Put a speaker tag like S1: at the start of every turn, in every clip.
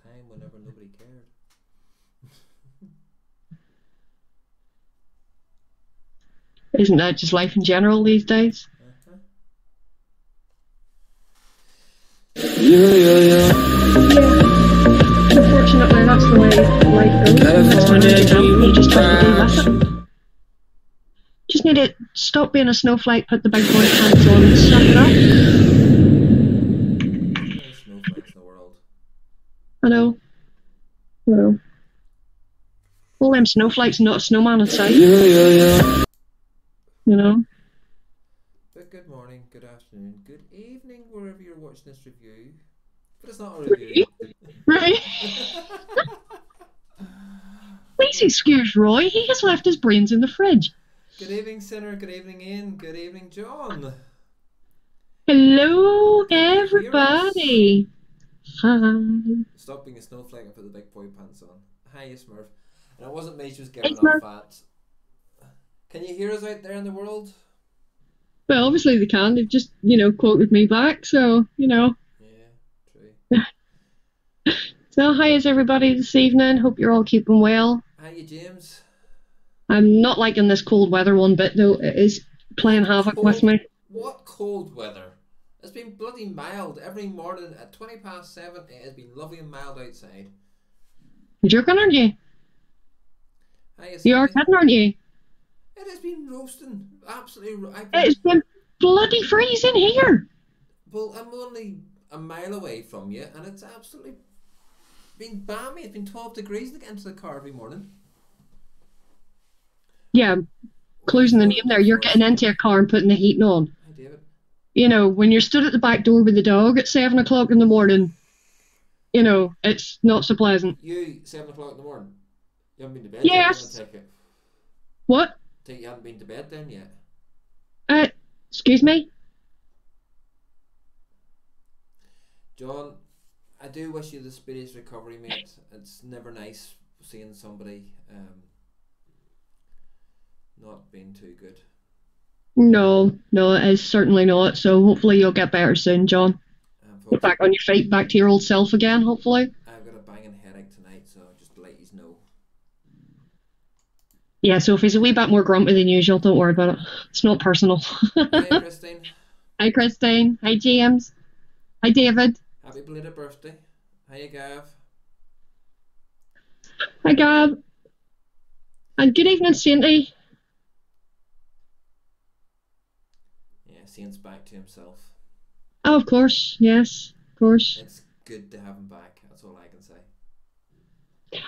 S1: time whenever nobody cared.
S2: Isn't that just life in general these days?
S1: Uh-huh.
S2: Yeah. Unfortunately, that's the way life goes. You just have to deal with it. Just need to stop being a snowflake, put the big boy pants on, and suck it up.
S1: There's snowflakes in the world.
S2: I know. Well, all them snowflakes, not a snowman in sight. You know.
S1: But good morning, good afternoon, good evening, wherever you're watching this review. But it's not a review.
S2: Right. Please excuse Roy. He has left his brains in the fridge.
S1: Good evening, Sinner. Good evening, Ian. Good evening, John.
S2: Hello, everybody. Hi.
S1: Stop being a snowflake and put the big boy pants on. Hi, Smurf. And it wasn't me she was giving off that. Can you hear us out there in the world?
S2: Well, obviously they can. They've just, quoted me back, so,
S1: Yeah, true.
S2: So, hi, is everybody this evening? Hope you're all keeping well.
S1: Hi, you, James.
S2: I'm not liking this cold weather one bit, though. It is playing havoc with me.
S1: What cold weather? It's been bloody mild. Every morning at 7:20, it has been lovely and mild outside.
S2: You're joking, aren't you?
S1: Hi,
S2: you are kidding, aren't you?
S1: It has been roasting. Absolutely.
S2: It's been bloody freezing here.
S1: Well, I'm only a mile away from you, and it's absolutely been balmy. It's been 12 degrees to get into the car every morning.
S2: Yeah, closing the name there. You're getting into a car and putting the heating on.
S1: Hi, David.
S2: When you're stood at the back door with the dog at 7 o'clock in the morning, it's not so pleasant.
S1: You, 7 o'clock in the morning? You haven't been to bed
S2: yes.
S1: yet? Take it.
S2: What?
S1: Take you haven't been to bed then yet?
S2: Excuse me?
S1: John, I do wish you the speediest recovery, mate. It's never nice seeing somebody not being too good.
S2: No, it is certainly not. So hopefully you'll get better soon, John. Get back on your feet, back to your old self again, hopefully.
S1: I've got a banging headache tonight, so just to let you know.
S2: Yeah, so if he's a wee bit more grumpy than usual, don't worry about it. It's not personal.
S1: Hi, Christine.
S2: Hi, Christine. Hi, James. Hi, David.
S1: Happy belated birthday. Hiya, Gav.
S2: Hi, Gav. And good evening, Sainty.
S1: Yeah, Saint's back to himself.
S2: Oh, of course. Yes, of course.
S1: It's good to have him back. That's all I can say.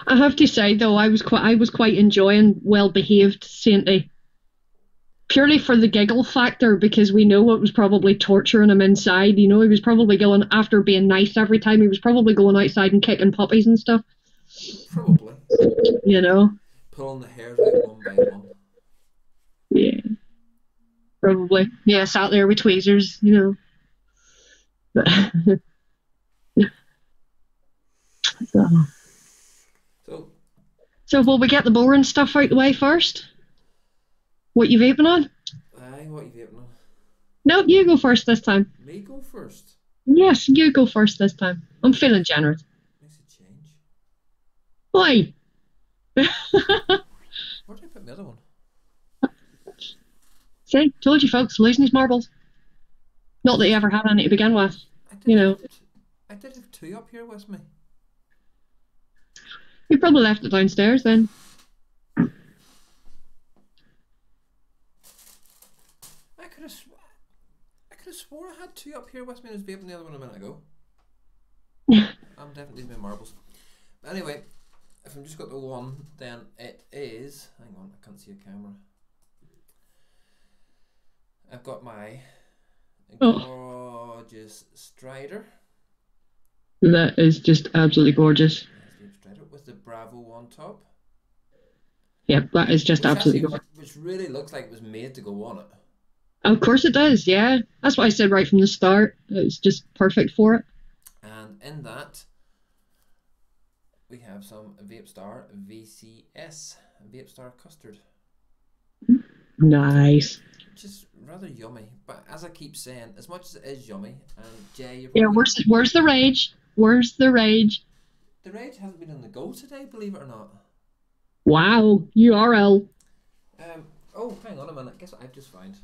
S2: I have to say though, I was quite enjoying well-behaved Sainty. Purely for the giggle factor, because we know it was probably torturing him inside. He was probably going, after being nice every time, he was probably going outside and kicking puppies and stuff.
S1: Probably. Pulling the hairs out one by one.
S2: Yeah. Probably. Yeah, sat there with tweezers, But So will we get the boring stuff out the way first? What you vaping on?
S1: Aye, what you vaping on?
S2: No, you go first this time.
S1: Me go first?
S2: Yes, you go first this time. I'm feeling generous.
S1: Makes a change.
S2: Why?
S1: Where did I put the other one?
S2: See, told you folks, losing his marbles. Not that he ever had any to begin with.
S1: I did have two up here with me.
S2: You probably left it downstairs then.
S1: I could have swore I had two up here with me and was vaping the other one a minute ago. I'm definitely using my marbles. But anyway, if I've just got the one, then it is. Hang on, I can't see a camera. I've got my gorgeous Strider.
S2: That is just absolutely gorgeous.
S1: Strider with the Bravo on top.
S2: Yep, that is just absolutely gorgeous.
S1: Which really looks like it was made to go on it.
S2: Of course it does, yeah. That's what I said right from the start. It's just perfect for it.
S1: And in that, we have some Vapestar VCS, Vapestar Custard.
S2: Nice.
S1: Which is rather yummy. But as I keep saying, as much as it is yummy, and Jay...
S2: Yeah, where's the rage? Where's the rage?
S1: The Rage hasn't been on the go today, believe it or not.
S2: Wow, URL.
S1: Oh, hang on a minute. Guess what I've just found?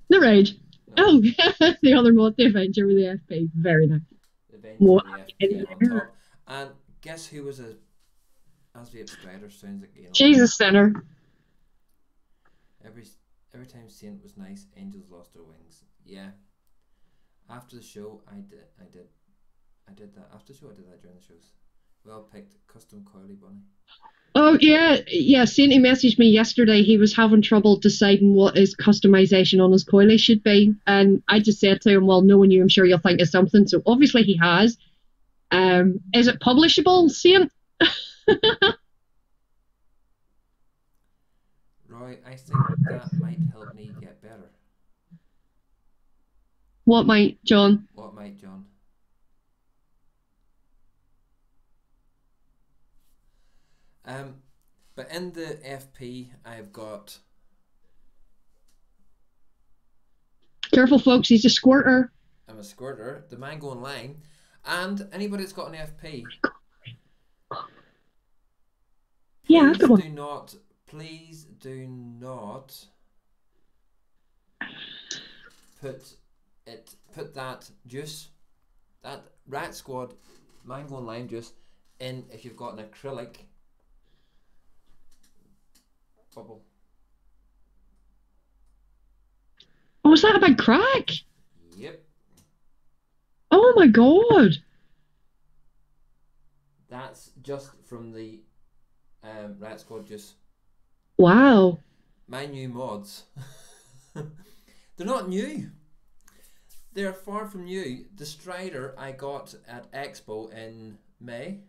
S2: The Rage.
S1: No.
S2: Oh, the other mod, the Avenger with the FP. Very nice.
S1: The Avenger
S2: What?
S1: with the FP on top. And guess who was as Vape Strider sounds like, you know.
S2: Jesus, Sinner.
S1: Every time Saint was nice, angels lost their wings. Yeah. After the show, I did that. After the show, I did that during the shows. Well picked, custom coily bunny.
S2: Oh, yeah. Sainty messaged me yesterday. He was having trouble deciding what his customization on his coily should be. And I just said to him, well, knowing you, I'm sure you'll think of something. So obviously he has. Is it publishable, Saint?
S1: Roy, I think that might help me get better.
S2: What might, John?
S1: What might, John? But in the FP, I've got...
S2: Careful, folks, he's a squirter.
S1: I'm a squirter. The Mango and Lime. And anybody that's got an FP...
S2: Yeah,
S1: Please do not put that juice, that Rat Squad Mango and Lime juice in if you've got an acrylic bubble.
S2: Oh, was that a big crack?
S1: Yep.
S2: Oh my god.
S1: That's just from the Rat Squad juice.
S2: Wow.
S1: My new mods. They're not new. They're far from new. The Strider I got at Expo in May.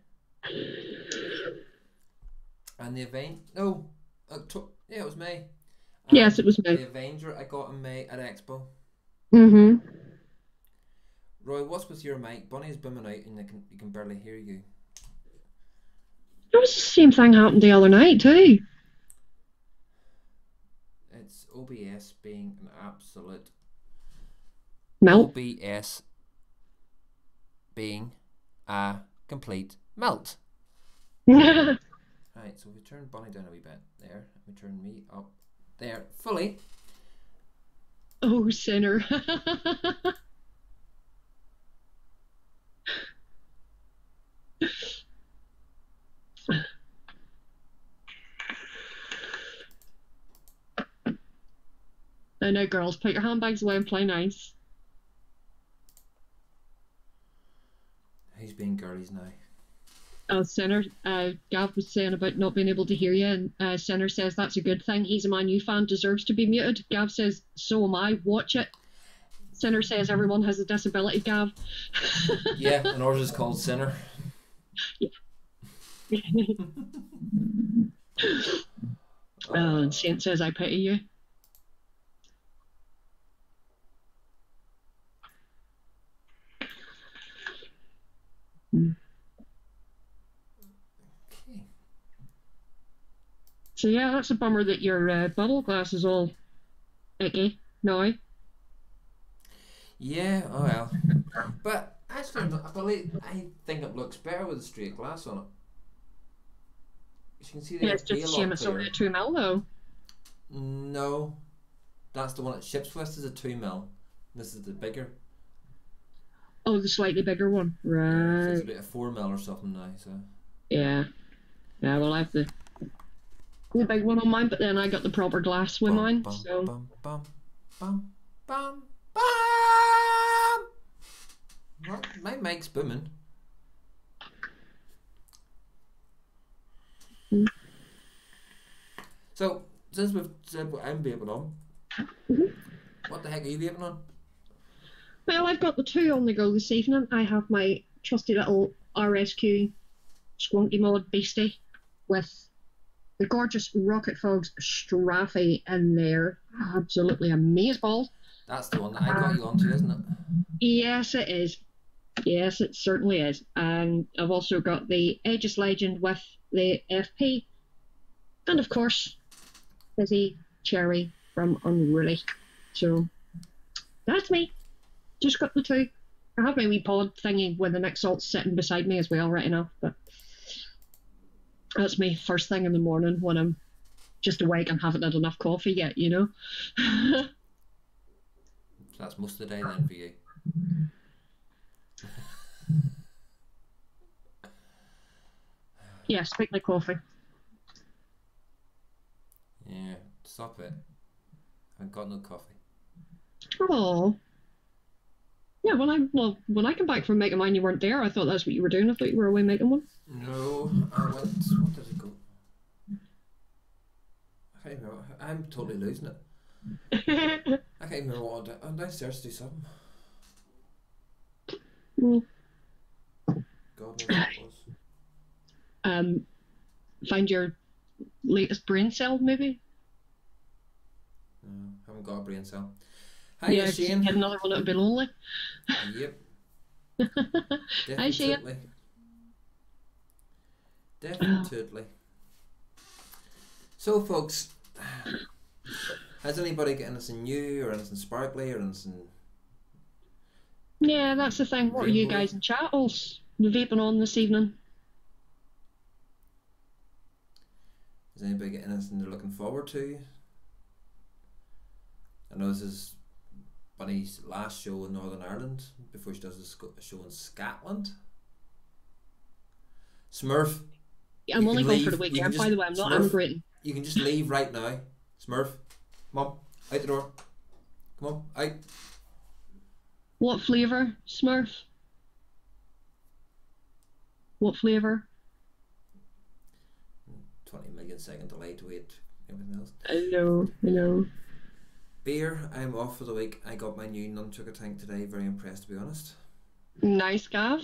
S1: And the Avenger... No. Yeah, it was May.
S2: Yes, it was May.
S1: The Avenger I got in May at Expo.
S2: Mm-hmm.
S1: Roy, what's with your mic? Bonnie's booming out and you can barely hear you.
S2: It was the same thing happened the other night too.
S1: It's OBS being an absolute...
S2: Melt.
S1: OBS being a complete melt. Right, so we turn Bonnie down a wee bit there. We turn me up there fully.
S2: Oh, sinner. Now, girls, put your handbags away and play nice.
S1: He's being girlies now.
S2: Oh, Sinner, Gav was saying about not being able to hear you, and Sinner says that's a good thing. He's a Man U fan, deserves to be muted. Gav says, so am I, watch it. Sinner says everyone has a disability, Gav.
S1: Yeah, and ours is called Sinner.
S2: Yeah. And Saint says, I pity you.
S1: Okay.
S2: So yeah, that's a bummer that your bottle glass is all icky now.
S1: Yeah, oh well. But actually, I think it looks better with a straight glass on it. You can see the
S2: Yeah, it's just a shame it's only a 2mm though.
S1: No, that's the one it ships with. Is a 2mm. This is the bigger.
S2: Oh, the slightly bigger one, right?
S1: So it's about a 4mm or something now. So
S2: yeah, well I have the big one on mine, but then I got the proper glass with mine.
S1: Bum,
S2: So
S1: bum, bum, bum, bum, bum. What? My mic's booming. So since we've said what I'm vaping on, what the heck are you vaping on?
S2: well, I've got the two on the go this evening. I have my trusty little RSQ Squonky Mod Beastie with the gorgeous Rocket Fogs Straffy in there. Absolutely amazeballs.
S1: That's the one that I got you onto, isn't it?
S2: Yes, it is. Yes, it certainly is. And I've also got the Aegis Legend with the FP. And of course, Fizzy Cherry from Unruly. So, that's me. Just got the two. I have my wee pod thingy with the Nick Salt sitting beside me as well right enough. But That's me first thing in the morning when I'm just awake and haven't had enough coffee yet, you know?
S1: So that's most of the day then for you.
S2: Yeah, speaking of coffee.
S1: Yeah, stop it. I haven't got no coffee.
S2: Oh. Yeah, when I came back from making mine, you weren't there. I thought that's what you were doing. I thought you were away making one.
S1: No, I went. What did it go? I can't remember. I'm totally losing it. I can't remember what I'm downstairs to do something.
S2: Mm.
S1: God knows what it was.
S2: Find your latest brain cell, maybe.
S1: No, haven't got a brain cell. Hi,
S2: Yeah,
S1: Shane.
S2: get another one. It would be lonely.
S1: Yep.
S2: Hi, Shane.
S1: Definitely. Definitely. So, folks, has anybody got anything new or anything sparkly or anything?
S2: Yeah, that's the thing. What are you guys in chattels vaping on this evening?
S1: Has anybody got anything they're looking forward to? I know this is Bunny's last show in Northern Ireland before she does a show in Scotland. Smurf.
S2: Yeah, I'm only going for the weekend, by the way. I'm not emigrating.
S1: You can just leave right now. Smurf, come on, out the door. Come on, out.
S2: What flavour, Smurf? What flavour?
S1: 20 million second delay to wait. Everything else.
S2: I know.
S1: Beer, I'm off for the week. I got my new nunchucker tank today. Very impressed, to be honest.
S2: Nice, Gav.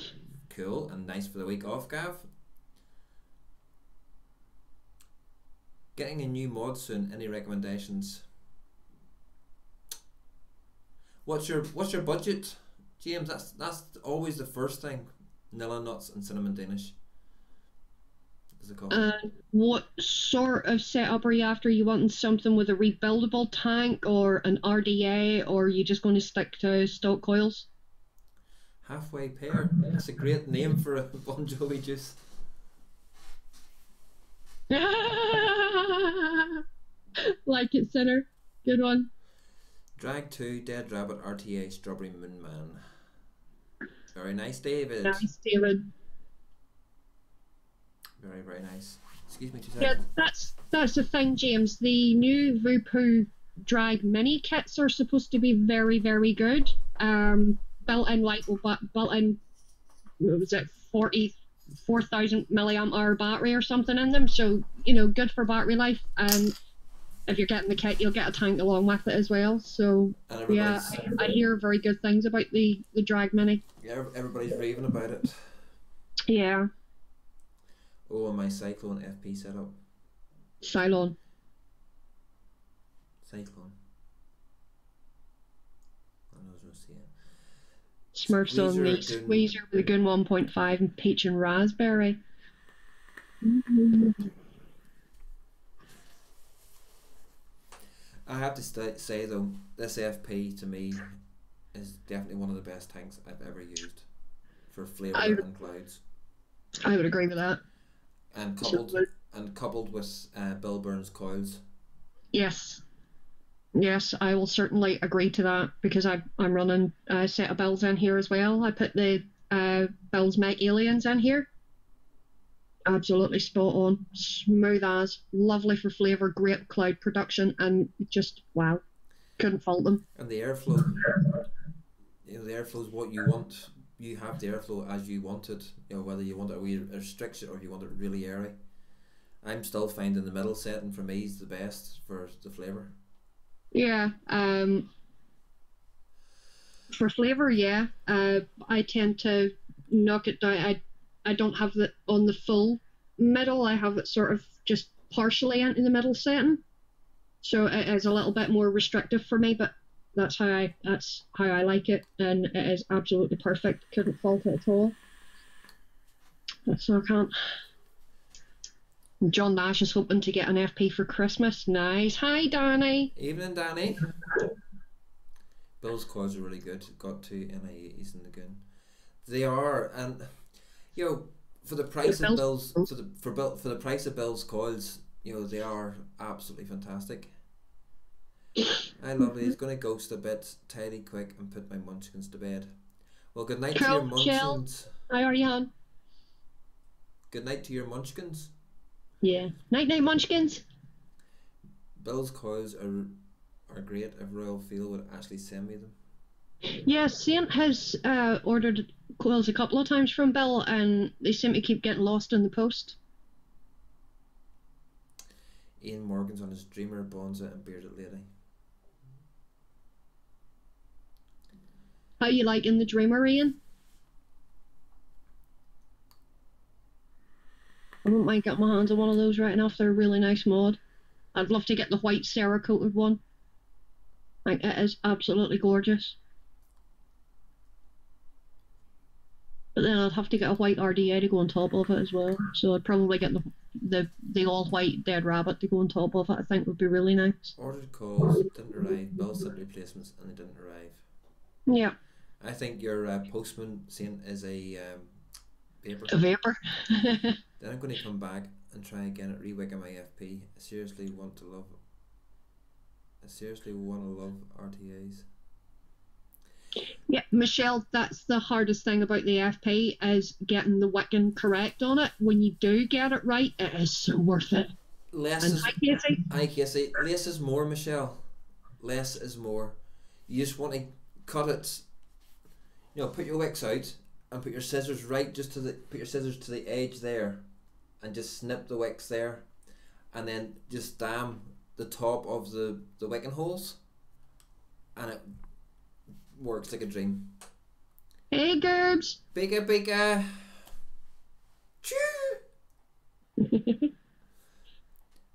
S1: Cool, and nice for the week off, Gav. Getting a new mod soon. Any recommendations? What's your budget, James? That's always the first thing. Vanilla nuts and cinnamon Danish. Is it called?
S2: What sort of setup are you after? You wanting something with a rebuildable tank or an RDA, or are you just going to stick to stock coils?
S1: Halfway pear. That's a great name for a Bon Jovi juice.
S2: Like it, Sinner. Good one.
S1: Drag 2, Dead Rabbit, RTA, Strawberry Moon Man. Very nice, David.
S2: Nice, David.
S1: Very, very nice. Excuse me 2
S2: Yeah,
S1: seconds.
S2: that's the thing, James. The new Vupu drag mini kits are supposed to be very, very good. Built-in built-in, what was it, 44,000 milliamp hour battery or something in them. So, good for battery life. And if you're getting the kit, you'll get a tank along with it as well. So, yeah, I hear very good things about the drag mini.
S1: Yeah, everybody's raving about it.
S2: Yeah.
S1: Oh, and my Cyclone FP setup.
S2: Cylon.
S1: Cyclone. I know there's no
S2: Smurfs on me. Squeezer with a Goon 1.5 and peach and raspberry.
S1: I have to say though, this FP to me is definitely one of the best tanks I've ever used for flavour and clouds.
S2: I would agree with that.
S1: And coupled with Bill Burns coils. Yes,
S2: I will certainly agree to that because I'm running a set of Bills in here as well. I put the Bills Mech Aliens in here. Absolutely spot on, smooth as, lovely for flavour, great cloud production, and just wow, couldn't fault them.
S1: And the airflow, the airflow is what you want. You have the airflow as you want it, whether you want it restricted or you want it really airy. I'm still finding the middle setting for me is the best for the flavour. Yeah,
S2: for flavour, yeah. I tend to knock it down. I don't have it on the full middle. I have it sort of just partially into the middle setting, so it is a little bit more restrictive for me. But that's how I like it, and it is absolutely perfect. Couldn't fault it at all. So I can't. John Nash is hoping to get an FP for Christmas. Nice. Hi, Danny.
S1: Evening, Danny. Bill's coils are really good. Got 2 NIAs in the gun. They are, and For the price of Bill's, for the price of Bill's coils, you know, they are absolutely fantastic. I love it. He's going to ghost a bit, tidy quick, and put my munchkins to bed. Well, good night to your munchkins.
S2: How are you on?
S1: Good night to your munchkins.
S2: Yeah. Night night munchkins.
S1: Bill's coils are great. If Royal Field would actually send me them.
S2: Yeah, Saint has ordered coils a couple of times from Bill, and they seem to keep getting lost in the post.
S1: Ian Morgan's on his Dreamer, Bonza, and Bearded Lady.
S2: How you liking the Dreamer, Ian? I wouldn't mind getting my hands on one of those right now if they're a really nice mod. I'd love to get the white Cerakoted one. Like, it is absolutely gorgeous. But then I'd have to get a white RDA to go on top of it as well. So I'd probably get the all white Dead Rabbit to go on top of it. I think would be really nice.
S1: Ordered calls, didn't arrive. Bill sent replacements and they didn't arrive.
S2: Yeah.
S1: I think your postman Saint is a vapor.
S2: A vapor.
S1: Then I'm going to come back and try again at re-wicking my FP. I seriously want to love RTAs.
S2: Yeah, Michelle, that's the hardest thing about the FP is getting the wicking correct on it. When you do get it right, it is so worth it.
S1: Hi Casey. Less is more, Michelle. Less is more. You just want to cut it. You know, put your wicks out and put your scissors right just to the edge there, and just snip the wicks there, and then just dam the top of the wicking holes, and it works like a dream.
S2: Hey, Gerbs.
S1: Bigga. Choo.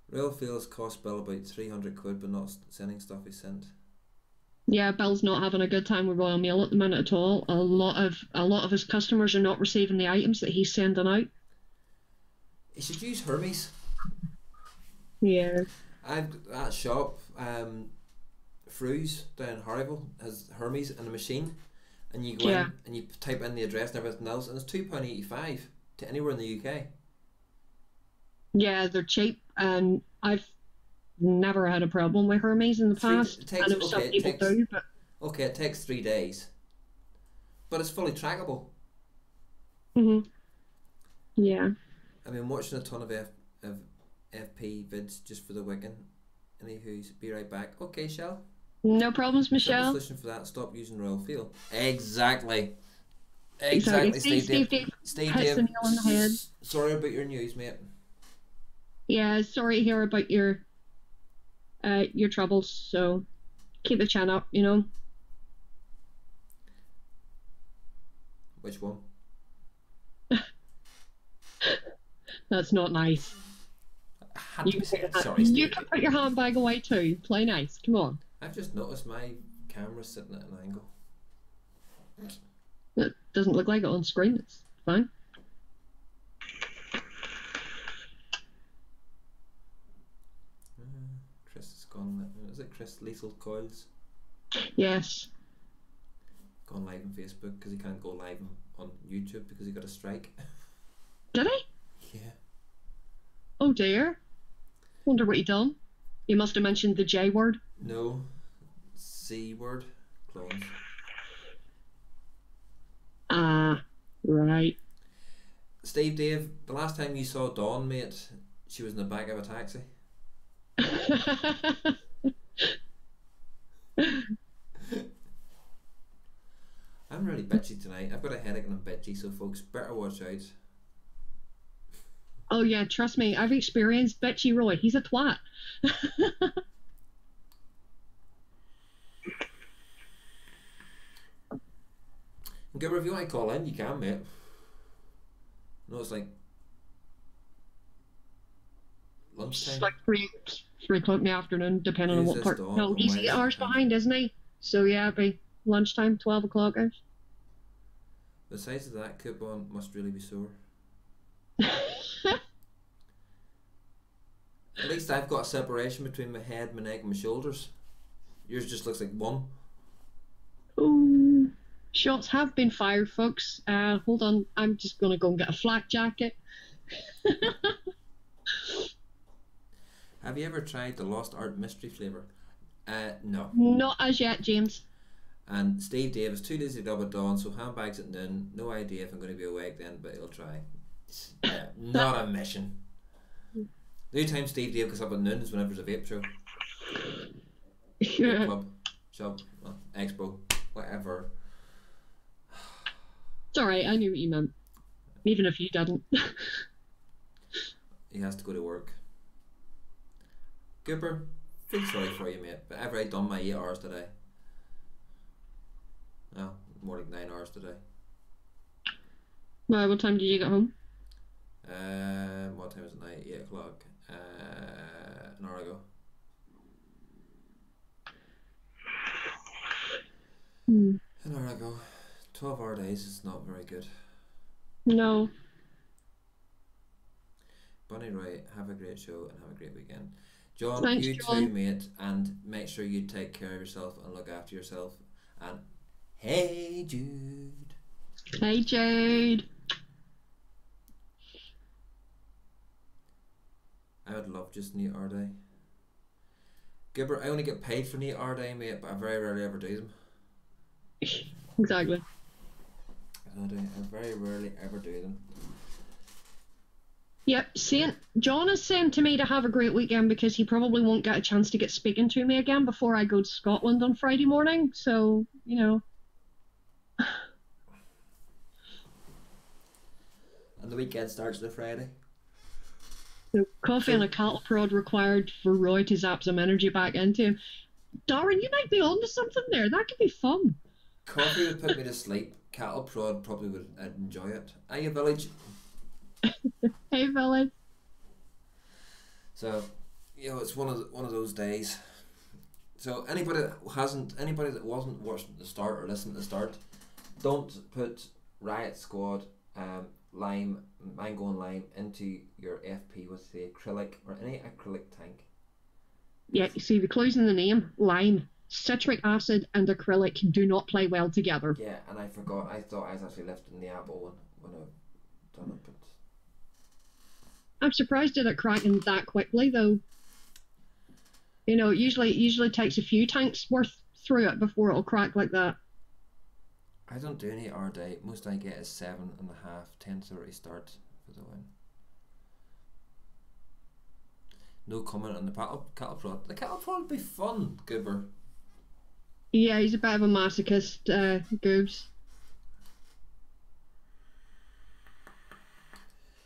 S1: Real Fields cost Bill about £300, but not sending stuff he sent.
S2: Yeah, Bill's not having a good time with Royal Mail at the minute at all. A lot of his customers are not receiving the items that he's sending out.
S1: He should use Hermes.
S2: Yeah.
S1: That shop, Fru's down in Harryville, has Hermes in a machine, and you go in and you type in the address and everything else, and it's £2.85 to anywhere in the UK.
S2: Yeah, they're cheap, and I've never had a problem with Hermes in the past. I know some people do, but
S1: okay, it takes 3 days, but it's fully trackable.
S2: Yeah.
S1: I've been watching a ton of FP vids just for the wicking. Anywho's, be right back. Okay, Shell.
S2: No problems, Michelle.
S1: Solution for that: stop using Royal Field. Exactly. Steve Dave.
S2: Hits the nail on the head.
S1: Sorry about your news, mate.
S2: Yeah, sorry to hear about your troubles. So keep the chin up, you know.
S1: Which one?
S2: That's not nice. You can put your handbag away too. Play nice. Come on.
S1: I've just noticed my camera's sitting at an angle.
S2: It doesn't look like it on screen. It's fine.
S1: Chris has gone. Is it Chris Lethal Coils?
S2: Yes.
S1: Gone live on Facebook because he can't go live on YouTube because he got a strike.
S2: Did he?
S1: Yeah.
S2: Oh dear. Wonder what he done. You must have mentioned the J word.
S1: No. C word. Clones.
S2: Ah, right.
S1: Steve Dave, the last time you saw Dawn, mate, she was in the back of a taxi. I'm really bitchy tonight. I've got a headache and I'm bitchy, so folks, better watch out.
S2: Oh yeah, trust me, I've experienced bitchy Roy. He's a twat.
S1: Gibber, if you want to call in, you can, mate. No, it's like lunchtime.
S2: It's like 3 o'clock in the afternoon, depending on what part. No, he's 8 hours behind, isn't he? So yeah, it'd be lunchtime, 12 o'clock-ish.
S1: The size of that coupon must really be sore. At least I've got a separation between my head, my neck and my shoulders. Yours just looks like one.
S2: Ooh. Shots have been fired, folks. Hold on, I'm just gonna go and get a flak jacket.
S1: Have you ever tried the Lost Art mystery flavour? No.
S2: Not as yet, James.
S1: And Steve Davis, too lazy to dub at dawn, so handbags at noon. No idea if I'm going to be awake then, but he'll try. Not a mission. The only time Steve Dave gets up at noon is whenever there's a vape show. Vape club, shop, expo, whatever.
S2: It's alright, I knew what you meant. Even if you didn't.
S1: He has to go to work. Cooper, feel sorry for you, mate, but I've already done my 8 hours today. No, more like 9 hours today.
S2: Well, what time did you get home?
S1: What time is it now? 8 o'clock. An hour ago. An hour ago. 12-hour days is not very good.
S2: No.
S1: Bunny Roy, have a great show and have a great weekend. John,
S2: Thanks,
S1: you
S2: John.
S1: too, mate, and make sure you take care of yourself and look after yourself. And hey, Jude.
S2: Hey, Jade.
S1: I would love just an 8 hour day. Gibber, I only get paid for an 8 hour day, mate, but I very rarely ever do them.
S2: Exactly.
S1: I very rarely ever do them.
S2: Yep, John is saying to me to have a great weekend because he probably won't get a chance to get speaking to me again before I go to Scotland on Friday morning. So, you know.
S1: And the weekend starts on Friday.
S2: So coffee and a cattle prod required for Roy to zap some energy back into him. Darren, you might be onto something there. That could be fun.
S1: Coffee would put me to sleep. Cattle prod probably would. I'd enjoy it. Are you village?
S2: Hey, village.
S1: So, you know, it's one of those days. So anybody that wasn't watching at the start or listening at the start, don't put Riot Squad, mango and lime into your FP with the acrylic or any acrylic tank.
S2: Yeah, you see the clues in the name. Lime, citric acid, and acrylic do not play well together.
S1: Yeah, and I forgot. I thought I was actually lifting the apple when I done it, but
S2: I'm surprised at it cracking that quickly, though. You know, it usually takes a few tanks worth through it before it'll crack like that.
S1: I don't do an 8 hour day. Most I get is 7.5, 10:30 start for the win. No comment on the cattle prod. The cattle prod would be fun, Goober.
S2: Yeah, he's a bit of a masochist, Goobs.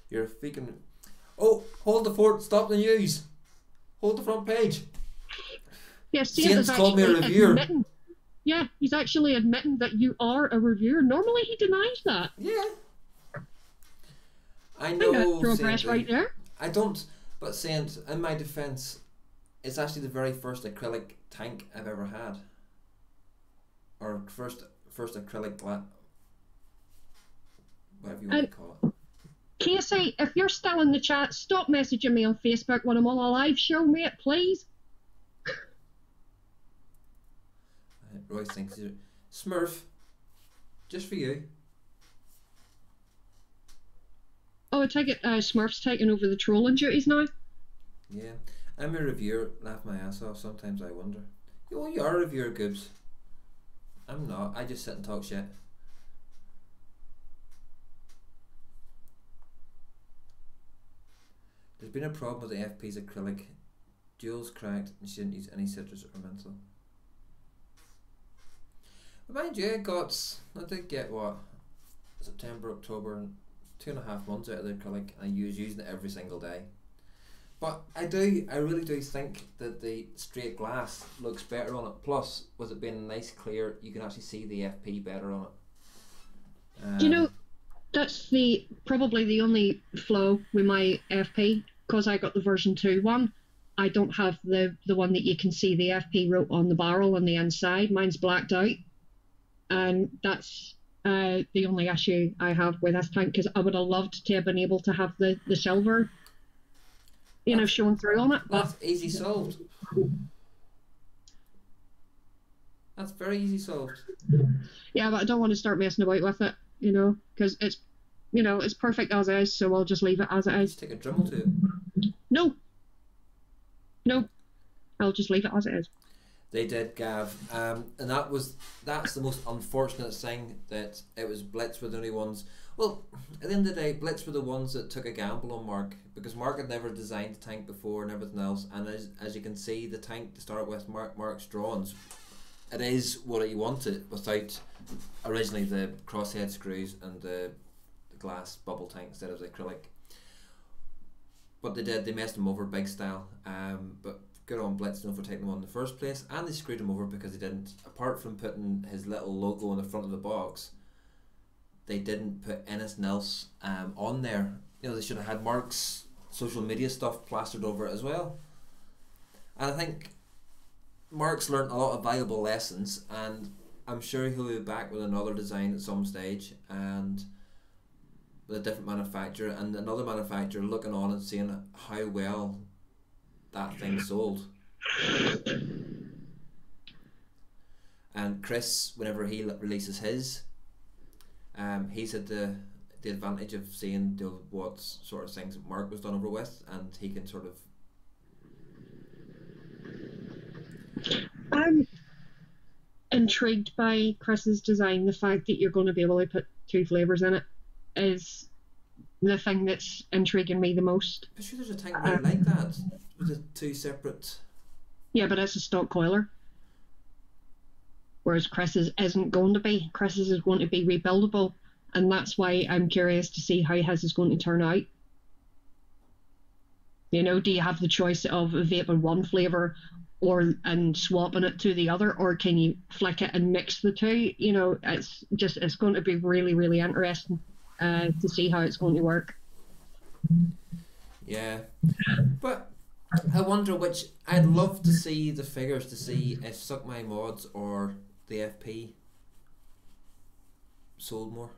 S1: You're a freaking... Oh, hold the fort, stop the news. Hold the front page.
S2: Yes,
S1: Saints called me a reviewer.
S2: Yeah, he's actually admitting that you are a reviewer. Normally he denies that.
S1: Yeah. I know.
S2: Progress right there.
S1: I don't, but Saint, in my defence, it's actually the very first acrylic tank I've ever had. Or first acrylic whatever you want to call it.
S2: Casey, if you're still in the chat, stop messaging me on Facebook when I'm on a live show, mate, please.
S1: Roy thinks Smurf, just for you.
S2: Oh, I take it Smurf's taking over the trolling duties now?
S1: Yeah, I'm a reviewer, laugh my ass off, sometimes I wonder. You are a reviewer, Goobs. I'm not, I just sit and talk shit. There's been a problem with the FP's acrylic. Jules cracked and she didn't use any citrus or menthol. But mind you, I did get what? September, October, and 2.5 months out of the acrylic, and I was using it every single day. But I really do think that the straight glass looks better on it. Plus, with it being nice clear, you can actually see the FP better on it.
S2: Do you know, that's probably the only flaw with my FP, because I got the version 2 one. I don't have the one that you can see the FP wrote on the barrel on the inside. Mine's blacked out, and that's the only issue I have with this tank, because I would have loved to have been able to have the silver, showing through on it.
S1: That's easy solved. That's very easy solved.
S2: Yeah, but I don't want to start messing about with it, because it's perfect as is, so I'll just leave it as it is.
S1: Just take a Dremel to it.
S2: No, no, I'll just leave it as it is.
S1: They did, Gav, and that's the most unfortunate thing, that it was Blitz were the only ones. Well, at the end of the day, Blitz were the ones that took a gamble on Mark, because Mark had never designed the tank before and everything else, and as you can see, the tank to start with, Mark's drawings, it is what he wanted without originally the crosshead screws and the glass bubble tank instead of the acrylic. But they messed him over big style, but good on Blitz for taking them on in the first place, and they screwed him over because they didn't, apart from putting his little logo on the front of the box, they didn't put anything else on there. They should have had Mark's social media stuff plastered over it as well. And I think Mark's learnt a lot of valuable lessons, and I'm sure he'll be back with another design at some stage, and with a different manufacturer, and another manufacturer looking on and seeing how well that thing sold. And Chris, whenever he releases his, he's had the advantage of seeing what sort of things Mark was done over with, and he can sort of.
S2: I'm intrigued by Chris's design. The fact that you're going to be able to put 2 flavours in it is the thing that's intriguing me the most.
S1: I'm sure there's a tank really like that, with the 2 separate.
S2: Yeah, but it's a stock coiler. Whereas Chris's isn't going to be. Chris's is going to be rebuildable, and that's why I'm curious to see how his is going to turn out. Do you have the choice of vaping one flavour and swapping it to the other, or can you flick it and mix the two? It's going to be really, really interesting to see how it's going to work.
S1: Yeah, but I wonder which. I'd love to see the figures to see if Suck My Mods or the FP sold more.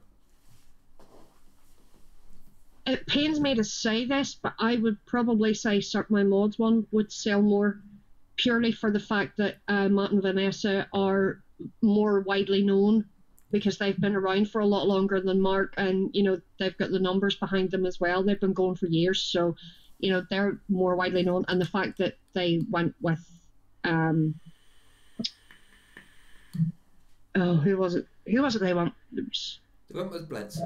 S2: It pains me to say this, but I would probably say Suck My Mods one would sell more, purely for the fact that Matt and Vanessa are more widely known, because they've been around for a lot longer than Mark, and they've got the numbers behind them as well. They've been going for years, so they're more widely known. And the fact that they went with who was it they went?
S1: They went with Blitz.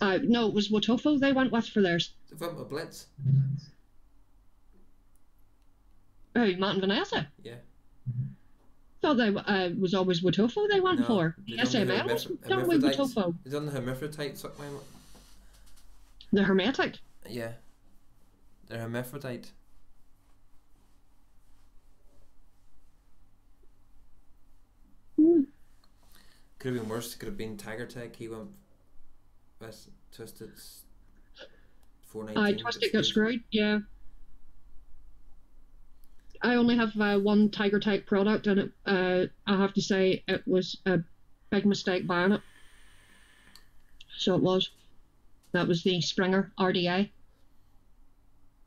S2: No, it was Wotofo they went with for theirs.
S1: They went with Blitz.
S2: Oh, Matt and Vanessa?
S1: Yeah.
S2: Thought they was always Wotofo they went for. SML was done with Wotofo.
S1: They done the hermaphrodite Suck My Mod.
S2: The Hermetic?
S1: Yeah. They're hermaphrodite. Could have been worse. Could have been Tiger Tech. He went with Twisted's 419.
S2: Twisted got screwed, yeah. I only have one Tiger Tech product, and I have to say it was a big mistake buying it. So it was. That was the Springer RDA.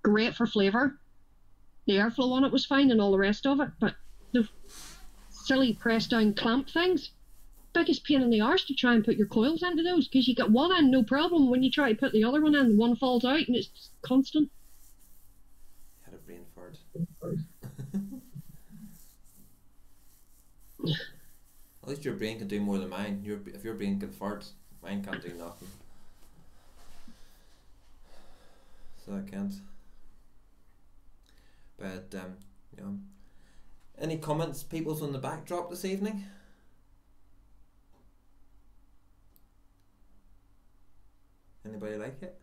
S2: Great for flavour. The airflow on it was fine and all the rest of it, but the silly press down clamp things, biggest pain in the arse to try and put your coils into those, because you get one in, no problem. When you try to put the other one in, one falls out and it's just constant.
S1: Had a brain fart. At least your brain can do more than mine. If your brain can fart, mine can't do nothing. So I can't. But any comments, people's on the backdrop this evening? Anybody like it?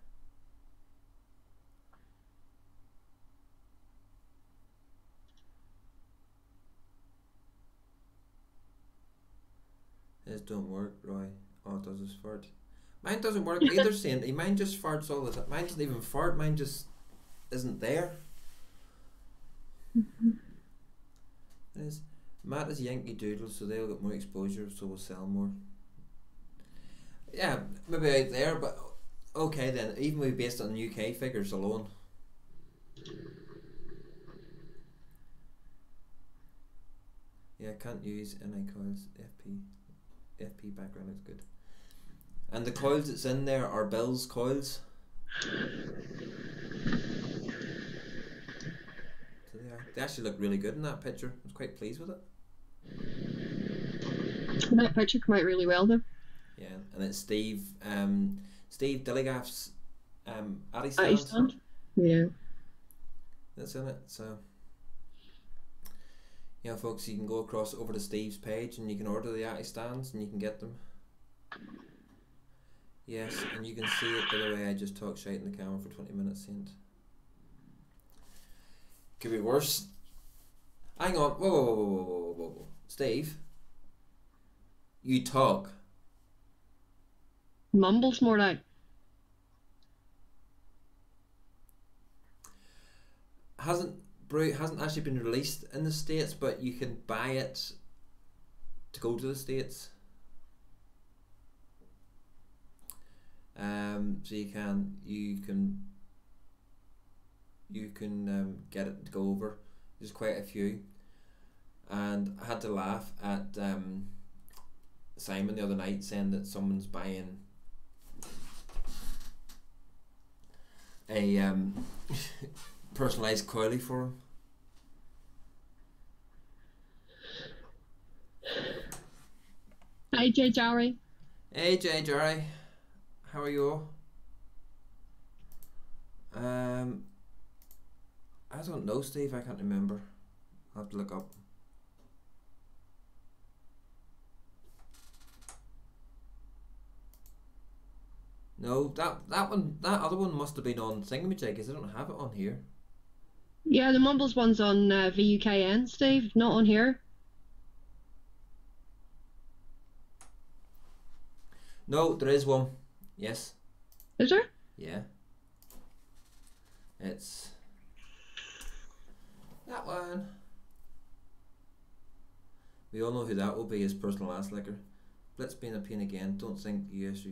S1: His don't work, Roy. Oh, it does his fart. Mine doesn't work either, Sandy. Mine just farts all the time. Mine doesn't even fart. Mine just isn't there. Matt is Yankee Doodle, so they'll get more exposure, so we'll sell more. Yeah, maybe out there, but okay then. Even we based on UK figures alone. Yeah, can't use NI coils. FP background looks good. And the coils that's in there are Bill's coils. So they actually look really good in that picture. I was quite pleased with it.
S2: That picture came out really well though.
S1: Yeah, and it's Steve Dilligaff's Addy
S2: Addy
S1: stand.
S2: stand. Yeah.
S1: That's in it. So yeah, folks, you can go across over to Steve's page and you can order the Addy stands and you can get them. Yes, and you can see it by the way I just talk shite in the camera for 20 minutes, Saint. Could be worse. Hang on. Whoa. Steve, you talk.
S2: Mumbles more like.
S1: Hasn't actually been released in the States, but you can buy it to go to the States. So you can get it to go over. There's quite a few, and I had to laugh at Simon the other night saying that someone's buying a personalised coily for him.
S2: Hey Jerry.
S1: Hey Jerry. How are you all? I don't know, Steve. I can't remember. I'll have to look up. No, that other one must have been on Thingamajig because I don't have it on here.
S2: Yeah, the Mumbles one's on VUKN, Steve, not on here.
S1: No, there is one. Yes.
S2: Is there?
S1: Yeah. It's that one. We all know who that will be, his personal ass licker. Let's be in a pain again. Don't think US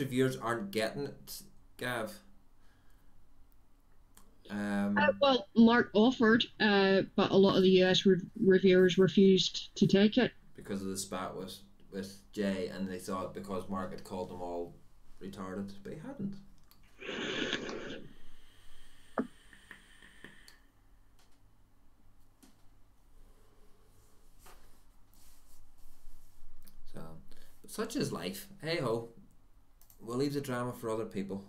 S1: reviewers aren't getting it, Gav.
S2: Well, Mark offered, but a lot of the US reviewers refused to take it.
S1: Because of the spat with Jay, and they thought because Mark had called them all retarded, but he hadn't. So, but such is life. Hey ho, we'll leave the drama for other people.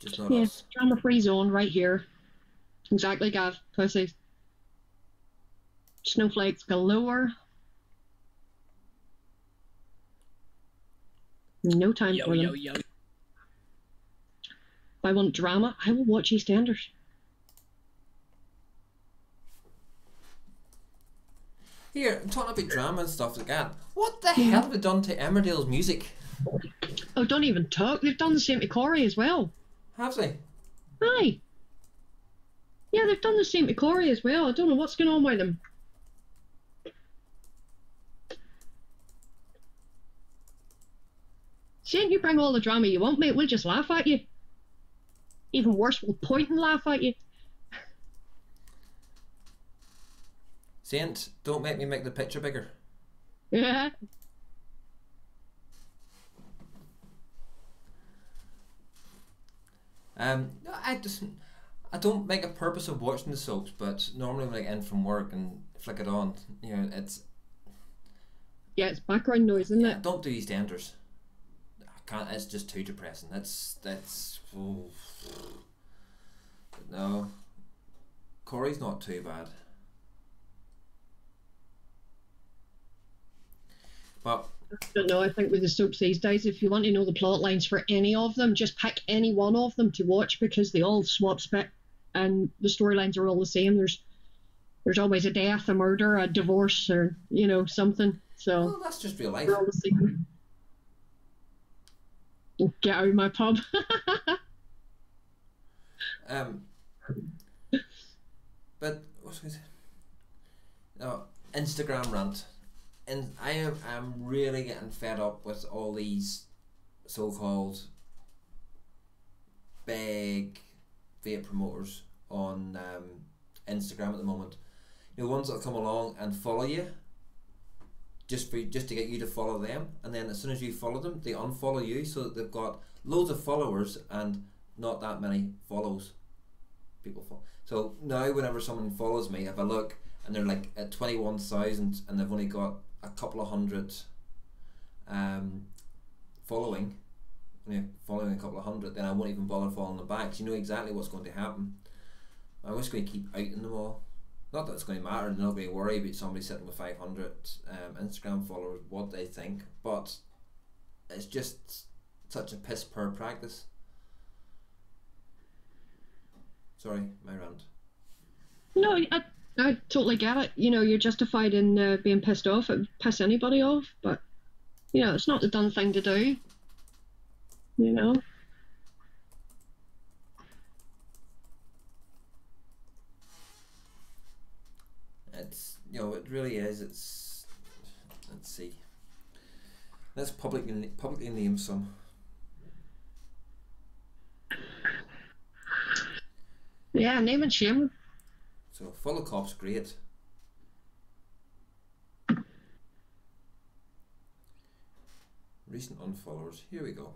S1: Just not us.
S2: Drama-free zone right here. Exactly, Gav. Pussy. Snowflakes galore. No time for them. If I want drama, I will watch EastEnders.
S1: Here, I'm talking about drama and stuff like that. What the hell have they done to Emmerdale's music?
S2: Oh, don't even talk. They've done the same to Corey as well.
S1: Have they?
S2: Aye. Yeah, they've done the same to Corey as well. I don't know what's going on with them. Saying you bring all the drama you want, mate, we'll just laugh at you. Even worse, we'll point and laugh at you.
S1: Saint, don't make me make the picture bigger.
S2: Yeah.
S1: I don't make a purpose of watching the soaps, but normally when I get in from work and flick it on, you know, it's...
S2: Yeah, it's background noise, isn't it?
S1: Don't do EastEnders. I can't, it's just too depressing. That's oh. No. Corey's not too bad. But
S2: I don't know, I think with the soaps these days, if you want to know the plot lines for any of them, just pick any one of them to watch because they all swap spec and the storylines are all the same. There's always a death, a murder, a divorce, or, you know, something. So
S1: well, that's just real life.
S2: they're all the same. Get out of my pub.
S1: But what's it? Oh, Instagram rant. And I'm really getting fed up with all these so-called big vape promoters on Instagram at the moment. You know, ones that come along and follow you just to get you to follow them, and then as soon as you follow them, they unfollow you, so that they've got loads of followers and not that many follows. People follow. So now, whenever someone follows me, if I look and they're like at 21,000 and they've only got a couple of hundred following a couple of hundred, then I won't even bother following them back. So you know exactly what's going to happen. I'm just going to keep outing them all. Not that it's going to matter, they're not going to worry about somebody sitting with 500 Instagram followers, what they think, but it's just such a piss poor practice. Sorry, my rant.
S2: No, I totally get it. You know, you're justified in being pissed off. It would piss anybody off, but you know, it's not the done thing to do. You know.
S1: It's, you know, it really is. It's, let's see. Let's publicly name some.
S2: Yeah, name and shame.
S1: So follow cops, great. Recent unfollowers. Here we go.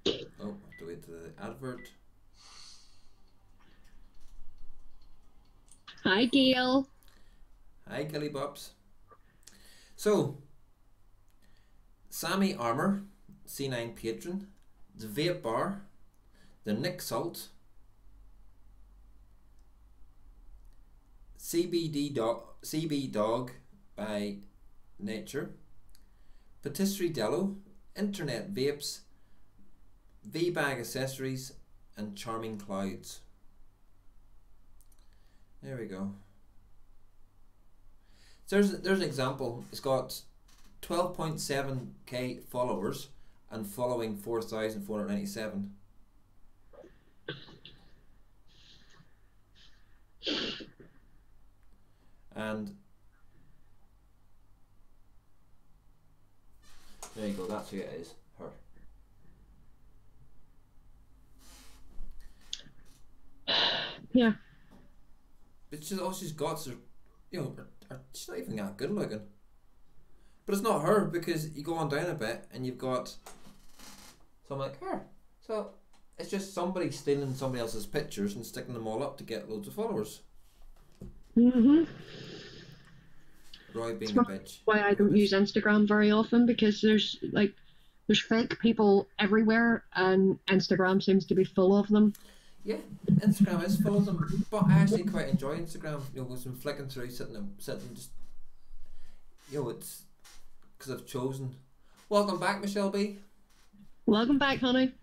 S1: Oh, I have to wait to the advert.
S2: Hi, Gail.
S1: Hi, Gilly Bops. So, Sammy Armour, C9 Patron, the Vape Bar, the Nick Salt, CB Dog by Nature, Patisserie Dello, Internet Vapes, V-Bag Accessories, and Charming Clouds. There we go. So there's an example. It's got 12.7k followers and following 4,497. And there you go, that's who it is, her.
S2: Yeah.
S1: But all she's got is, you know, she's not even that good looking. But it's not her, because you go on down a bit and you've got someone like her. So it's just somebody stealing somebody else's pictures and sticking them all up to get loads of followers.
S2: Mhm.
S1: Roy being a bitch.
S2: Why I don't use Instagram very often, because there's fake people everywhere, and Instagram seems to be full of them.
S1: Yeah, Instagram is full of them, but I actually quite enjoy Instagram. You know, was flicking through, sitting just, you know, it's because I've chosen. Welcome back, Michelle B.
S2: Welcome back, honey.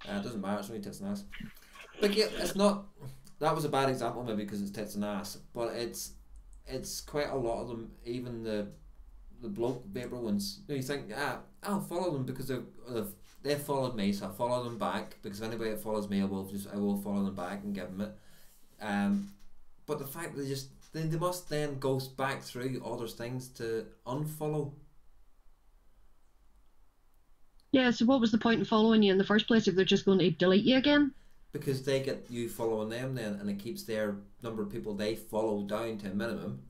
S1: It doesn't matter. It's only tits and ass. But yeah, it's not. That was a bad example, maybe because it's tits and ass. But it's quite a lot of them. Even the bloke vapor ones. You know, you think, I'll follow them because they've followed me, so I follow them back, because if anybody that follows me, I will follow them back and give them it. But the fact that they must then go back through other things to unfollow.
S2: Yeah, so what was the point in following you in the first place if they're just going to delete you again?
S1: Because they get you following them then, and it keeps their number of people they follow down to a minimum,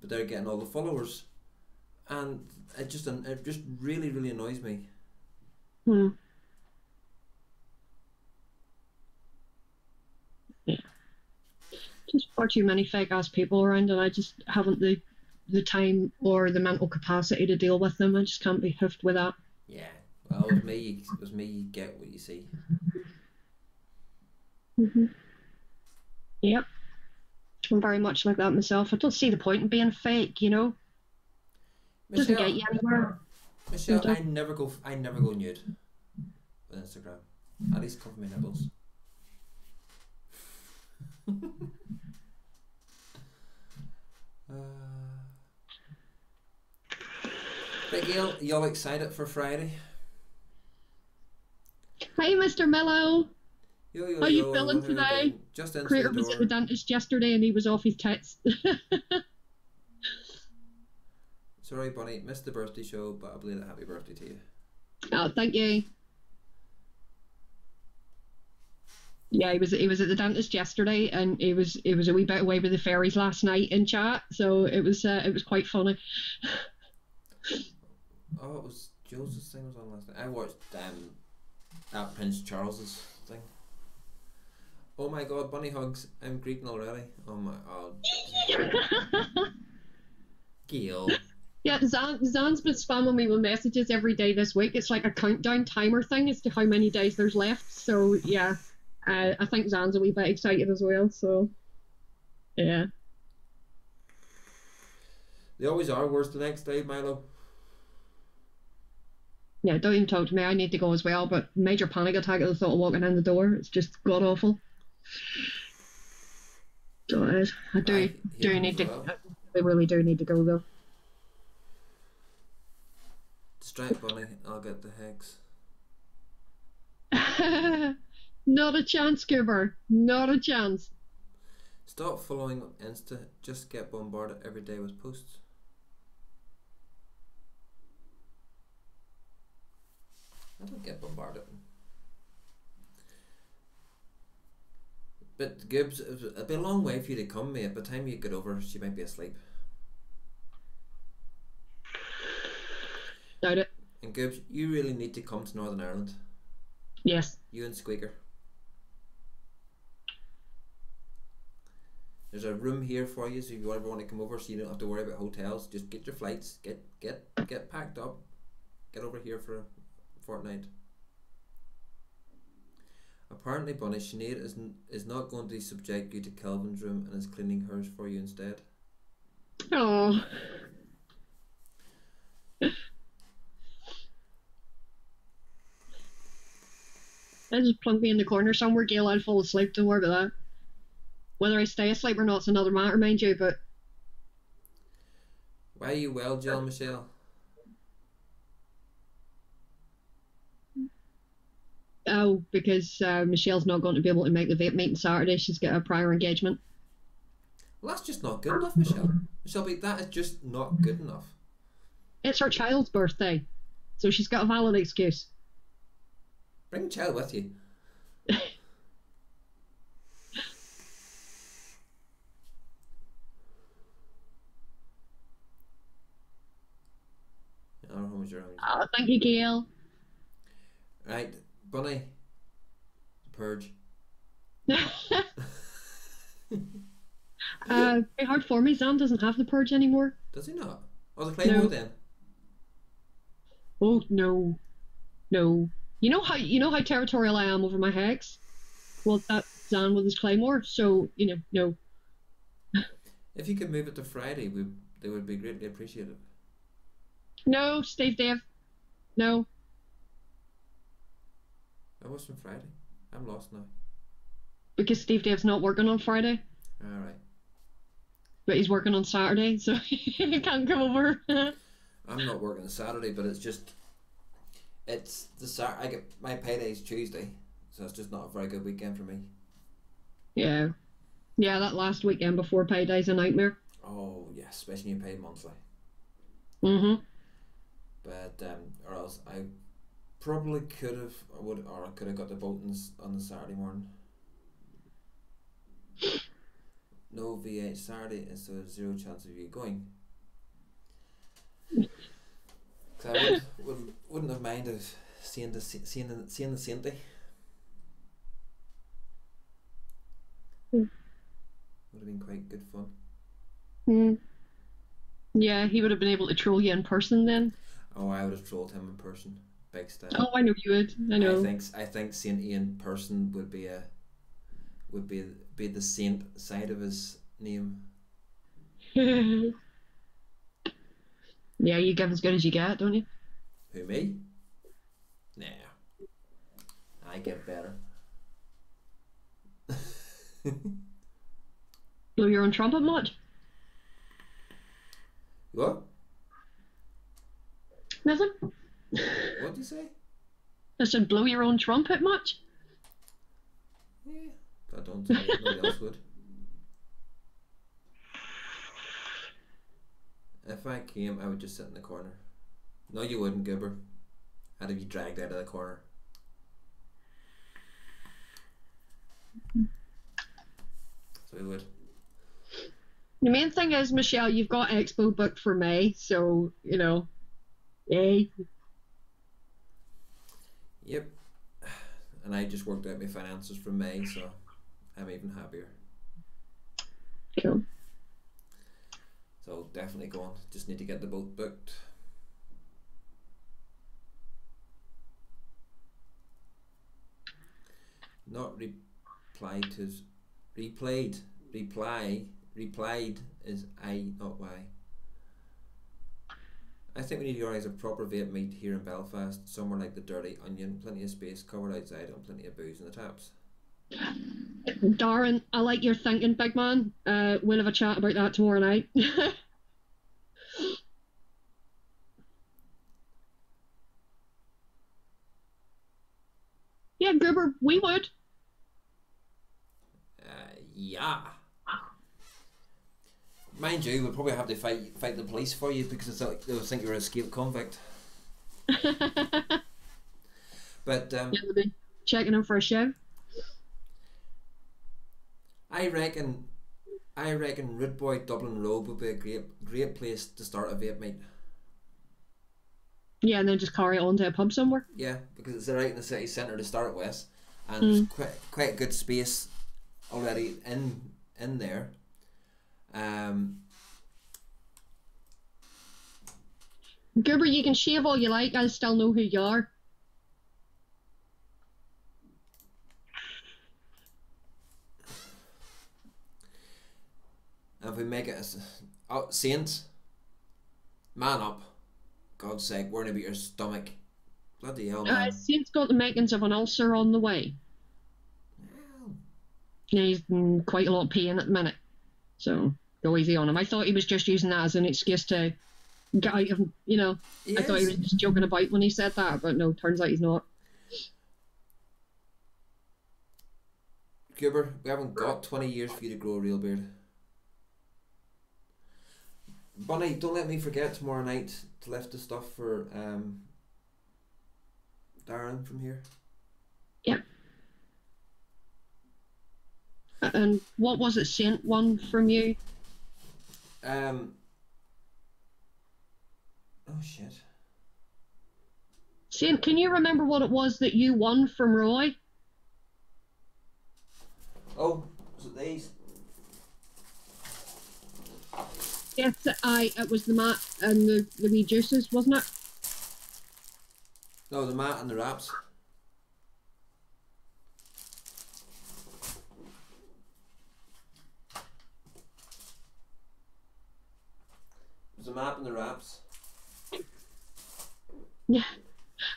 S1: but they're getting all the followers, and it just really, really annoys me.
S2: Yeah. Just far too many fake ass people around, and I just haven't the time or the mental capacity to deal with them. I just can't be hoofed with that.
S1: Yeah, well, with me, you get what you see.
S2: Mhm. Yep. I'm very much like that myself. I don't see the point in being fake, you know. Doesn't get you anywhere.
S1: Michelle, I never go nude with Instagram. At least cover my nipples. Big Gail, you all excited for Friday?
S2: Hi, Mr. Mello.
S1: Yo,
S2: how you feeling today?
S1: Just in
S2: Creator was at the dentist yesterday and he was off his tits.
S1: Sorry, Bunny, missed the birthday show, but I believe a happy birthday to you.
S2: Oh, thank you. Yeah, he was at the dentist yesterday, and he was a wee bit away with the fairies last night in chat, so it was quite funny.
S1: Oh, it was Jules' thing was on last night. I watched that Prince Charles's thing. Oh my god, bunny hugs. I'm greeting already. Oh my god. Gail.
S2: Yeah, Zan's been spamming me with messages every day this week. It's like a countdown timer thing as to how many days there's left. So yeah, I think Zan's a wee bit excited as well. So yeah.
S1: They always are. Where's the next day, Milo?
S2: Yeah, don't even talk to me. I need to go as well. But major panic attack at the thought of walking in the door. It's just god awful. So it is. I do need to.
S1: Well.
S2: I really do need to go though.
S1: Distract Bunny, I'll get the hex.
S2: Not a chance, Cooper. Not a chance.
S1: Stop following Insta. Just get bombarded every day with posts. I don't get bombarded. But Gibbs, it'd be a long way for you to come, mate. By the time you get over, she might be asleep.
S2: Doubt it.
S1: And Gibbs, you really need to come to Northern Ireland.
S2: Yes.
S1: You and Squeaker. There's a room here for you, so if you ever want to come over, so you don't have to worry about hotels. Just get your flights, get packed up, get over here for a fortnight. Apparently, Bunny, Sinead is not going to subject you to Calvin's room and is cleaning hers for you instead.
S2: Oh. I just plunk me in the corner somewhere, Gail. I'll fall asleep. Don't worry about that. Whether I stay asleep or not is another matter, mind you. But
S1: why are you well, Jill Michelle?
S2: Oh, because Michelle's not going to be able to make the vape meeting Saturday. She's got a prior engagement.
S1: Well, that's just not good enough, Michelle. Michelle, that is just not good enough.
S2: It's her child's birthday, so she's got a valid excuse.
S1: Bring the child with you.
S2: Oh, thank you, Gail.
S1: Right, Bunny. Purge.
S2: Very hard for me. Zan doesn't have the purge anymore.
S1: Does he not? Oh, the Claymore then.
S2: Oh no, no. You know how territorial I am over my hex. Well, that's Zan with his Claymore. So no.
S1: If you could move it to Friday, they would be greatly appreciated.
S2: No, Steve Dave. No.
S1: I was from Friday. I'm lost now.
S2: Because Steve Dave's not working on Friday.
S1: Alright.
S2: But he's working on Saturday, so he can't come over.
S1: I'm not working on Saturday, but it's I get my payday's Tuesday, so it's just not a very good weekend for me.
S2: Yeah. Yeah, that last weekend before payday's a nightmare.
S1: Oh yes, especially when you pay monthly.
S2: Mm-hmm.
S1: But or else I probably could have I could have got the boat on the Saturday morning. No V8 Saturday, and so there's zero chance of you going. Cause I wouldn't have minded seeing the Sainty. Would have been quite good fun.
S2: Mm. Yeah, he would have been able to troll you in person then.
S1: Oh, I would have trolled him in person, big style.
S2: Oh, I know you would. I know.
S1: I think Sainty in person would be the saint side of his name.
S2: Yeah, you give as good as you get, don't you?
S1: Who, me? Nah, I get better.
S2: Blow your own trumpet much?
S1: What?
S2: Nothing.
S1: What'd you say?
S2: I said, blow your own trumpet much?
S1: Yeah, I don't think anybody else would. If I came, I would just sit in the corner. No, you wouldn't, Gibber. I'd have you dragged out of the corner. definitely would.
S2: The main thing is, Michelle, you've got Expo booked for May, so, you know, yay.
S1: Yep. And I just worked out my finances for May, so I'm even happier.
S2: Cool.
S1: So definitely going. Just need to get the boat booked. Not replied to replied is I, not Y. I think we need to organise a proper vape meet here in Belfast, somewhere like the Dirty Onion, plenty of space covered outside and plenty of booze in the taps.
S2: Darren, I like your thinking, big man. We'll have a chat about that tomorrow night. Yeah, Goober, we would.
S1: Yeah. Mind you, we'll probably have to fight the police for you because they'll think you're an escaped convict. But
S2: Yeah, we'll be checking him for a show.
S1: I reckon Rude Boy Dublin Road would be a great place to start a vape meet.
S2: Yeah, and then just carry it on to a pub somewhere.
S1: Yeah, because it's right in the city centre to start with, and there's quite good space already in there.
S2: Goober, you can shave all you like, I'll still know who you are.
S1: And if we make it Saints, man up. God's sake, worrying about your stomach. Bloody hell, man.
S2: Saint's got the makings of an ulcer on the way.
S1: Well,
S2: Yeah, he's in quite a lot of pain at the minute. So, go easy on him. I thought he was just using that as an excuse to get out of, you know. I thought he was just joking about when he said that, but no, turns out he's not.
S1: Cooper, we haven't got 20 years for you to grow a real beard. Bunny, don't let me forget tomorrow night to lift the stuff for Darren from here.
S2: Yep. And what was it, Saint won from you?
S1: Oh shit.
S2: Saint, can you remember what it was that you won from Roy?
S1: Oh, was it these?
S2: Yes, it was the mat and the wee juices, wasn't it?
S1: No, the mat and the wraps. It was the mat and the wraps.
S2: Yeah,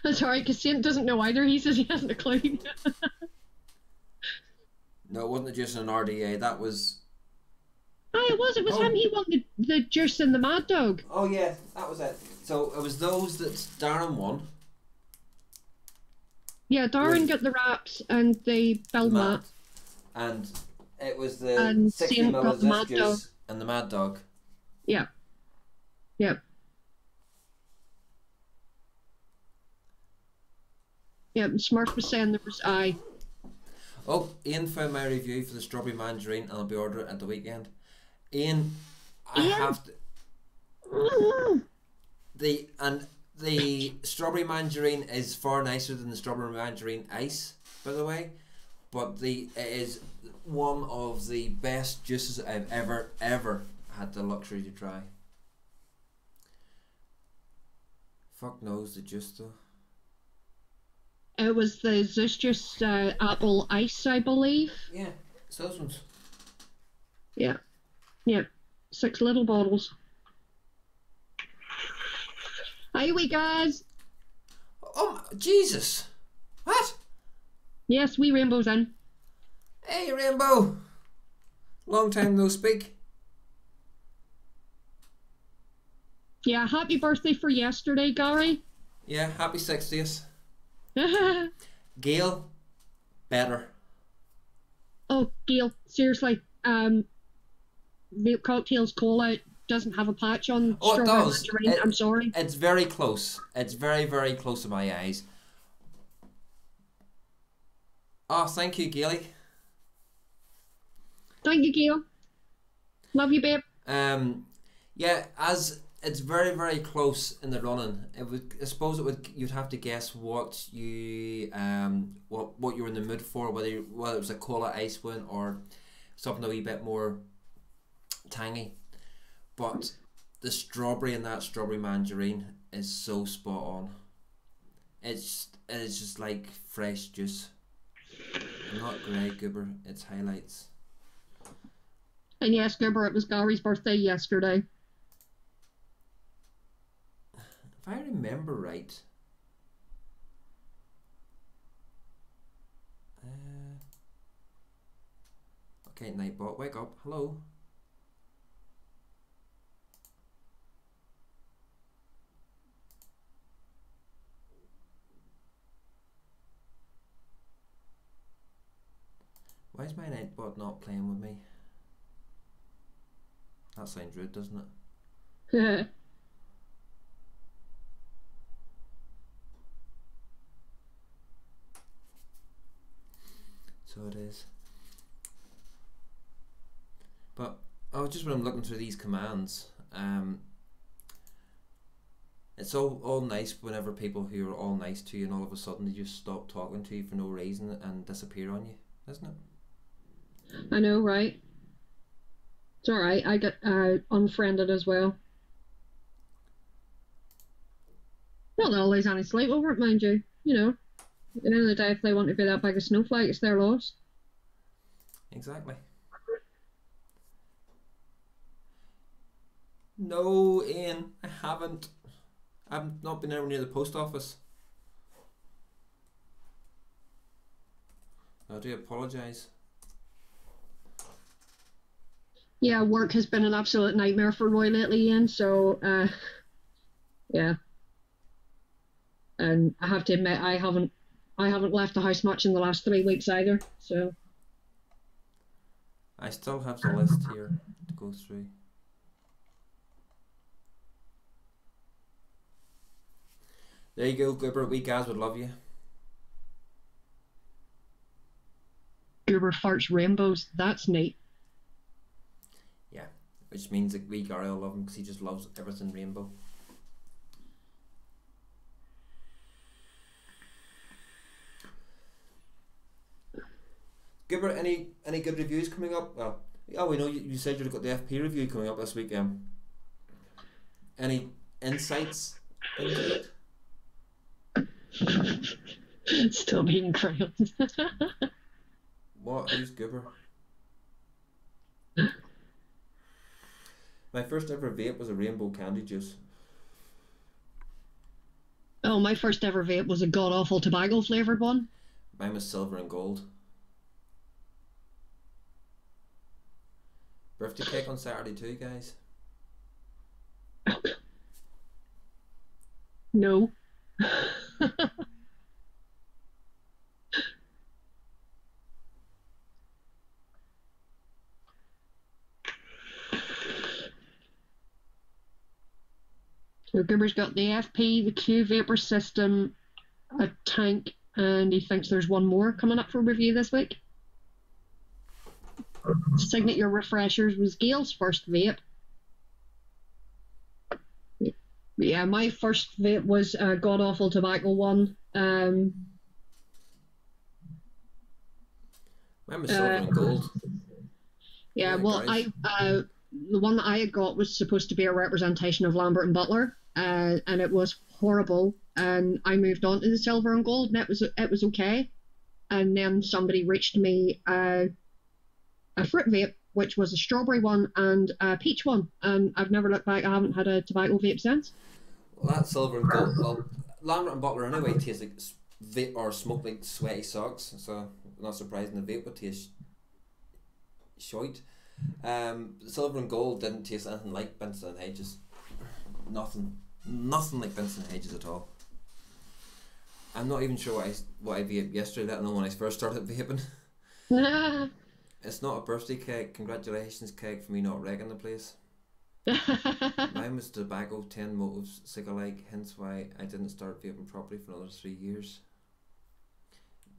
S2: that's alright, because Saint doesn't know either. He says he hasn't a clue.
S1: No, it wasn't just an RDA, that was...
S2: Oh, it was him. He won the juice and the Mad Dog.
S1: Oh yeah, that was it. So it was those that Darren won.
S2: Yeah, Darren got the wraps and the Bill mat.
S1: And it was the
S2: and
S1: 60
S2: Saint
S1: ml
S2: got
S1: of
S2: the
S1: this
S2: Mad
S1: juice
S2: Dog.
S1: and the Mad Dog.
S2: Yeah. Yep. Yep, Smurf was saying there was
S1: Oh, Ian found my review for the strawberry mandarin and I'll be ordering it at the weekend. Ian, I have to... The strawberry mandarin is far nicer than the strawberry mandarin ice, by the way. But it is one of the best juices I've ever had the luxury to try. Fuck knows the juice though.
S2: it was the Zeus Juice apple ice, I believe.
S1: Yeah, it's those ones.
S2: Yeah. Yep. 6 little bottles. Hi, we guys.
S1: Oh, Jesus. What?
S2: Yes, we Rainbow's in.
S1: Hey, Rainbow. Long time no speak.
S2: Yeah, happy birthday for yesterday, Gary.
S1: Yeah, happy 60th. Gail, better.
S2: Oh, Gail, seriously. Vape Cocktails Cola doesn't have a patch on
S1: Oh, it
S2: strawberry
S1: does.
S2: mandarin. I'm sorry.
S1: It's very close. It's very, very close to my eyes. Oh, thank you, Gailey.
S2: Thank you, Gail. Love you, babe.
S1: Yeah, as it's very very close in the running. It would, I suppose it would. You'd have to guess what you what you were in the mood for. Whether it was a cola ice one or something a wee bit more tangy. But the strawberry in that strawberry mandarin is so spot on. It's just like fresh juice. Not grey goober. It's highlights.
S2: And yes, Gibber, it was Gary's birthday yesterday.
S1: If I remember right. Okay, Nightbot, wake up. Hello. Why is my Nightbot not playing with me? That sounds rude, doesn't it? So it is. But just when I'm looking through these commands, it's all nice whenever people who are all nice to you and all of a sudden they just stop talking to you for no reason and disappear on you, isn't it?
S2: I know, right? It's alright, I got unfriended as well. Not always any sleep over it, mind you. You know, at the end of the day, if they want to be that big a snowflake, it's their loss.
S1: Exactly. No, Ian, I haven't. I've not been anywhere near the post office. I do apologise.
S2: Yeah, work has been an absolute nightmare for Roy lately, Ian, so, yeah. And I have to admit, I haven't left the house much in the last 3 weeks either, so.
S1: I still have the list here to go through. There you go, Goober. We guys would love you.
S2: Goober farts rainbows. That's neat.
S1: Yeah, which means that we Gary will love him because he just loves everything rainbow. Goober, any good reviews coming up? Well, oh, we know you said you've got the FP review coming up this week. Any insights into it?
S2: Still being crayons.
S1: What? Who's Goober? My first ever vape was a rainbow candy juice.
S2: Oh, my first ever vape was a god awful tobacco flavoured one.
S1: Mine was silver and gold. Birthday cake on Saturday too, guys.
S2: No. So Goober's got the FP, the Q vapor system, a tank, and he thinks there's one more coming up for review this week. Signature Refreshers was Gail's first vape. Yeah, my first vape was a god awful tobacco one.
S1: Mine was silver and gold.
S2: Yeah, well, guys. The one that I had got was supposed to be a representation of Lambert and Butler, and it was horrible. And I moved on to the silver and gold, and it was okay. And then somebody reached me a fruit vape, which was a strawberry one and a peach one, and I've never looked back. I haven't had a tobacco vape since.
S1: Well, that silver and gold. Well, Lambert and Butler anyway tastes like vape or smoke like sweaty socks, so not surprising the vape would taste shite. Silver and gold didn't taste anything like Benson and Hedges. Nothing like Benson and Hedges at all. I'm not even sure what I vaped yesterday, let alone when I first started vaping. It's not a birthday cake. Congratulations, cake, for me not wrecking the place. Mine was tobacco, 10 motives, sick alike, hence why I didn't start vaping properly for another 3 years.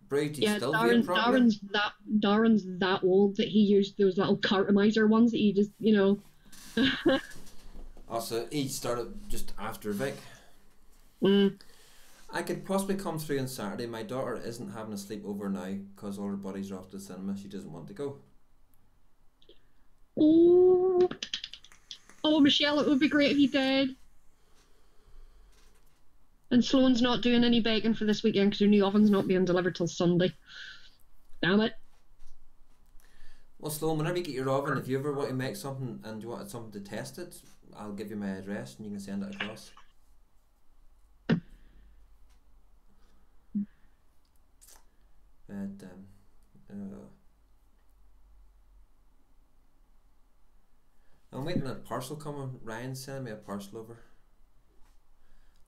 S1: Brewed, he'd
S2: Yeah,
S1: still vape properly.
S2: Darren's that old that he used those little cartomizer ones that you just, you know.
S1: Also, he started just after Vic.
S2: Mm.
S1: I could possibly come through on Saturday. My daughter isn't having a sleepover now because all her buddies are off to the cinema. She doesn't want to go.
S2: Oh, oh, Michelle, it would be great if you did. And Sloane's not doing any baking for this weekend because her new oven's not being delivered till Sunday. Damn it.
S1: Well, Sloan, whenever you get your oven, if you ever want to make something and you wanted something to test it, I'll give you my address and you can send it across. But, I'm waiting on a parcel coming. Ryan sent me a parcel over.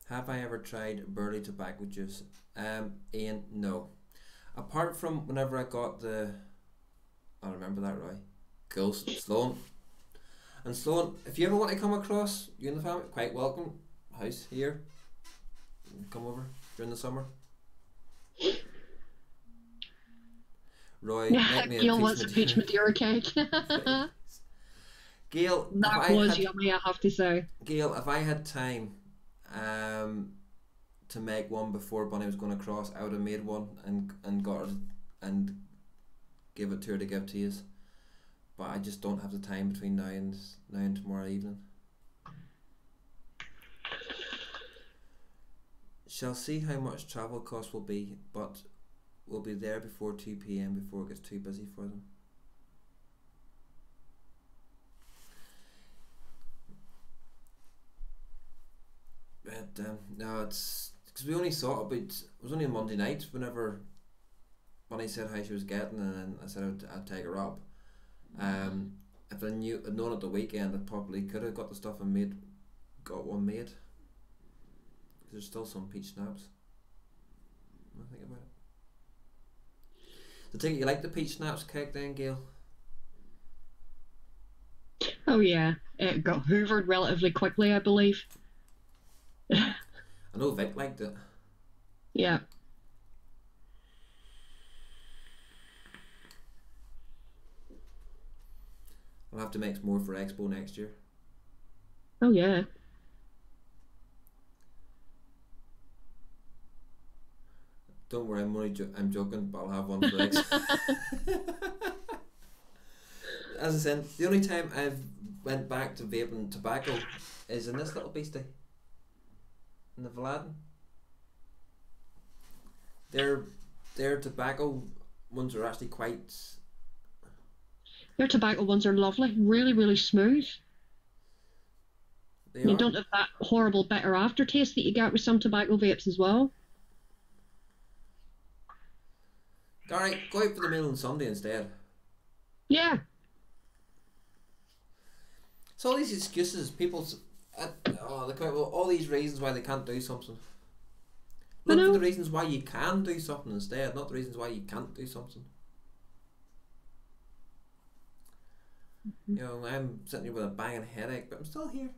S1: Have I ever tried burley tobacco juice? Ian, no. Apart from whenever I got the... I remember that, right? Cool, Sloan. And Sloan, if you ever want to come across, you and the family, quite welcome. House here. Come over during the summer. Roy, make me
S2: Gail wants a peach Madeira cake.
S1: Gail,
S2: that was yummy, I have to say.
S1: Gail, if I had time to make one before Bunny was going to cross, I would have made one and got her and give it to her to give to you. But I just don't have the time between now and tomorrow evening. Shall see how much travel costs will be, but we'll be there before 2 p.m. before it gets too busy for them. But no, it's because we only saw it about. It was only a Monday night whenever Bunny said how she was getting, and then I said I'd take her up. If I'd known at the weekend, I probably could have got the stuff and got one made. Because there's still some peach schnapps. When I think about it. So take it you like the peach schnapps cake then, Gail?
S2: Oh yeah, it got hoovered relatively quickly, I believe.
S1: I know Vic liked it.
S2: Yeah.
S1: I'll have to make more for Expo next year.
S2: Oh yeah.
S1: Don't worry, I'm joking, but I'll have one for Expo. As I said, the only time I've went back to vaping tobacco is in this little beastie. In the Vladen. Their tobacco ones are actually quite...
S2: Their tobacco ones are lovely, really, really smooth. You don't have that horrible bitter aftertaste that you get with some tobacco vapes as well.
S1: Alright, go out for the meal on Sunday instead.
S2: Yeah.
S1: So all these excuses, people... they come out with all these reasons why they can't do something. Look for the reasons why you can do something instead, not the reasons why you can't do something. Mm-hmm. You know, I'm sitting here with a banging headache, but I'm still here.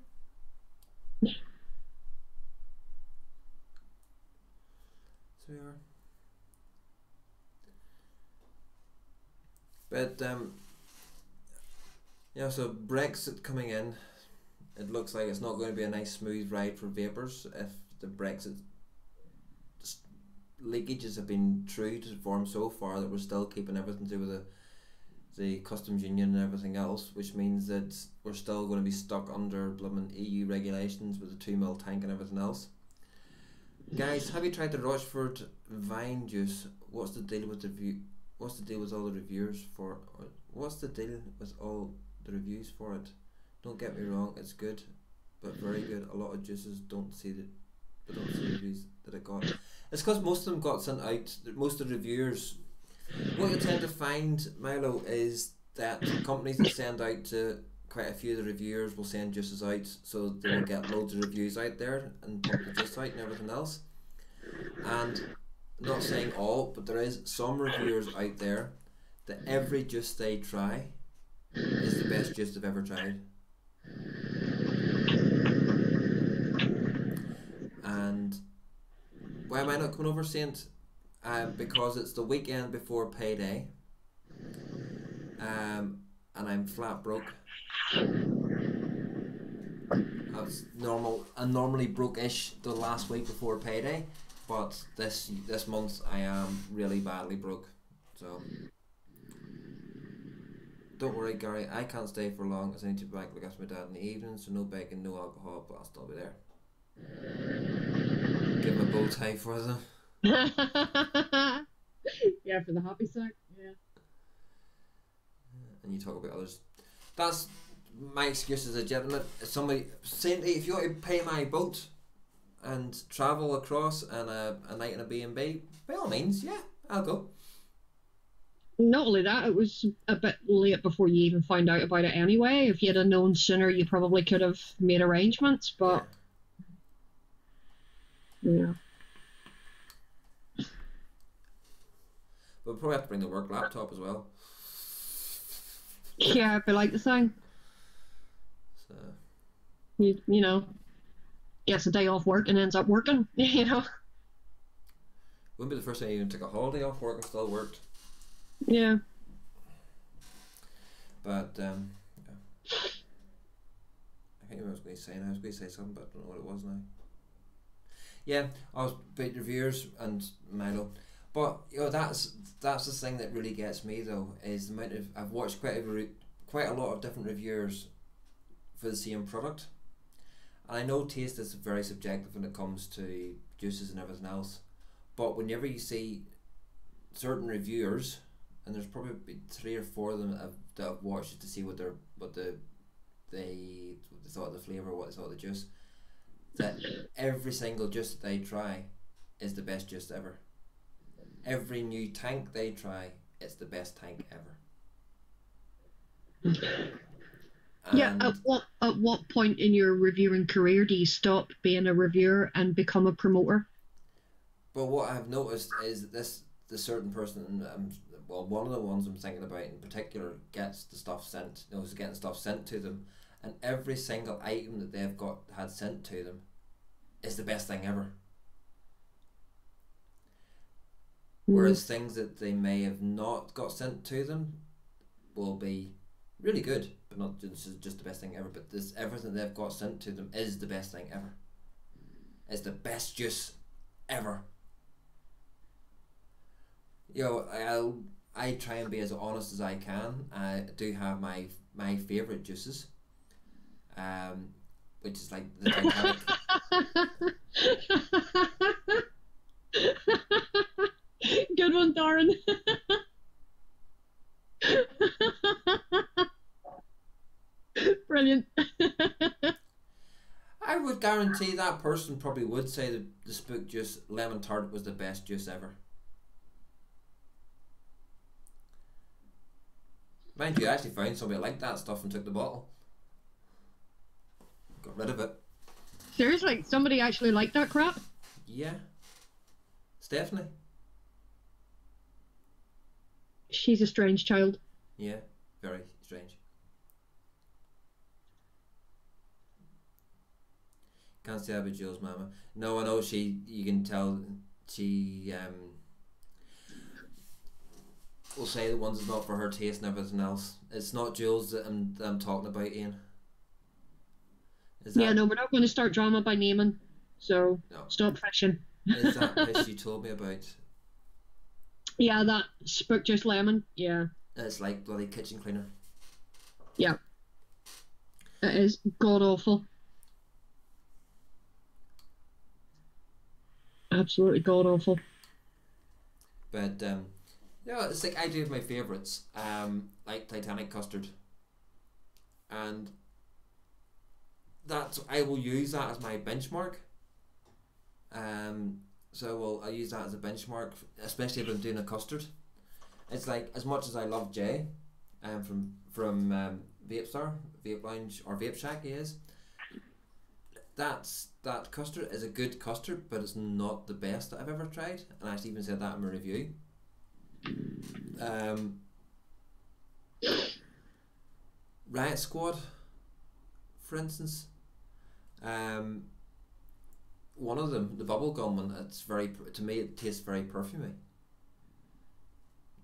S1: So we are. But yeah, so Brexit coming in, it looks like it's not going to be a nice smooth ride for vapors if the Brexit leakages have been true to form so far that we're still keeping everything to do with the customs union and everything else, which means that we're still going to be stuck under blooming EU regulations with the 2 mil tank and everything else. Guys, have you tried the Rochefort Vine juice? What's the deal with What's the deal with all the reviewers for? What's the deal with all the reviews for it? Don't get me wrong, it's good, but very good. A lot of juices don't see the reviews that it got. It's because most of them got sent out. Most of the reviewers, what you tend to find, Milo, is that companies that send out to quite a few of the reviewers will send juices out, so they will get loads of reviews out there and pump the juice out and everything else. And not saying all, but there is some reviewers out there that every juice they try is the best juice they've ever tried. And why am I not coming over, Saint? because it's the weekend before payday, and I'm flat broke. That's normal. I'm normally broke-ish the last week before payday, but this month I am really badly broke. So don't worry, Gary. I can't stay for long as I need to be back look after my dad in the evening. So no begging, no alcohol, but I'll still be there. Give him a bow tie for them.
S2: Yeah, for the happy sack. Yeah.
S1: And you talk about others. That's my excuse as a gentleman. Somebody saying, if you want to pay my boat and travel across and a night in a B&B, by all means, yeah, I'll go.
S2: Not only that, it was a bit late before you even found out about it anyway. If you'd have known sooner, you probably could have made arrangements, but yeah.
S1: But we'll probably have to bring the work laptop as well.
S2: Yeah, it'd be like the thing.
S1: So
S2: You know, gets a day off work and ends up working, you know.
S1: wouldn't be the first time you even took a holiday off work and still worked.
S2: Yeah.
S1: But yeah. I can't remember what I was going to say now. I was going to say something, but I don't know what it was now. Yeah, I was about reviewers and Milo. But that's the thing that really gets me though, is the amount of I've watched quite a lot of different reviewers for the same product, and I know taste is very subjective when it comes to juices and everything else. But whenever you see certain reviewers, and there's probably 3 or 4 of them that I've watched to see what they thought of the flavour, what they thought of the juice, that every single juice that they try is the best juice ever. Every new tank they try, it's the best tank ever.
S2: Yeah, at what point in your reviewing career do you stop being a reviewer and become a promoter?
S1: But what I've noticed is that the certain person, one of the ones I'm thinking about in particular, gets the stuff sent, knows getting stuff sent to them, and every single item that they've had sent to them is the best thing ever. Whereas things that they may have not got sent to them will be really good, but not just the best thing ever. But everything they've got sent to them is the best thing ever. It's the best juice ever. I try and be as honest as I can. I do have my favourite juices, which is like the Titanic.
S2: Good one, Darren. Brilliant.
S1: I would guarantee that person probably would say that the Spook Juice Lemon Tart was the best juice ever. Mind you, I actually found somebody that liked that stuff and took the bottle. Got rid of it.
S2: Seriously, somebody actually liked that crap?
S1: Yeah. Stephanie.
S2: She's a strange child.
S1: Yeah, very strange. Can't say that about Jules' mama. No, I know you can tell she will say the ones that's not for her taste and everything else. It's not Jules that I'm talking about, Ian.
S2: Yeah, no, we're not going to start drama by naming, so no. Stop fishing.
S1: Is that fish you told me about?
S2: Yeah, that Spook Juice Lemon, yeah.
S1: It's like bloody kitchen cleaner.
S2: Yeah. It is god awful. Absolutely god awful.
S1: But it's like I do have my favourites, like Titanic custard, and I will use that as my benchmark. So I'll use that as a benchmark, especially if I'm doing a custard. It's like, as much as I love Jay, from Vape Star, Vape Lounge, or Vape Shack, he is. That custard is a good custard, but it's not the best that I've ever tried, and I actually even said that in my review. Riot Squad, for instance, one of them, the bubblegum one, to me it tastes very perfumey.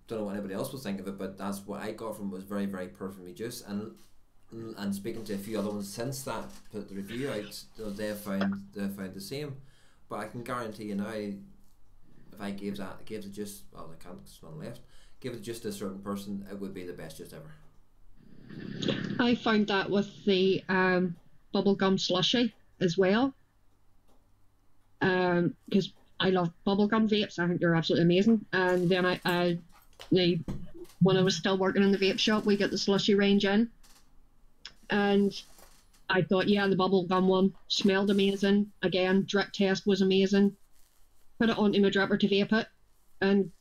S1: don't know what anybody else will think of it, but that's what I got from it. Was very, very perfumey juice. And speaking to a few other ones since that put the review out, they've found the same. But I can guarantee you now, if I gave the juice, well, I can't because there's none left. Give it just to a certain person, it would be the best juice ever.
S2: I found that with the bubblegum slushy as well. Because I love bubblegum vapes. I think they're absolutely amazing. And then when I was still working in the vape shop, we got the slushy range in. And I thought, yeah, the bubblegum one smelled amazing. Again, drip test was amazing. Put it onto my dripper to vape it. And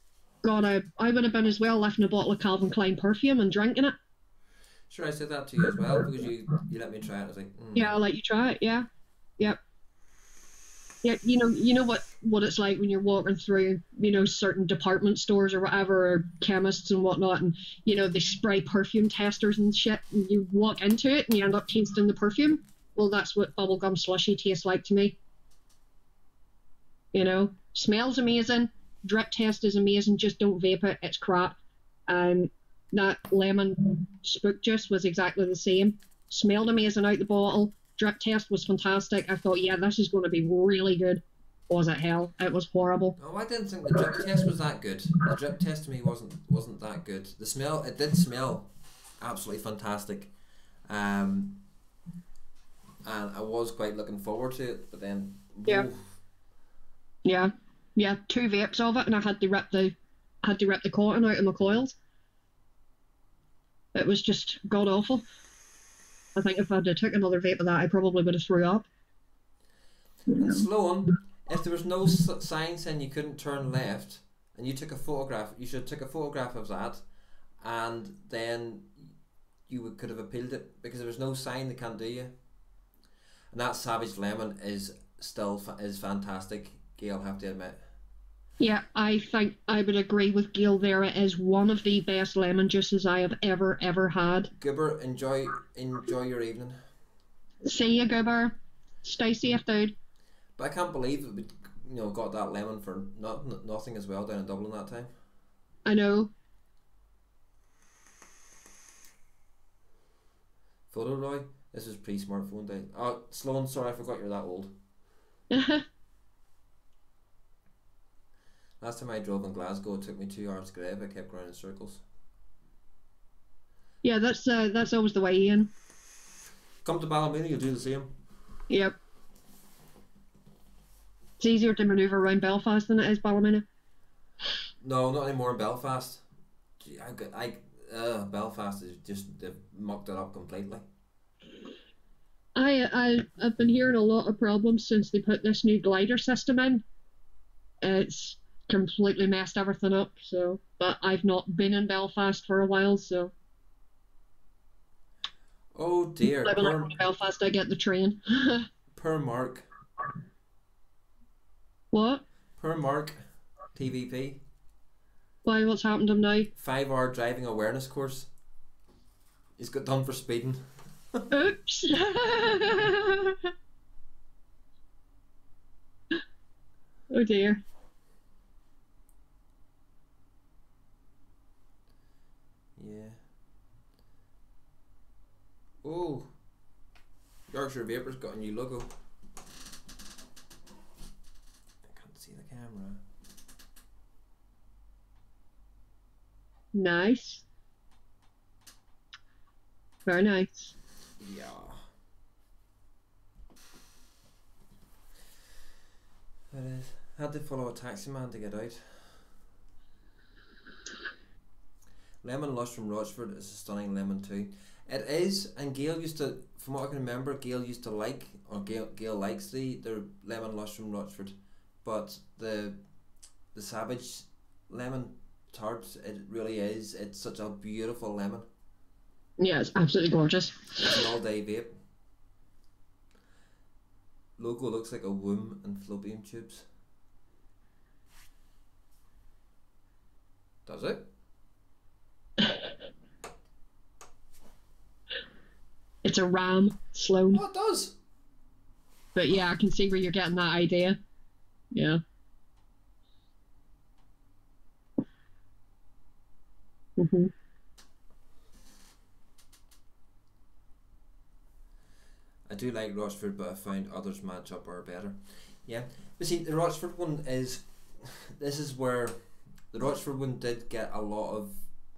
S2: God, I would have been as well lifting a bottle of Calvin Klein perfume and drinking it.
S1: Sure, I said that to you as well because you let me try it. I was like,
S2: yeah, I'll let you try it. Yeah, yep. Yeah, you know what it's like when you're walking through, certain department stores or whatever, or chemists and whatnot, and they spray perfume testers and shit, and you walk into it and you end up tasting the perfume. Well, that's what bubblegum slushy tastes like to me. Smells amazing, drip test is amazing, just don't vape it, it's crap. And that lemon spook juice was exactly the same. Smelled amazing out the bottle. Drip test was fantastic. I thought, yeah, this is going to be really good. Was it hell? It was horrible.
S1: Oh, I didn't think the drip test was that good. The drip test to me wasn't that good. The smell, it did smell absolutely fantastic, and I was quite looking forward to it. But then,
S2: yeah, yeah, 2 vapes of it, and I had to rip the cotton out of my coils. It was just god awful. I think if I'd took another vape of that, I probably would have threw up.
S1: And Sloan, if there was no sign saying you couldn't turn left, and you took a photograph, you should have took a photograph of that, and then you could have appealed it because there was no sign they can't do you. And that Savage Lemon is fantastic, Gail, have to admit.
S2: Yeah, I think I would agree with Gail there. It is one of the best lemon juices I have ever had.
S1: Goober, enjoy your evening.
S2: See you, Goober. Stay safe, dude.
S1: But I can't believe that we got that lemon for nothing as well down in Dublin that time.
S2: I know.
S1: Photo Roy, this is pre-smartphone day. Oh, Sloan, sorry, I forgot you're that old. Last time I drove in Glasgow, it took me 2 hours to get out. I kept going in circles.
S2: Yeah, that's always the way, Ian.
S1: Come to Ballymena, you'll do the same.
S2: Yep. It's easier to manoeuvre around Belfast than it is Ballymena.
S1: No, not anymore in Belfast. Belfast is just, they've mucked it up completely.
S2: I've been hearing a lot of problems since they put this new glider system in. It's completely messed everything up. So, but I've not been in Belfast for a while, so.
S1: Oh dear.
S2: When I go to Belfast, I get the train.
S1: Per mark.
S2: What?
S1: Per mark. TVP.
S2: Why? What's happened to him now?
S1: 5-hour driving awareness course. He's got done for speeding.
S2: Oops. Oh dear.
S1: Yeah. Oh. Yorkshire Vapor's got a new logo. I can't see the camera.
S2: Nice. Very nice.
S1: Yeah. It is. Had to follow a taxi man to get out. Lemon Lush from Rochford is a stunning lemon too. It is, and Gail used to, from what I can remember, Gail used to like, or Gail likes the Lemon Lush from Rochford, but the Savage Lemon Tarts, it really is. It's such a beautiful lemon.
S2: Yeah, it's absolutely gorgeous.
S1: It's an all-day vape. Logo looks like a womb and fallopian tubes. Does it?
S2: It's a ram, Sloan.
S1: Oh, it does.
S2: But yeah, I can see where you're getting that idea. Yeah. Hmm.
S1: I do like Rochford, but I find others match up are better. Yeah, but see, the Rochford one is. This is where the Rochford one did get a lot of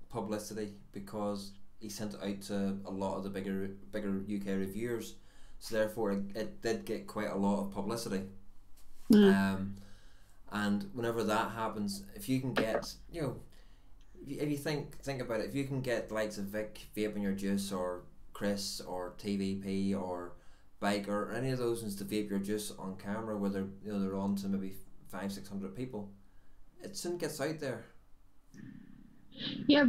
S1: publicity because he sent it out to a lot of the bigger UK reviewers, so therefore it did get quite a lot of publicity.
S2: Mm.
S1: And whenever that happens, if you can get, you know, if you think about it, if you can get the likes of Vic vaping your juice, or Chris, or TVP, or Bike, or any of those ones to vape your juice on camera, where they're on to maybe 500-600 people, it soon gets out there.
S2: Yeah,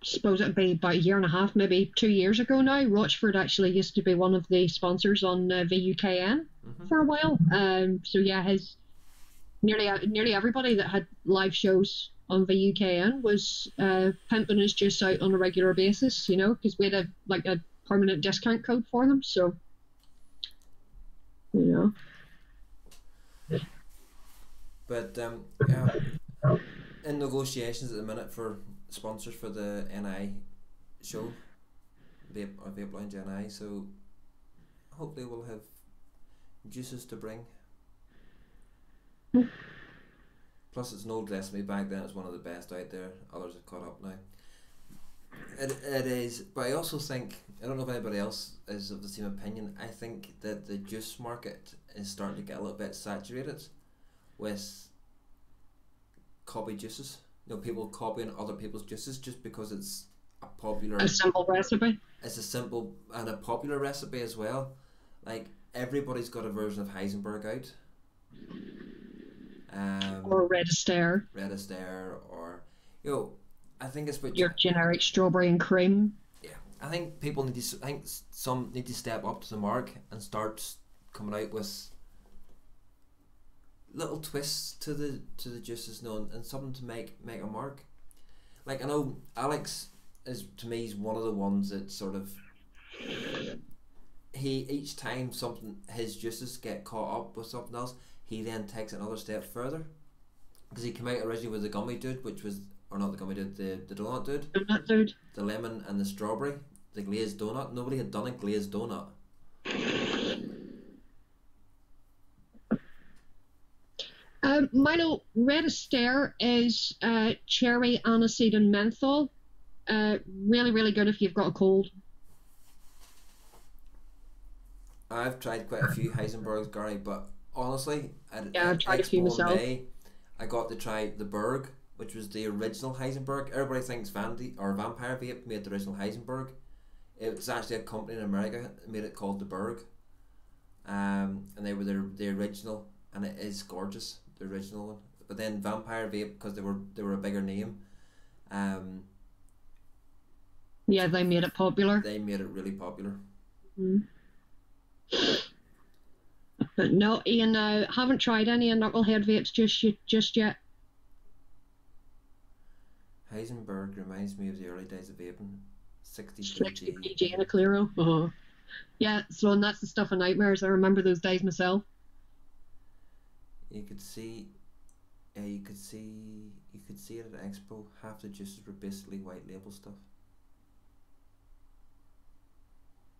S2: suppose it'd be about a year and a half, maybe 2 years ago now. Rochford actually used to be one of the sponsors on VUKN for a while. So yeah, his nearly everybody that had live shows on VUKN was pimping his juice out on a regular basis. You know, because we had a permanent discount code for them. So you know.
S1: But yeah, in negotiations at the minute for sponsors for the NI show, Vape Lounge NI, so hopefully we'll have juices to bring. Plus it's an old recipe. Back then it was one of the best out there. Others have caught up now. It is, but I also think, I don't know if anybody else is of the same opinion, I think that the juice market is starting to get a little bit saturated with copy juices. You know, people copying other people's juices just because it's
S2: a simple recipe.
S1: It's a simple and a popular recipe as well. Like, everybody's got a version of Heisenberg out.
S2: Or Red Astaire.
S1: Or, you know, I think it's what
S2: your generic strawberry and cream.
S1: Yeah, I think people need to. I think some need to step up to the mark and start coming out with little twists to the juices, and something to make a mark. Like, I know Alex is, to me, is one of the ones that sort of, each time his juices get caught up with something else, he then takes it another step further, because he came out originally with the gummy dude, which was, or not the gummy dude, the donut dude.
S2: Donut dude.
S1: The lemon and the strawberry, the glazed donut. Nobody had done a glazed donut.
S2: Milo, Red Astaire is cherry, aniseed, and menthol. Really, really good if you've got a cold.
S1: I've tried quite a few Heisenbergs, Gary, but honestly,
S2: I've tried a few myself.
S1: I got to try the Berg, which was the original Heisenberg. Everybody thinks Vampire Vape made the original Heisenberg. It was actually a company in America that made it called the Berg, and they were the original, and it is gorgeous, the original one. But then Vampire Vape, because they were a bigger name,
S2: yeah, they made it popular.
S1: They made it really popular.
S2: Mm. But no, Ian, haven't tried any of Knucklehead vapes just yet.
S1: Heisenberg reminds me of the early days of vaping. 60
S2: PG and a Clearo. Uh-huh. Yeah, so and that's the stuff of nightmares. I remember those days myself.
S1: You could see it at Expo. Half the juices were basically white label stuff.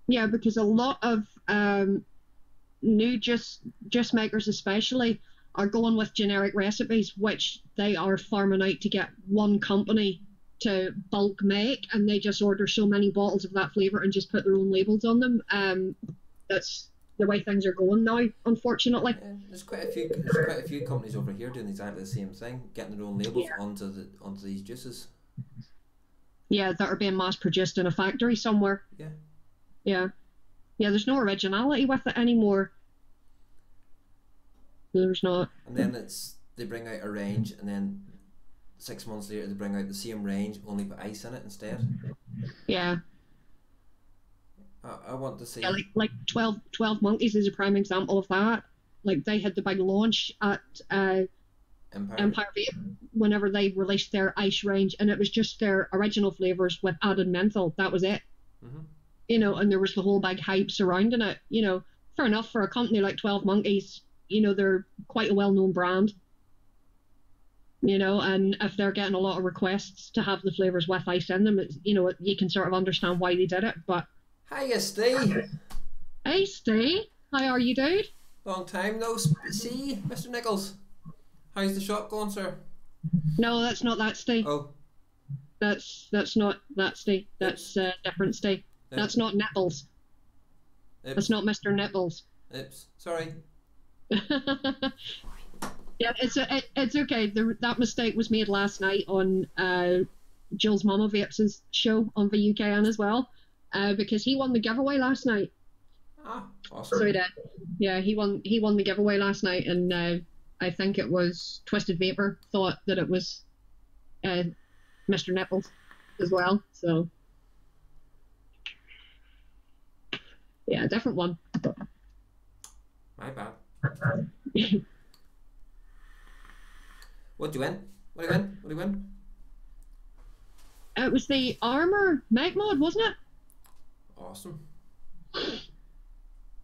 S2: Yeah, because a lot of new juice makers especially are going with generic recipes, which they are farming out to get one company to bulk make, and they just order so many bottles of that flavour and just put their own labels on them. That's the way things are going now, unfortunately.
S1: Yeah, there's quite a few companies over here doing exactly the same thing, getting their own labels onto these juices.
S2: Yeah, that are being mass produced in a factory somewhere. Yeah, there's no originality with it anymore. There's not.
S1: And then they bring out a range, and then 6 months later they bring out the same range, only put ice in it instead.
S2: Yeah.
S1: I want to see.
S2: Yeah, like 12 Monkeys is a prime example of that. Like, they had the big launch at Empire Vape whenever they released their ice range, and it was just their original flavours with added menthol. That was it. Mm-hmm. You know, and there was the whole big hype surrounding it. You know, fair enough for a company like 12 Monkeys. You know, they're quite a well-known brand. You know, and if they're getting a lot of requests to have the flavors with ice in them, it's, you know, you can sort of understand why they did it. But
S1: Hiya, Steve.
S2: hey, Steve, how are you, dude?
S1: Long time no see, Mr. Nichols. How's the shop going, sir?
S2: No, that's not that Steve.
S1: Oh,
S2: That's not that Steve. That's different Steve. That's not Nipples. That's not Mr. Nipples.
S1: Oops. Sorry.
S2: Yeah, it's okay. That mistake was made last night on Jill's Mama Vapes' show on the UKN as well, because he won the giveaway last night.
S1: Ah, awesome.
S2: So he did. Yeah, he won the giveaway last night, and I think it was Twisted Vapor thought that it was Mr. Nipples as well. So yeah, different one.
S1: My bad. What'd you win? What do you win? What do you win?
S2: It was the Armour Mech Mod, wasn't it?
S1: Awesome.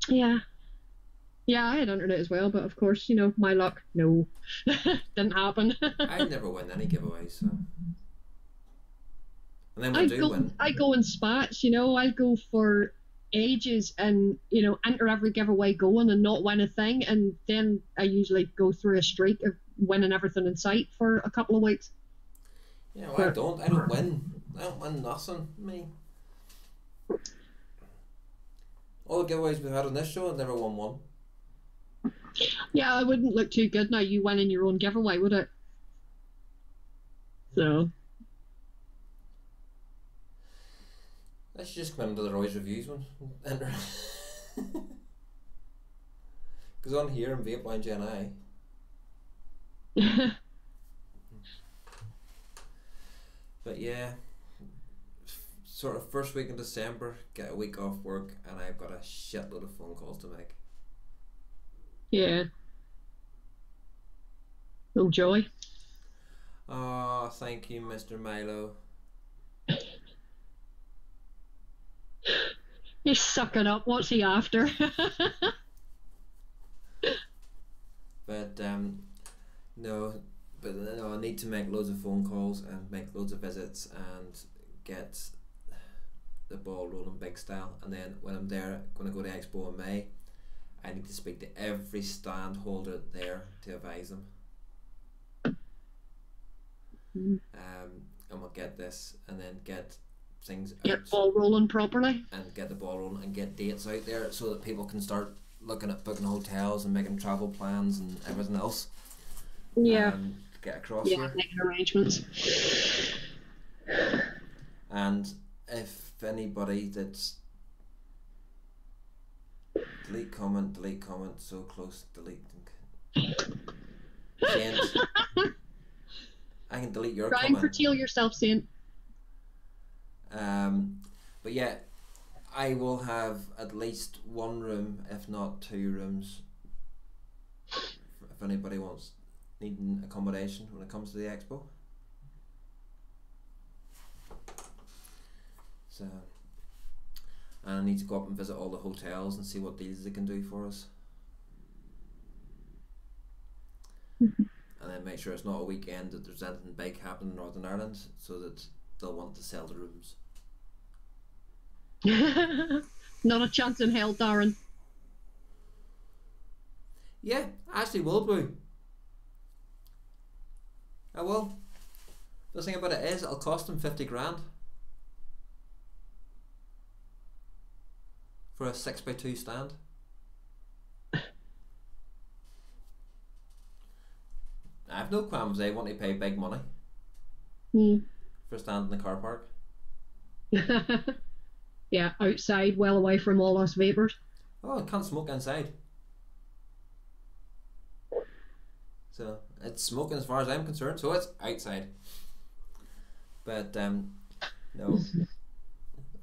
S2: Yeah. Yeah, I had entered it as well, but of course, you know, my luck, no. Didn't happen.
S1: I never win any giveaways, so. And then when I do win.
S2: I go in spats, you know, I go for ages and, you know, enter every giveaway going and not win a thing, and then I usually go through a streak of winning everything in sight for a couple of weeks.
S1: Yeah, well, I don't win. I don't win nothing. Me. All the giveaways we've had on this show, I've never won one.
S2: Yeah, it wouldn't look too good now you winning your own giveaway, would it? So.
S1: Let's just come into the Roy's Reviews one. Enter. Because on here in Vape Lounge NI. But yeah, sort of first week in December, get a week off work, and I've got a shitload of phone calls to make.
S2: Yeah. Oh, joy.
S1: Oh, thank you, Mr. Milo.
S2: He's sucking up. What's he after?
S1: But no, I need to make loads of phone calls and make loads of visits and get the ball rolling big style. And then when I'm there, going to go to Expo in May, I need to speak to every stand holder there to advise them. And we'll get this, and then get things
S2: get out, ball rolling properly,
S1: and get the ball rolling and get dates out there so that people can start looking at booking hotels and making travel plans and everything else.
S2: Yeah.
S1: Get across
S2: here.
S1: Making
S2: arrangements.
S1: And if anybody that's delete comment, so close, delete. Saint, I can delete your comment.
S2: Try and curtail yourself, Saint.
S1: But yeah, I will have at least one room, if not 2 rooms, if anybody wants needing accommodation when it comes to the expo. So, and I need to go up and visit all the hotels and see what deals they can do for us. And then make sure it's not a weekend that there's anything big happening in Northern Ireland, so that they'll want to sell the rooms.
S2: Not a chance in hell, Darren.
S1: Yeah, I actually will do. I will. The thing about it is, it'll cost them 50 grand for a 6x2 stand. I have no qualms. They want to pay big money for a stand in the car park.
S2: Yeah, outside, well away from all us vapors.
S1: Oh, I can't smoke inside. So it's smoking as far as I'm concerned, so it's outside. But no,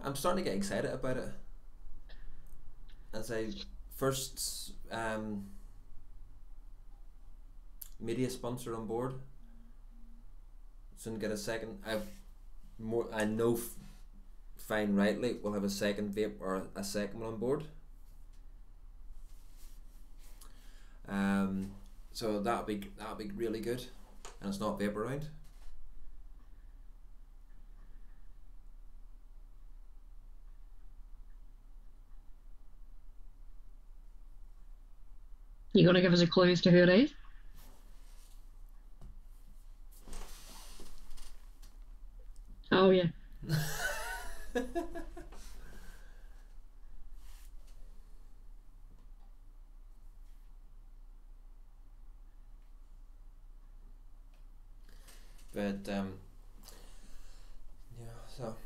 S1: I'm starting to get excited about it. As I first media sponsor on board, soon get a second. I know fine rightly we'll have a second vape or a second one on board. So that'll be really good. and it's not vape around.
S2: You gonna give us a clue as to who it is? Oh yeah.
S1: But yeah, so,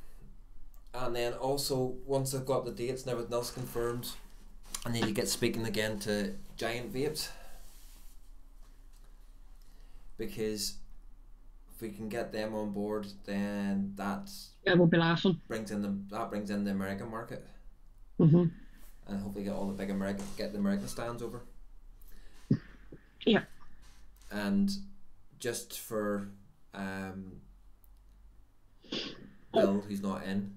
S1: and then also once I've got the dates and everything else confirmed, I need to get speaking again to Giant Vapes, because if we can get them on board, then
S2: Yeah, we'll be laughing.
S1: brings in the American market,
S2: Mhm.
S1: and hopefully get the American stands over.
S2: Yeah.
S1: And just for Bill, who's not in,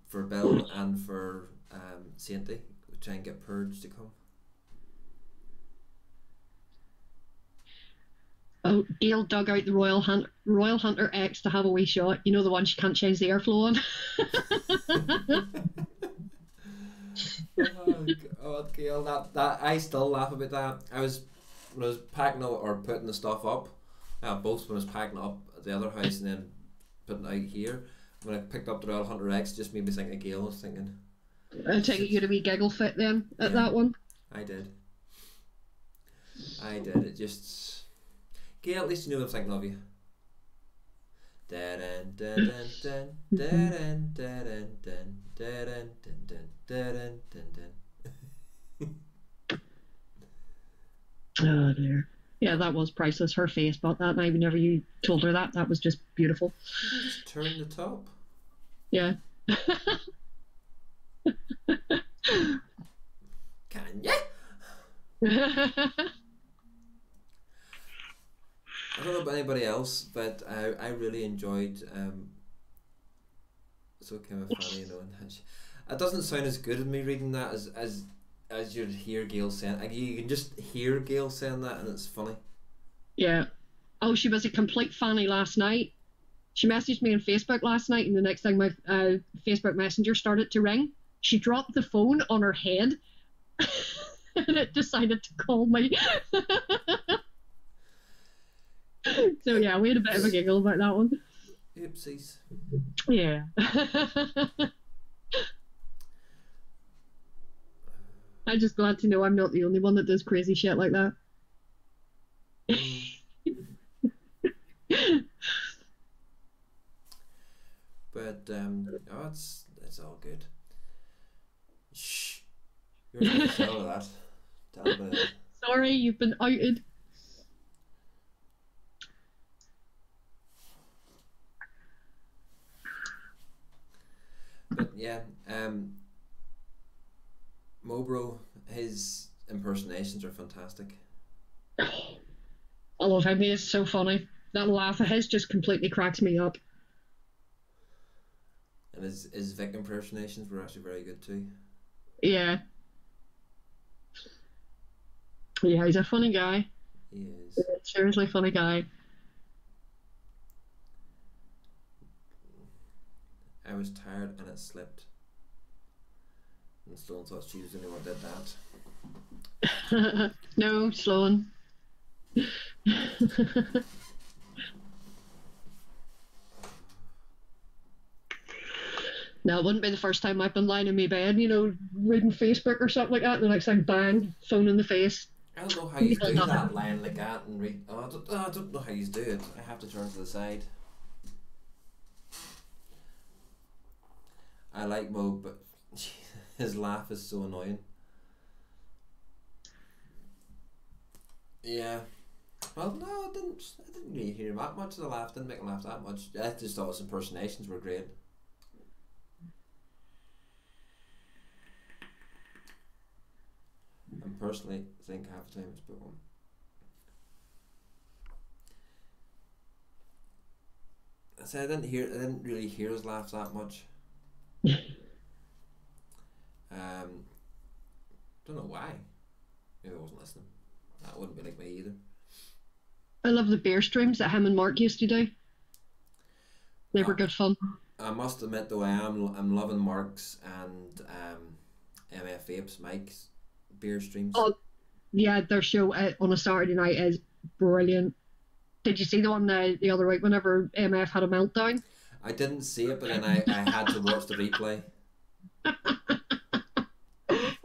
S1: for Bill and for Sainty, we try and get Purge to come.
S2: Oh, Gail dug out the Royal Hunter X to have a wee shot. You know, the one she can't change the airflow on.
S1: Oh God, Gail, that I still laugh about that. When I was packing up or putting the stuff up, both when I was packing up at the other house and then putting it out here. When I picked up the Royal Hunter X, just made me think of Gail. I was thinking,
S2: I take it you'd a wee giggle fit then at
S1: Yeah.
S2: that one.
S1: I did. It just, Gail, at least you know I'm thinking of you.
S2: Oh dear. Yeah, that was priceless. Her face, but that night whenever you told her that was just beautiful.
S1: You can just turn the top.
S2: Yeah.
S1: Can ya? I don't know about anybody else, but I really enjoyed so kind of funny, you know. And it doesn't sound as good as me reading that as you'd hear Gail saying. Like, you can just hear Gail saying that, and it's funny.
S2: Yeah. Oh, she was a complete fanny last night. She messaged me on Facebook last night, and the next thing my Facebook Messenger started to ring, she dropped the phone on her head, and it decided to call me. So yeah, we had a bit of a giggle about that one.
S1: Oopsies.
S2: Yeah. I'm just glad to know I'm not the only one that does crazy shit like that.
S1: But oh, it's all good. Shh. You're supposed to tell her that. Tell her about it.
S2: Sorry, you've been outed.
S1: But yeah, Mobro, his impersonations are fantastic.
S2: I love him. He is so funny. That laugh of his just completely cracks me up.
S1: And his Vic impersonations were actually very good too.
S2: Yeah. Yeah, he's a funny guy.
S1: He is.
S2: Seriously funny guy.
S1: I was tired and it slipped. And Sloan thought she was the only one that did that.
S2: No, Sloan. Now, it wouldn't be the first time I've been lying in my bed, you know, reading Facebook or something like that, and the next thing, bang, phone in the face.
S1: I don't know how you do that, lying like that and read. I don't know how you do it. I have to turn to the side. I like Mo, but his laugh is so annoying. Yeah. Well, no, I didn't really hear him that much of the laugh. Didn't make him laugh that much. I just thought his impersonations were great. And personally, I think half the time it's put on. I said I didn't really hear his laughs that much. Don't know why. Maybe I wasn't listening. That wouldn't be like me either.
S2: I love the beer streams that him and Mark used to do. They were good fun.
S1: I must admit though, I'm loving Mark's and MF Vapes, Mike's beer streams.
S2: Oh, yeah, their show on a Saturday night is brilliant. Did you see the one the other week whenever MF had a meltdown?
S1: I didn't see it, but then I had to watch the replay.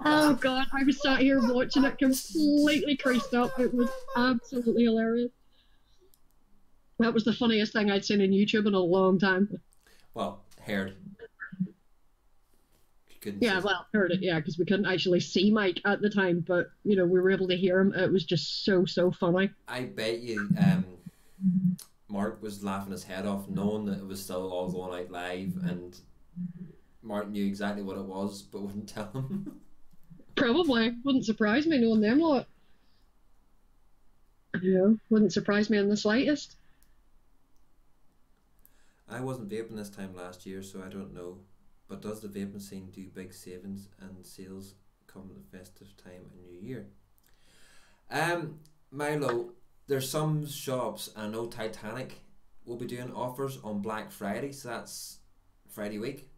S2: Oh God, I was sat here watching it completely creased up. It was absolutely hilarious. That was the funniest thing I'd seen on YouTube in a long time.
S1: Well, heard.
S2: Yeah, well, heard it, yeah, because we couldn't actually see Mike at the time, but, you know, we were able to hear him. It was just so funny.
S1: I bet you Mark was laughing his head off knowing that it was still all going out live, and Mark knew exactly what it was but wouldn't tell him.
S2: Probably. Wouldn't surprise me knowing them lot. Yeah, wouldn't surprise me in the slightest.
S1: I wasn't vaping this time last year, so I don't know. But does the vaping scene do big savings and sales come the festive time and New Year? Milo, there's some shops, I know Titanic will be doing offers on Black Friday, so that's Friday week.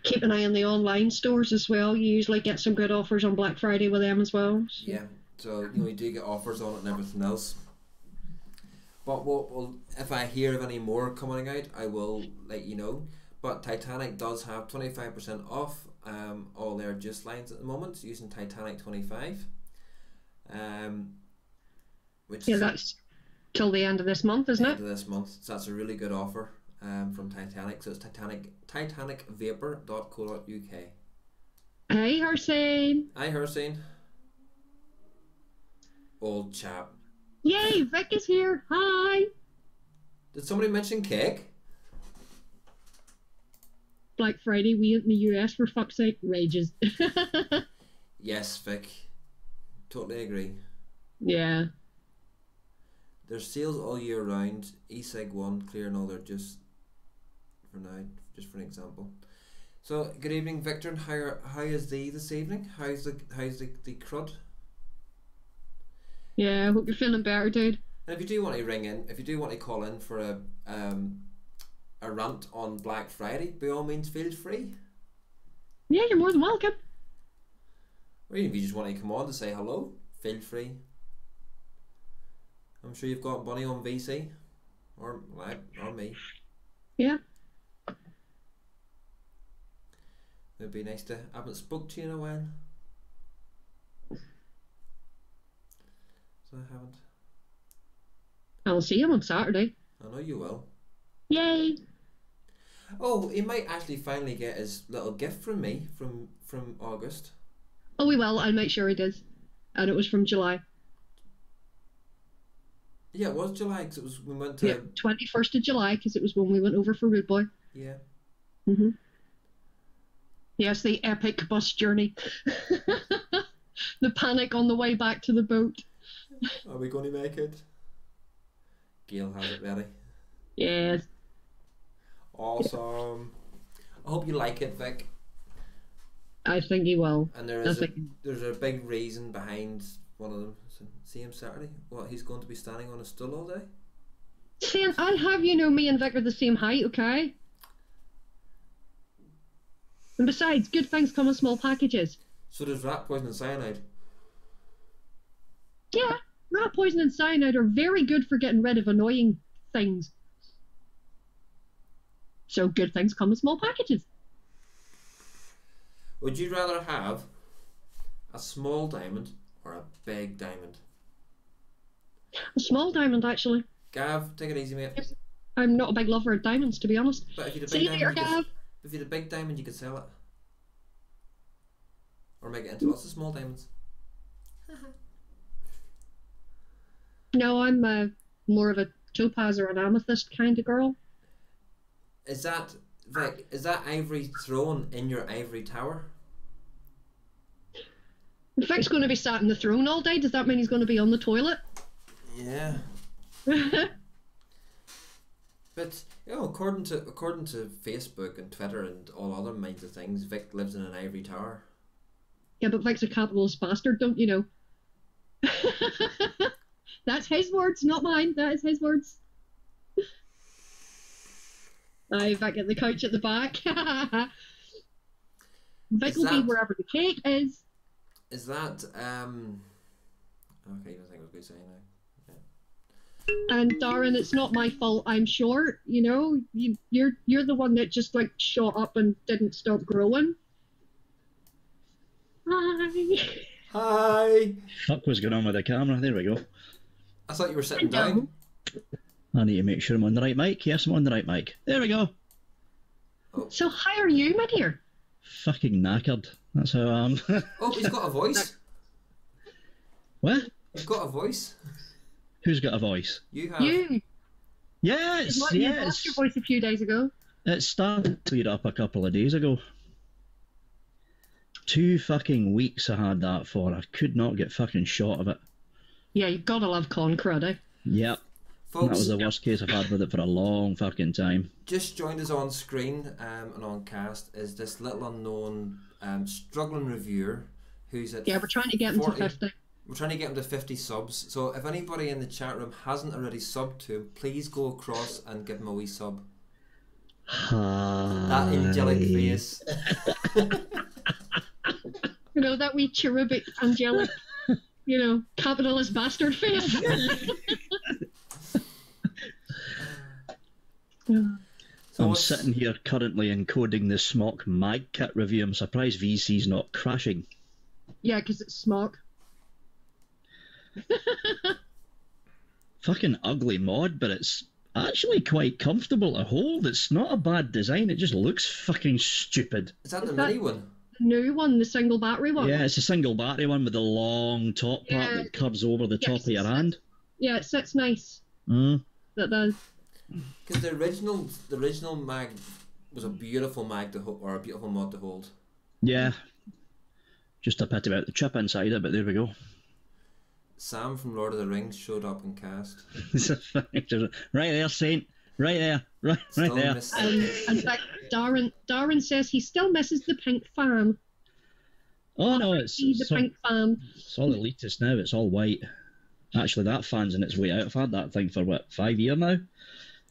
S2: Keep an eye on the online stores as well. You usually get some good offers on Black Friday with them as well. So.
S1: Yeah, so you know, you do get offers on it and everything else. But we'll, if I hear of any more coming out, I will let you know. But Titanic does have 25% off all their juice lines at the moment using Titanic 25. Which
S2: yeah, that's till the end of this month, isn't it?
S1: End of this month. So that's a really good offer from Titanic. So it's titanicvapor.co.uk.
S2: Hey, Harsane.
S1: Hi, Harsane. Old chap.
S2: Yay, Vic is here. Hi.
S1: Did somebody mention cake?
S2: Black Friday, we in the US, for fuck's sake, rages.
S1: Yes, Vic. Totally agree.
S2: Yeah.
S1: There's sales all year round. E-Cig 1 clearing all their juice for now, just for an example. So, good evening, Victor. And how is thee this evening? How's the crud?
S2: Yeah, I hope you're feeling better, dude.
S1: And if you do want to ring in, if you do want to call in for a rant on Black Friday, by all means, feel free.
S2: Yeah, you're more than welcome.
S1: Or even if you just want to come on to say hello, feel free. I'm sure you've got Bunny on VC, or me.
S2: Yeah.
S1: It'd be nice to. I haven't spoke to you in a while. So I haven't.
S2: I'll see him on Saturday.
S1: I know you will.
S2: Yay!
S1: Oh, he might actually finally get his little gift from me from August.
S2: Oh, we will. I'll make sure he does. And it was from July.
S1: Yeah, it was July because it was we went to.
S2: Yeah, 21st of July because it was when we went over for Rude Boy.
S1: Yeah.
S2: Mhm. Yes, the epic bus journey. The panic on the way back to the boat.
S1: Are we going to make it? Gail has it ready.
S2: Yes.
S1: Awesome. I hope you like it, Vic.
S2: I think he will.
S1: And there's a big reason behind one of them. So, see him Saturday? What, he's going to be standing on a stool all day?
S2: Sam, I'll have you know me and Vic are the same height, okay? And besides, good things come in small packages.
S1: So does rat poison and cyanide?
S2: Yeah, rat poison and cyanide are very good for getting rid of annoying things. So good things come in small packages.
S1: Would you rather have a small diamond or a big diamond?
S2: A small diamond, actually.
S1: Gav, take it easy, mate.
S2: I'm not a big lover of diamonds, to be honest.
S1: But if you had a
S2: See
S1: big
S2: you later,
S1: diamond,
S2: Gav.
S1: if you had a big diamond, you could sell it, or make it into lots of small diamonds.
S2: No, I'm more of a topaz or an amethyst kind of girl.
S1: Is that Vic? Is that ivory throne in your ivory tower?
S2: If Vic's going to be sat in the throne all day, does that mean he's going to be on the toilet?
S1: Yeah. But you know, according to Facebook and Twitter and all other kinds of things, Vic lives in an ivory tower.
S2: Yeah, but Vic's a capitalist bastard, don't you know? That's his words, not mine. That is his words. Aye, back at the couch at the back. Vic will be wherever the cake is.
S1: Is that okay? I don't think I was going to say now.
S2: And Darren, it's not my fault. I'm short. You know, you're the one that just like shot up and didn't stop growing. Hi.
S1: Hi.
S3: Fuck was going on with the camera? There we go.
S1: I thought you were sitting down.
S3: I need to make sure I'm on the right mic. Yes, I'm on the right mic. There we go.
S1: Oh.
S2: So how are you, my dear?
S3: Fucking knackered. That's how I am.
S1: Oh, he's got a voice.
S3: What?
S1: He's got a voice.
S3: Who's got a voice?
S1: You have.
S2: You.
S3: Yes,
S2: You lost your voice a few days ago.
S3: It started to clear up a couple of days ago. 2 fucking weeks I had that for. I could not get fucking shot of it.
S2: Yeah, you've got to love con crud, eh?
S3: Yep.
S1: Folks,
S3: that was the worst case I've had with it for a long fucking time.
S1: Just joined us on screen and on cast is this little unknown struggling reviewer who's at...
S2: Yeah, we're trying to get him to 50.
S1: We're trying to get him to 50 subs. So if anybody in the chat room hasn't already subbed to him, please go across and give him a wee sub.
S3: Hi.
S1: That angelic face.
S2: You know, that wee cherubic, angelic, you know, capitalist bastard face.
S1: So
S3: I'm sitting here currently encoding the Smock Mag Kit review. I'm surprised VC's not crashing.
S2: Yeah, because it's smock.
S3: Fucking ugly mod, but it's actually quite comfortable to hold. It's not a bad design, it just looks fucking stupid.
S1: Is that the mini one?
S2: The new one, the single battery one?
S3: Yeah, it's a single battery one with the long top part that curves over the top of your hand.
S2: Yeah, it sits nice.
S3: Mm.
S2: That does.
S1: Because the original mag was a beautiful mag to hold, or a beautiful mod to hold.
S3: Yeah. Just a pity about the chip inside it, but there we go.
S1: Sam from Lord of the Rings showed up in cast.
S3: Right there, Saint. Right there. Right there.
S2: In fact, Darren says he still misses the pink fan.
S3: Oh no, it's
S2: the pink fan.
S3: It's all elitist now. It's all white. Actually, that fan's in its way out. I've had that thing for what, 5 years now.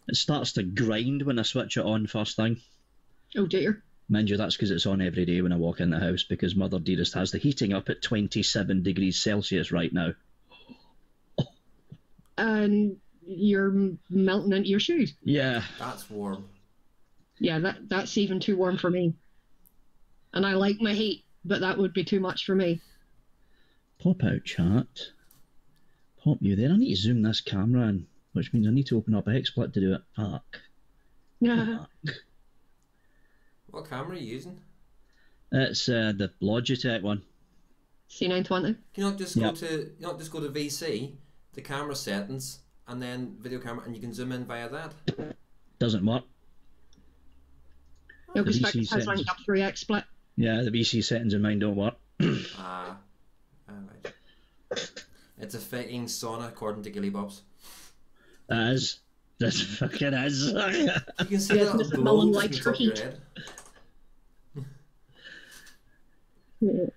S3: It starts to grind when I switch it on first thing.
S2: Oh dear.
S3: Mind you, that's because it's on every day when I walk in the house, because Mother Dearest has the heating up at 27 degrees Celsius right now.
S2: And you're melting into your shoes.
S3: Yeah.
S1: That's warm.
S2: Yeah, that's even too warm for me. And I like my heat, but that would be too much for me.
S3: Pop out, chat. Pop you there. I need to zoom this camera in, which means I need to open up XSplit to do it. Fuck.
S2: Yeah.
S3: Fuck.
S1: What camera are you using?
S3: It's the Logitech one.
S2: C920.
S1: Can you not just go to VC, the camera settings, and then video camera, and you can zoom in via that?
S3: Doesn't work.
S2: No, because Spectre has ranked up through XSplit.
S3: Yeah, the VC settings in mine don't work.
S1: Right. It's a fitting sauna according to Gillybobs.
S3: That is. This fucking is.
S1: You can see that
S2: Mr.
S1: glow
S2: Mullen
S1: just
S2: likes
S1: on
S2: her
S1: top of your
S2: heat.
S1: head.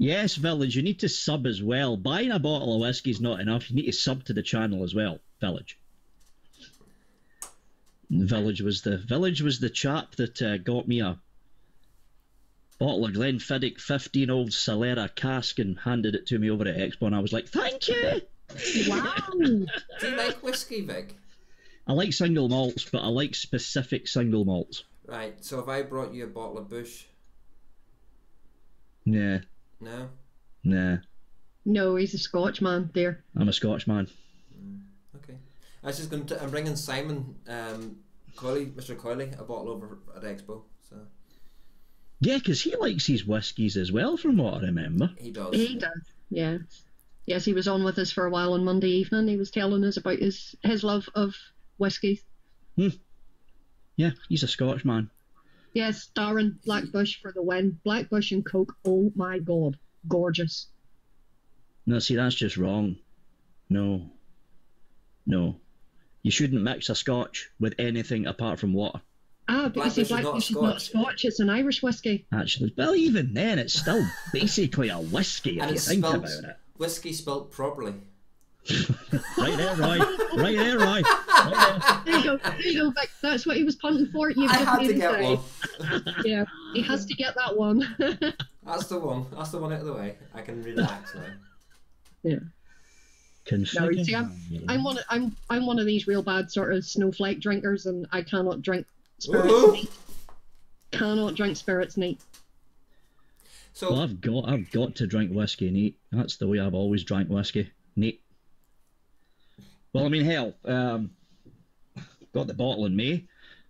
S3: Yes, Village, you need to sub as well. Buying a bottle of whiskey is not enough. You need to sub to the channel as well, Village. Village was the chap that got me a bottle of Glenfiddich 15 old Solera cask and handed it to me over at Expo, and I was like, thank you!
S2: Wow!
S1: Do you like whiskey, Vic?
S3: I like single malts, but I like specific single malts.
S1: Right, so if I brought you a bottle of Bush...
S3: Yeah.
S1: No?
S3: Nah.
S2: No, he's a Scotch man there.
S3: I'm a Scotch man.
S1: Okay. I was just going to... I'm bringing Simon Coyley, Mr. Coyley, a bottle over at Expo, so...
S3: Yeah, because he likes his whiskies as well, from what I remember.
S1: He does.
S2: He does, yeah. Yes, he was on with us for a while on Monday evening. He was telling us about his love of whiskies.
S3: Yeah, he's a Scotch man.
S2: Yes, Darren, Blackbush for the win. Blackbush and Coke, oh my god, gorgeous.
S3: No, see, that's just wrong. No. You shouldn't mix a Scotch with anything apart from water.
S2: Because see, Blackfish is not Scotch, it's an Irish whiskey.
S3: Actually, well, even then, it's still basically a whiskey if you think about it.
S1: Whiskey spelt properly.
S3: Right there, Roy. Right there, Roy.
S2: There you go, Vic. That's what he was punting for.
S1: I had to get one.
S2: Yeah, he has to get that one.
S1: That's the one. That's the one out of the way. I can relax now.
S2: Yeah. No, see, I'm one of these real bad sort of snowflake drinkers, and I cannot drink spirits neat. Cannot drink spirits neat.
S1: So
S3: well, I've got to drink whiskey neat. That's the way I've always drank whiskey neat. Well, I mean, hell, got the bottle in May. I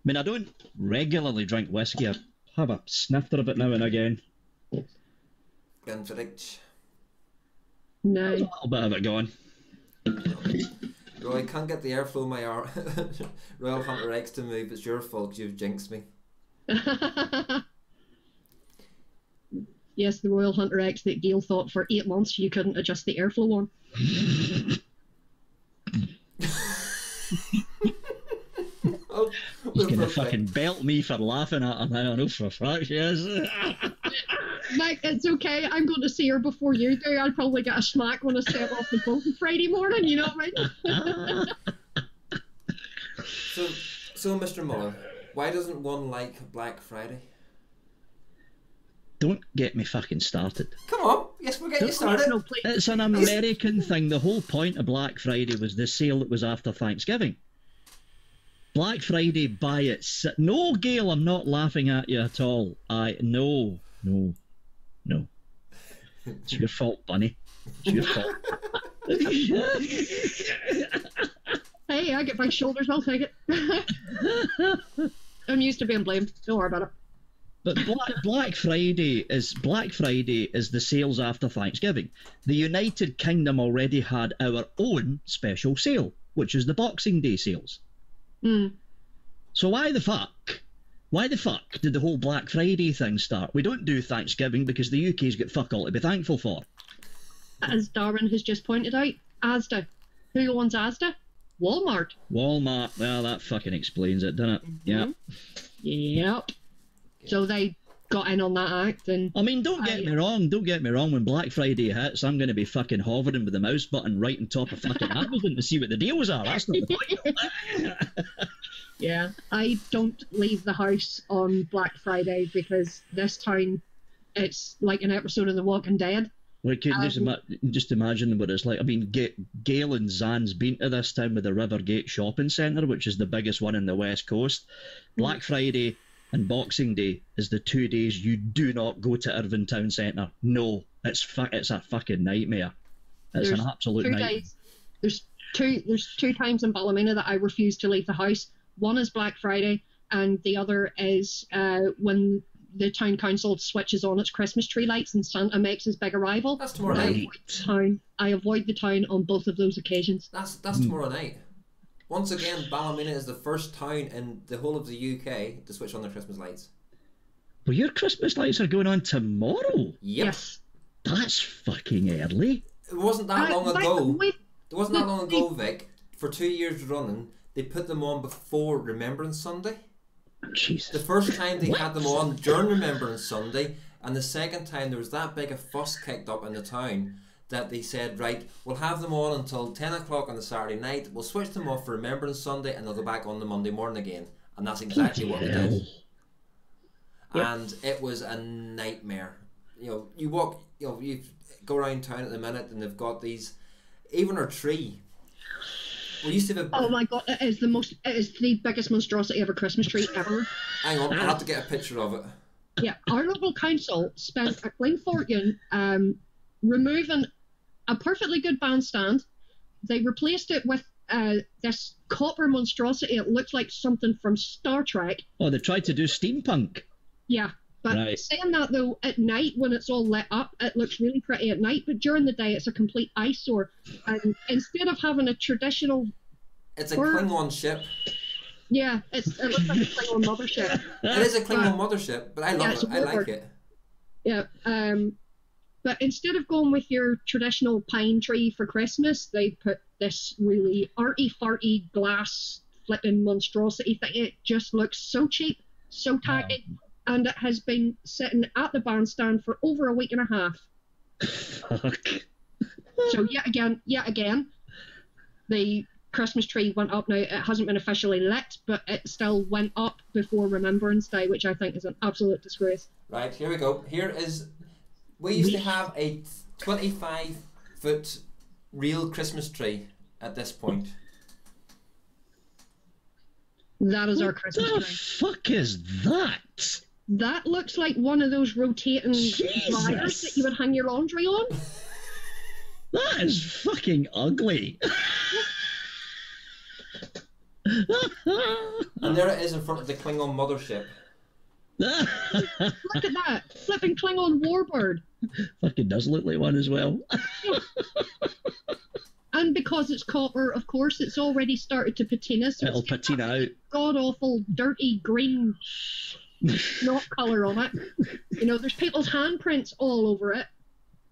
S3: mean, I don't regularly drink whiskey. I have a snifter of it now and again.
S1: Glenfiddich.
S2: No.
S3: There's a little bit of it going.
S1: Roy, can't get the airflow of my Royal Hunter X to move. It's your fault because you've jinxed me.
S2: Yes, the Royal Hunter X that Gail thought for 8 months you couldn't adjust the airflow on.
S3: He's gonna fucking belt me for laughing at him. I don't know for a fact she is.
S2: Mike, it's okay. I'm going to see her before you do. I'll probably get a smack when I step off the boat on Friday morning. You know what I mean?
S1: So, Mr. Muller, why doesn't one like Black Friday?
S3: Don't get me fucking started.
S1: Come on, yes, we'll get you started.
S3: It's an American thing. The whole point of Black Friday was the sale that was after Thanksgiving. Black Friday by itself. No, Gail, I'm not laughing at you at all. No. It's your fault, Bunny. It's your fault.
S2: Hey, I get my shoulders, I'll take it. I'm used to being blamed. Don't worry about it.
S3: But Black Friday is the sales after Thanksgiving. The United Kingdom already had our own special sale, which is the Boxing Day sales. So why the fuck did the whole Black Friday thing start? We don't do Thanksgiving because the UK's got fuck all to be thankful for.
S2: As Darwin has just pointed out, Asda. Who owns Asda? Walmart.
S3: Well, that fucking explains it, doesn't it?
S2: Yep. So they got in on that act, and
S3: I mean, don't get me wrong. When Black Friday hits, I'm going to be fucking hovering with the mouse button right on top of fucking Amazon to see what the deals are. That's not the point.
S2: Yeah, I don't leave the house on Black Friday because this town, it's like an episode of The Walking Dead.
S3: Well, can just imagine what it's like. I mean, Gail and Zan's been to this town with the Rivergate Shopping Centre, which is the biggest one in the West Coast. Black Friday and Boxing Day is the 2 days you do not go to Irvine Town Centre. No, it's a fucking nightmare. It's an absolute nightmare.
S2: There's two times in Ballymena that I refuse to leave the house. One is Black Friday, and the other is when the town council switches on its Christmas tree lights and Santa makes his big arrival.
S1: That's tomorrow night.
S2: I avoid the town on both of those occasions.
S1: That's tomorrow night. Once again, Ballymena is the first town in the whole of the UK to switch on their Christmas lights.
S3: Well, your Christmas lights are going on tomorrow?
S1: Yep.
S2: Yes.
S3: That's fucking early.
S1: It wasn't that long ago. It wasn't that long ago, Vic. For 2 years running, they put them on before Remembrance Sunday.
S3: Jesus.
S1: The first time they had them on during Remembrance Sunday, and the second time there was that big a fuss kicked up in the town that they said, right, we'll have them on until 10 o'clock on the Saturday night, we'll switch them off for Remembrance Sunday, and they'll go back on the Monday morning again. And that's exactly what they did. Yep. And it was a nightmare. You go around town at the minute and they've got these, even our tree. We used to have
S2: oh my god, it is the biggest monstrosity of a Christmas tree ever.
S1: Hang on, I'll have to get a picture of it.
S2: Yeah, our local council spent a clean fortune removing a perfectly good bandstand. They replaced it with this copper monstrosity. It looks like something from Star Trek.
S3: Oh, they tried to do steampunk.
S2: Yeah, but saying that though, at night when it's all lit up, it looks really pretty at night, but during the day it's a complete eyesore. And instead of having a traditional...
S1: It's a Klingon ship.
S2: Yeah, it looks like a Klingon mothership.
S1: It is a Klingon mothership, but I love it. I like it.
S2: Yeah, but instead of going with your traditional pine tree for Christmas, they put this really arty-farty glass flipping monstrosity thing. It just looks so cheap. So tacky. And it has been sitting at the bandstand for over a week and a half.
S3: Fuck.
S2: So yet again, the Christmas tree went up. Now, it hasn't been officially lit, but it still went up before Remembrance Day, which I think is an absolute disgrace.
S1: Right, here we go. We used to have a 25-foot real Christmas tree at this point.
S2: That is our Christmas
S3: What the
S2: tree.
S3: fuck is that?
S2: That looks like one of those rotating dryers that you would hang your laundry on.
S3: That is fucking ugly.
S1: And there it is in front of the Klingon mothership.
S2: Look at that. Flipping Klingon warbird.
S3: Fucking does look like one as well.
S2: And because it's copper, of course, it's already started to patina. So
S3: It'll patina out.
S2: God-awful, dirty green knot colour on it. You know, there's people's handprints all over it.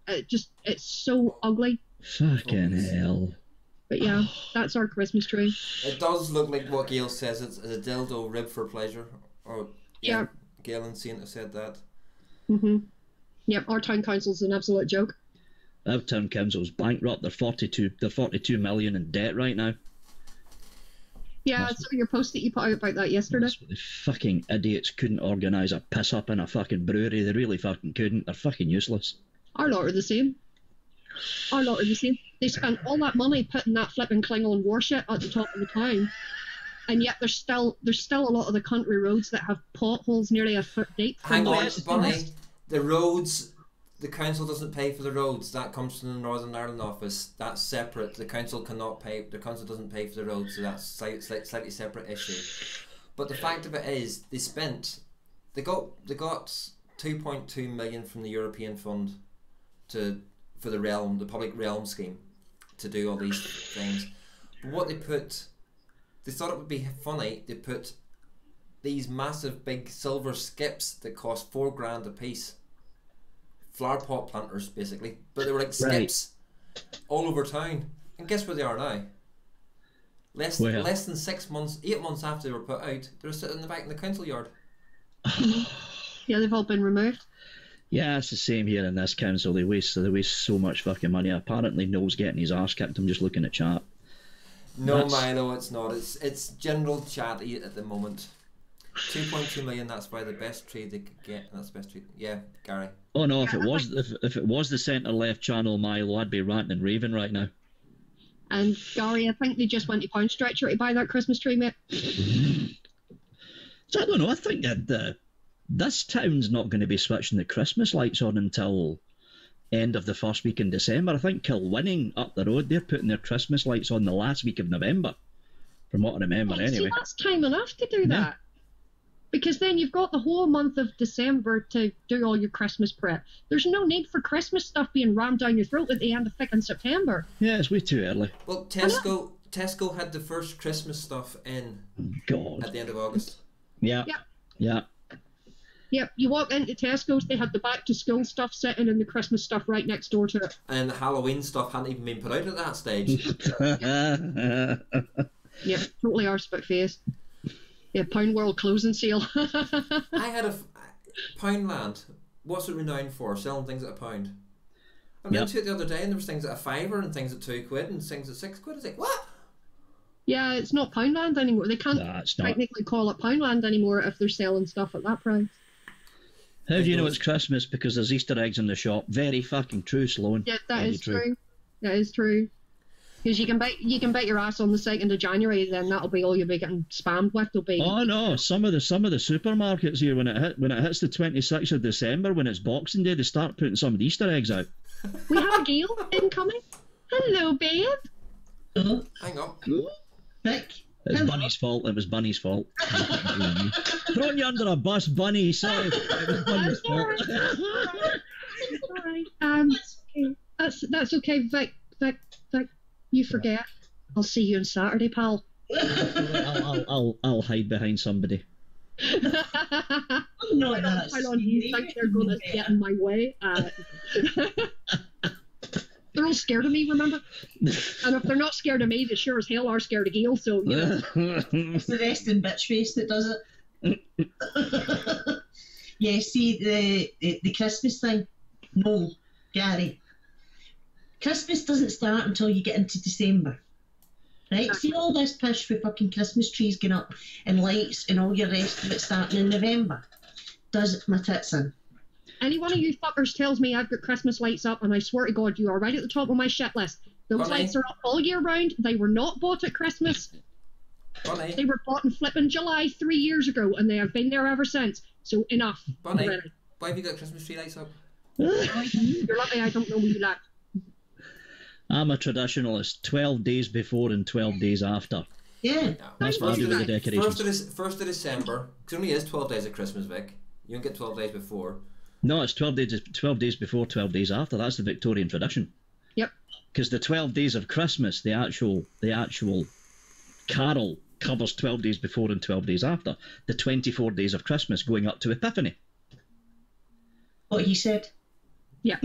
S2: It's so ugly.
S3: Fucking hell.
S2: But yeah, that's our Christmas tree.
S1: It does look like what Gail says. It's a dildo ribbed for pleasure. Or
S2: Yeah.
S1: Gail and Saint have said that.
S2: Yep, our town council's an absolute joke.
S3: Our town council's bankrupt. They're 42 million in debt right now.
S2: Yeah, I saw your post that you put out about that yesterday.
S3: That's what the fucking idiots couldn't organise a piss up in a fucking brewery. They really fucking couldn't. They're fucking useless.
S2: Our lot are the same. They spent all that money putting that flipping Klingon warship at the top of the town, and yet there's still a lot of the country roads that have potholes nearly a foot deep.
S1: Hang on, Bunny. The roads, the council doesn't pay for the roads. That comes from the Northern Ireland office. That's separate. The council cannot pay. The council doesn't pay for the roads, so that's slightly separate issue. But the fact of it is, they got 2.2 million from the European Fund for the public realm scheme to do all these things. But what they thought it would be funny. They put these massive big silver skips that cost $4,000 a piece. Flower pot planters, basically, but they were like skips all over town. And guess where they are now? Less than 8 months after they were put out, they're sitting in the back in the council yard.
S2: Yeah, they've all been removed.
S3: Yeah, it's the same here in this council. They waste so much fucking money. Apparently, Noel's getting his arse kicked. I'm just looking at chat.
S1: No, Milo, it's not. It's general chatty at the moment. 2.2 million. That's by the best trade they could get. That's the best trade. Yeah, Gary.
S3: Oh no! If it was the centre left channel, Milo, I'd be ranting and raving right now.
S2: And Gary, I think they just went to Pound Stretcher to buy that Christmas tree, mate.
S3: So I don't know. I think that this town's not going to be switching the Christmas lights on until end of the first week in December. I think Kilwinning up the road, they're putting their Christmas lights on the last week of November, from what I remember. Anyway,
S2: see, that's time enough to do that. Because then you've got the whole month of December to do all your Christmas prep. There's no need for Christmas stuff being rammed down your throat at the end of frickin' September.
S3: Yeah, it's way too early.
S1: Well, Tesco had the first Christmas stuff in at the end of August.
S3: Yeah.
S2: Yep, you walk into Tesco's, they had the back to school stuff sitting and the Christmas stuff right next door to it.
S1: And the Halloween stuff hadn't even been put out at that stage.
S2: Yeah, totally arseback face. Yeah, Pound World closing sale.
S1: I had a Poundland. What's it renowned for? Selling things at £1. I went to it the other day and there was things at £5 and things at £2 and things at £6. It's like, what?
S2: Yeah, it's not Poundland anymore. They can't technically call it Poundland anymore if they're selling stuff at that price.
S3: How do you know it's Christmas? Because there's Easter eggs in the shop. Very fucking true, Sloan.
S2: Yeah, that is true. That is true. Because you can bet your ass on the 2nd of January, then that'll be all you'll be getting spammed with. Will be.
S3: Oh no! Some of the supermarkets here, when it hits the 26th of December, when it's Boxing Day, they start putting some of the Easter eggs out.
S2: We have a Gail incoming. Hello, babe.
S1: Hang on.
S4: Vic.
S3: It's Bunny's fault. It was Bunny's fault. Throwing you under a bus, Bunny. Sorry, it was Bunny's fault.
S2: Sorry. That's okay, Vic. You forget. I'll see you on Saturday, pal.
S3: I'll hide behind somebody.
S4: No, that's
S2: how long do you think they're going to get in my way? They're all scared of me, remember? And if they're not scared of me, they sure as hell are scared of Gail, so, you know.
S4: It's the resting bitch face that does it. Yeah, see, the Christmas thing. No, Gary. Christmas doesn't start until you get into December. Right? See all this push with fucking Christmas trees going up and lights and all your rest of it starting in November. Does my tits in.
S2: Any one of you fuckers tells me I've got Christmas lights up, and I swear to God, you are right at the top of my shit list. Those lights are up all year round. They were not bought at Christmas.
S1: Bunny.
S2: They were bought in flipping July 3 years ago, and they have been there ever since. So enough.
S1: Bunny,
S2: already.
S1: why have you got Christmas tree lights up?
S2: You're lucky I don't know who you like.
S3: I'm a traditionalist. 12 days before and 12 days after.
S4: Yeah.
S3: That's what I do with the decorations.
S1: 1st of December, because it only is 12 days of Christmas, Vic. You don't get 12 days before.
S3: No, it's 12 days before, 12 days after. That's the Victorian tradition.
S2: Yep.
S3: Because the 12 days of Christmas, the actual carol covers 12 days before and 12 days after. The 24 days of Christmas going up to Epiphany.
S4: What he said.
S2: Yeah.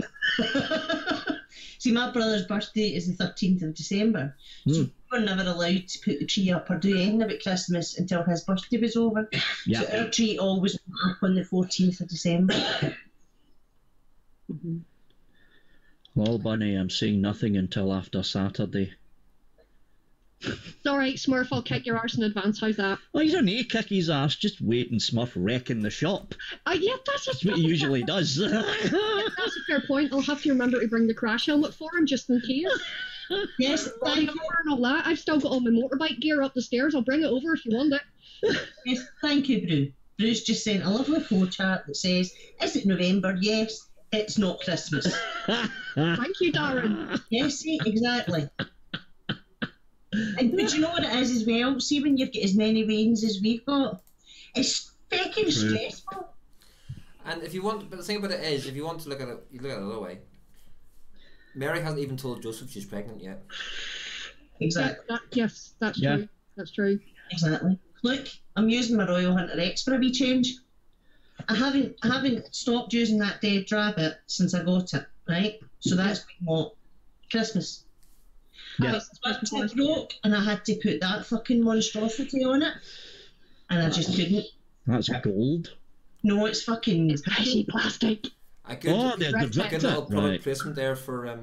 S4: See, my brother's birthday is the 13th of December. So we were never allowed to put the tree up or do anything about Christmas until his birthday was over.
S3: Yeah.
S4: So our tree always went up on the 14th of December.
S3: Well, Bunny, I'm seeing nothing until after Saturday.
S2: It's alright, Smurf, I'll kick your arse in advance. How's that?
S3: Well, you don't need to kick his arse. Just wait and Smurf wrecking the shop.
S2: Yeah, that's
S3: What he usually does.
S2: That's a fair point. I'll have to remember to bring the crash helmet for him just in case.
S4: Yes, thank you.
S2: And all that. I've still got all my motorbike gear up the stairs. I'll bring it over if you want it.
S4: Yes, thank you, Brew. Brew's just sent a lovely flow chart that says, is it November? Yes, it's not Christmas.
S2: Thank you, Darren.
S4: Yes, see, exactly. And but you know what it is as well? See, when you've got as many rains as we've got, it's fucking stressful.
S1: And if you want, but the thing about it is, if you want to look at it, you look at it another way. Mary hasn't even told Joseph she's pregnant yet.
S4: Exactly.
S2: Yes, that's true. That's true.
S4: Exactly. Look, I'm using my Royal Hunter X for a wee change. I haven't stopped using that dead rabbit since I got it, right? So that's been what? Christmas.
S3: Yeah.
S4: It broke and I had to put that fucking monstrosity on it. And I just couldn't.
S3: That's gold.
S4: No, it's fucking...
S2: It's actually plastic.
S1: A good,
S3: they're
S1: good little product
S3: right.
S1: placement there for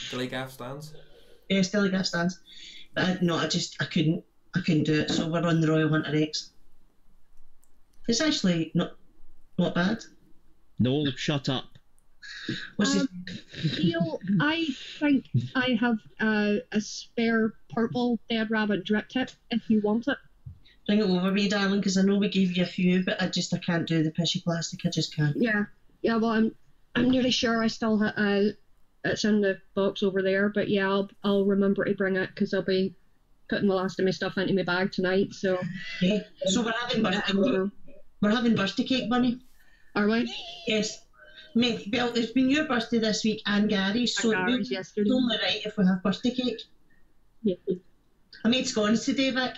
S1: Dilly Gaff stands.
S4: Yeah, still gas stands. But I couldn't do it. So we're on the Royal Hunter X. It's actually not bad.
S3: No, shut up.
S4: What's his...
S2: Neil, I think I have a spare purple dead rabbit drip tip if you want it.
S4: Bring it over me, darling, because I know we gave you a few, but I can't do the pishy plastic. I just can't.
S2: Yeah. Well, I'm nearly sure I still it's in the box over there, but yeah, I'll remember to bring it because I'll be putting the last of my stuff into my bag tonight. So.
S4: Yeah. So we're having birthday cake, Bunny.
S2: Are we?
S4: Yes. Mate, well, it's been your birthday this week and Gary's, so
S2: Gary's yesterday.
S4: It's only right if we have birthday cake.
S2: Yeah.
S4: I made scones today, Vic.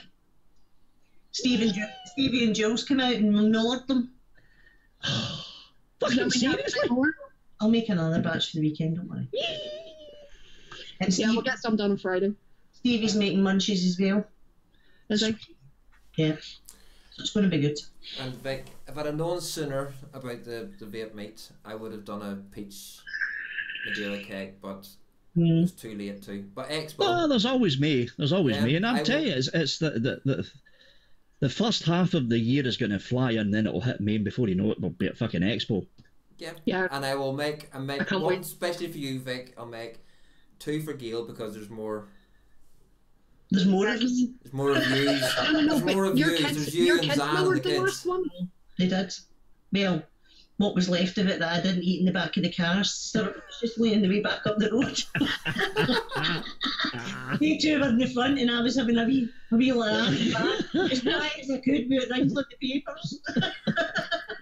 S4: Stevie and Jules come out and gnawed them.
S3: Fucking seriously?
S4: I'll make another batch for the weekend, don't worry. And
S2: we'll get some done on Friday.
S4: Stevie's making munchies as well.
S2: Is he?
S4: Yeah. So it's going to be good.
S1: And Vic, if I'd have known sooner about the vape meat, I would have done a peach Madeira cake, but it was too late too. But Expo.
S3: Oh, there's always me. There's always me. And I'll tell you, it's the first half of the year is going to fly and then it'll hit May, and before you know it, we'll be at fucking Expo.
S2: Yeah.
S1: And I will make
S2: can't
S1: one,
S2: wait.
S1: especially for you, Vic. I'll make 2 for Gail because there's more.
S4: There's more of you.
S1: There's more reviews.
S2: There's
S1: more reviews. There's you and Zan and the kids.
S4: They did. Well, what was left of it that I didn't eat in the back of the car, so it was just laying the way back up the road. You two were in the front and I was having a wee laugh in the back, as quiet as I could without rifling the papers.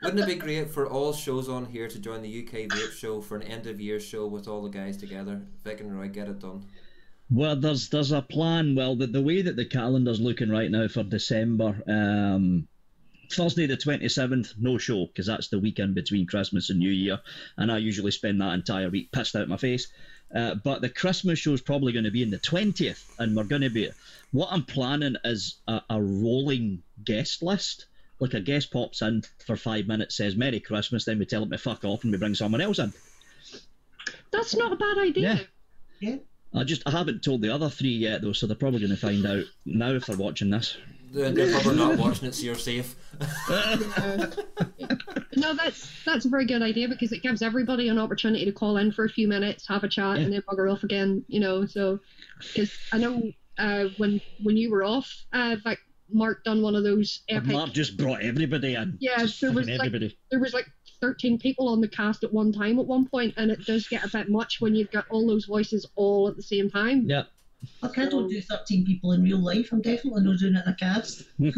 S1: Wouldn't it be great for all shows on here to join the UK Vape Show for an end of year show with all the guys together? Vic and Roy, get it done.
S3: Well, there's a plan. Well, the way that the calendar's looking right now for December, Thursday the 27th, no show, because that's the weekend between Christmas and New Year, and I usually spend that entire week pissed out my face. But the Christmas show is probably going to be in the 20th, and we're going to be... What I'm planning is a rolling guest list like a guest pops in for 5 minutes, says Merry Christmas, then we tell them to fuck off and we bring someone else in.
S2: That's not a bad idea.
S3: Yeah. I haven't told the other 3 yet though, so they're probably going to find out now if they're watching this.
S1: They're probably not watching it, so you're safe.
S2: No, that's a very good idea, because it gives everybody an opportunity to call in for a few minutes, have a chat, and then bugger off again. So because I know when you were off, Vic, Mark done one of those epic.
S3: Mark just brought everybody in.
S2: Yeah, there was like 13 people on the cast at one time at one point, and it does get a bit much when you've got all those voices all at the same time.
S3: Yeah.
S4: Okay, I don't do 13 people in real life. I'm definitely not doing it in a cast. Too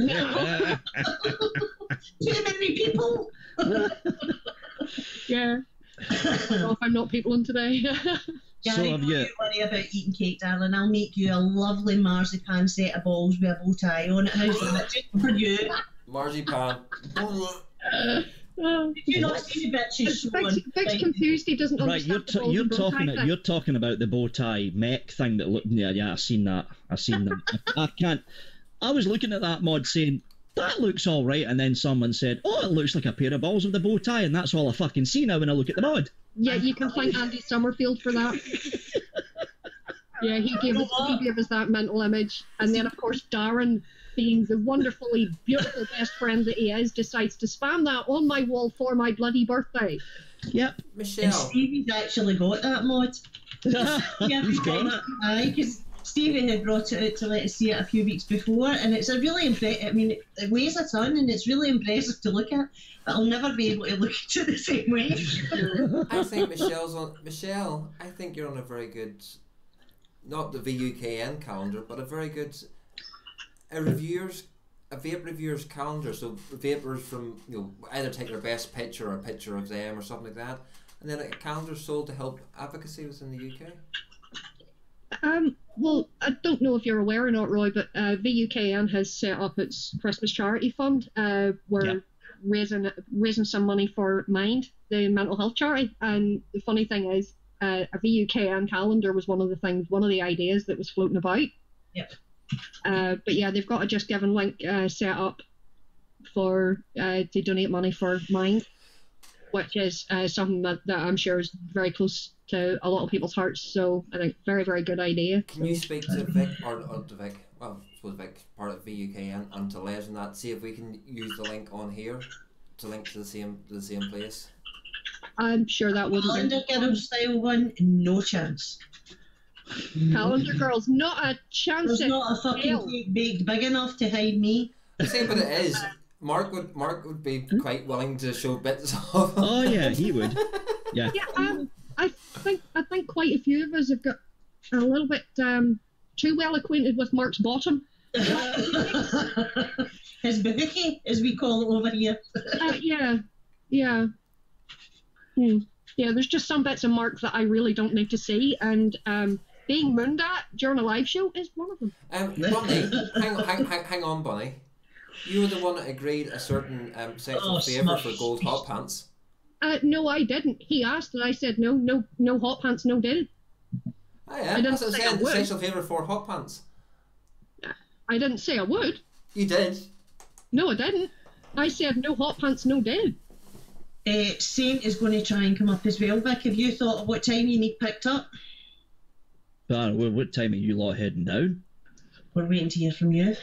S4: many people.
S2: Yeah. Well, if I'm not peopling today.
S4: Gary, don't you worry about eating cake, darling. I'll make you a lovely marzipan set of balls with a bow tie on it. How's that? Just for you.
S1: Marzipan.
S4: Did you not see the bitches showing?
S2: Vic's confused. He doesn't understand.
S3: You're talking about the bow tie mech thing that looked. Yeah, I've seen that. I can't. I was looking at that mod saying that looks all right, and then someone said, "Oh, it looks like a pair of balls with a bow tie," and that's all I fucking see now when I look at the mod.
S2: Yeah, you can thank Andy Summerfield for that. Yeah, he gave us that mental image, and then of course Darren, being the wonderfully beautiful best friend that he is, decides to spam that on my wall for my bloody birthday.
S3: Yep.
S1: Michelle.
S4: And Stevie's actually got that mod.
S3: He's got it.
S4: Aye, because Stevie had brought it out to let us see it a few weeks before, and it's a really impressive. I mean, it weighs a ton, and it's really impressive to look at. But I'll never be able to look at it the same way.
S1: I think Michelle, I think you're on a very good, not the VUKN calendar, but a very good vape reviewers calendar. So vapors from either take their best picture or a picture of them or something like that, and then a calendar sold to help advocacy within the UK.
S2: Well, I don't know if you're aware or not, Roy, but VUKN has set up its Christmas charity fund. We're raising some money for Mind, the mental health charity. And the funny thing is, a VUKN calendar was one of the ideas that was floating about.
S4: Yep.
S2: But yeah, they've got a Just Giving link set up for to donate money for Mind, which is something that I'm sure is very close to a lot of people's hearts. So I think very, very good idea.
S1: Can you speak to Vic or to Vic? Well, I suppose Vic's part of VUKN and to Les and that. See if we can use the link on here to link to the same place.
S2: I'm sure that wouldn't.
S4: Calendar Girl style one, no chance.
S2: Calendar Girls, not a chance.
S4: There's not a fucking cake baked big enough to hide me.
S1: See, but it is. Mark would be quite willing to show bits of.
S3: Oh yeah, he would. Yeah.
S2: Yeah, I think quite a few of us have got a little bit too well acquainted with Mark's bottom.
S4: His babicky, as we call it over here.
S2: Yeah. Yeah, there's just some bits of Mark that I really don't need to see, and being mooned at during a live show is one of them.
S1: Bonnie, hang on, Bonnie. You were the one that agreed a certain sexual favour for gold hot pants.
S2: No, I didn't. He asked, and I said no hot pants, no deal.
S1: Oh yeah, that's what I said. Sexual favour for hot pants.
S2: I didn't say I would.
S1: You did.
S2: No, I didn't. I said no hot pants, no deal.
S4: Saint is going to try and come up as well. Vic, have you thought of what time you need picked up?
S3: What time are you lot heading down?
S4: We're waiting to hear from you.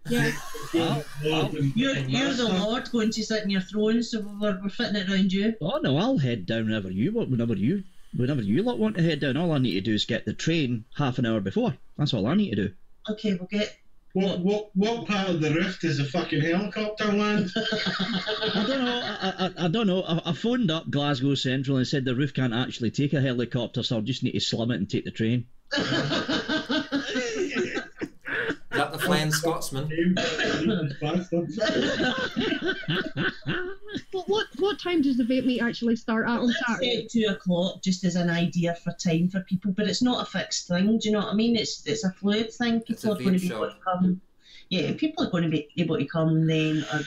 S2: Yeah.
S4: You're the Lord going to sit in your throne, so we're fitting it around you.
S3: Oh no, I'll head down whenever you lot want to head down. All I need to do is get the train half an hour before. That's all I need to do.
S4: Okay, we'll get.
S5: What part of the roof does a fucking helicopter land?
S3: I don't know. I phoned up Glasgow Central and said the roof can't actually take a helicopter, so I'll just need to slum it and take the train.
S1: Is that the Flying Scotsman?
S2: What time does the vape meet actually start at on Saturday?
S4: At 2 o'clock, just as an idea for time for people, but it's not a fixed thing. Do you know what I mean? It's a fluid thing. People are going to be able to come. Yeah, people are going to be able to come then. I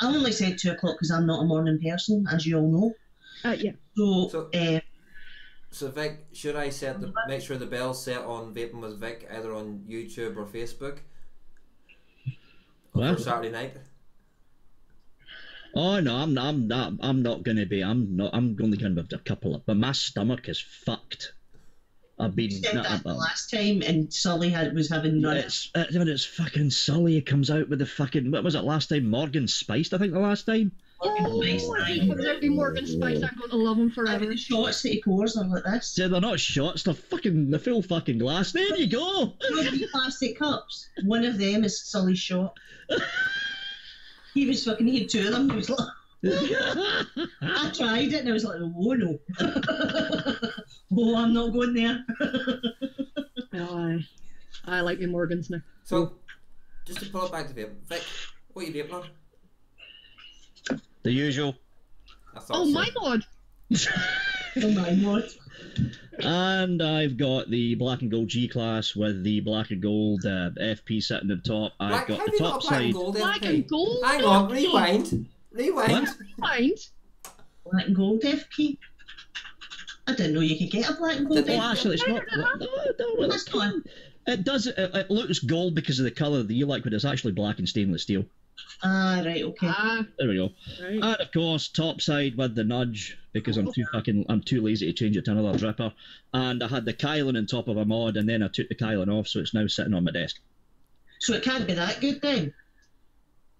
S4: only said 2 o'clock because I'm not a morning person, as you all know.
S2: Yeah.
S1: So Vic, should I make sure the bell's set on Vaping with Vic either on YouTube or Facebook for Saturday night?
S3: Oh no, I'm not gonna be. I'm only gonna have a couple of. But my stomach is fucked. I've been.
S4: You said that the last time, and Sully was having none.
S3: It's fucking Sully. It comes out with the fucking. What was it last time? Morgan Spiced, I think the last time.
S2: Oh, he comes out with Morgan Spice. I'm going to love him forever.
S4: The shots that he pours are like this.
S3: Yeah, they're not shots. They're fucking the full fucking glass. There you go.
S4: The plastic cups. One of them is Sully's shot. He had 2 of them. He was like, I tried it and I was like, oh no. Oh, I'm not going there.
S2: Oh, I like me Morgans now.
S1: So, just to pull it back to vape, Vic, what are you vaping on?
S3: The usual.
S2: Oh my god!
S4: Oh my god.
S3: And I've got the black and gold G class with the black and gold FP sitting on top. I've got the top side.
S2: Black and gold?
S1: Hang on, rewind. Rewind.
S4: Black and gold FP? I didn't know you could get a black and gold FP.
S3: Oh, actually, it's not. No,
S4: that's not.
S3: It does. It looks gold because of the colour that you like, but it's actually black and stainless steel.
S4: Ah, right, okay.
S3: There we go.
S2: Right.
S3: And of course, top side with the nudge because I'm too lazy to change it to another dripper. And I had the Kylan on top of a mod, and then I took the Kylan off, so it's now sitting on my desk.
S4: So it can't be that good then?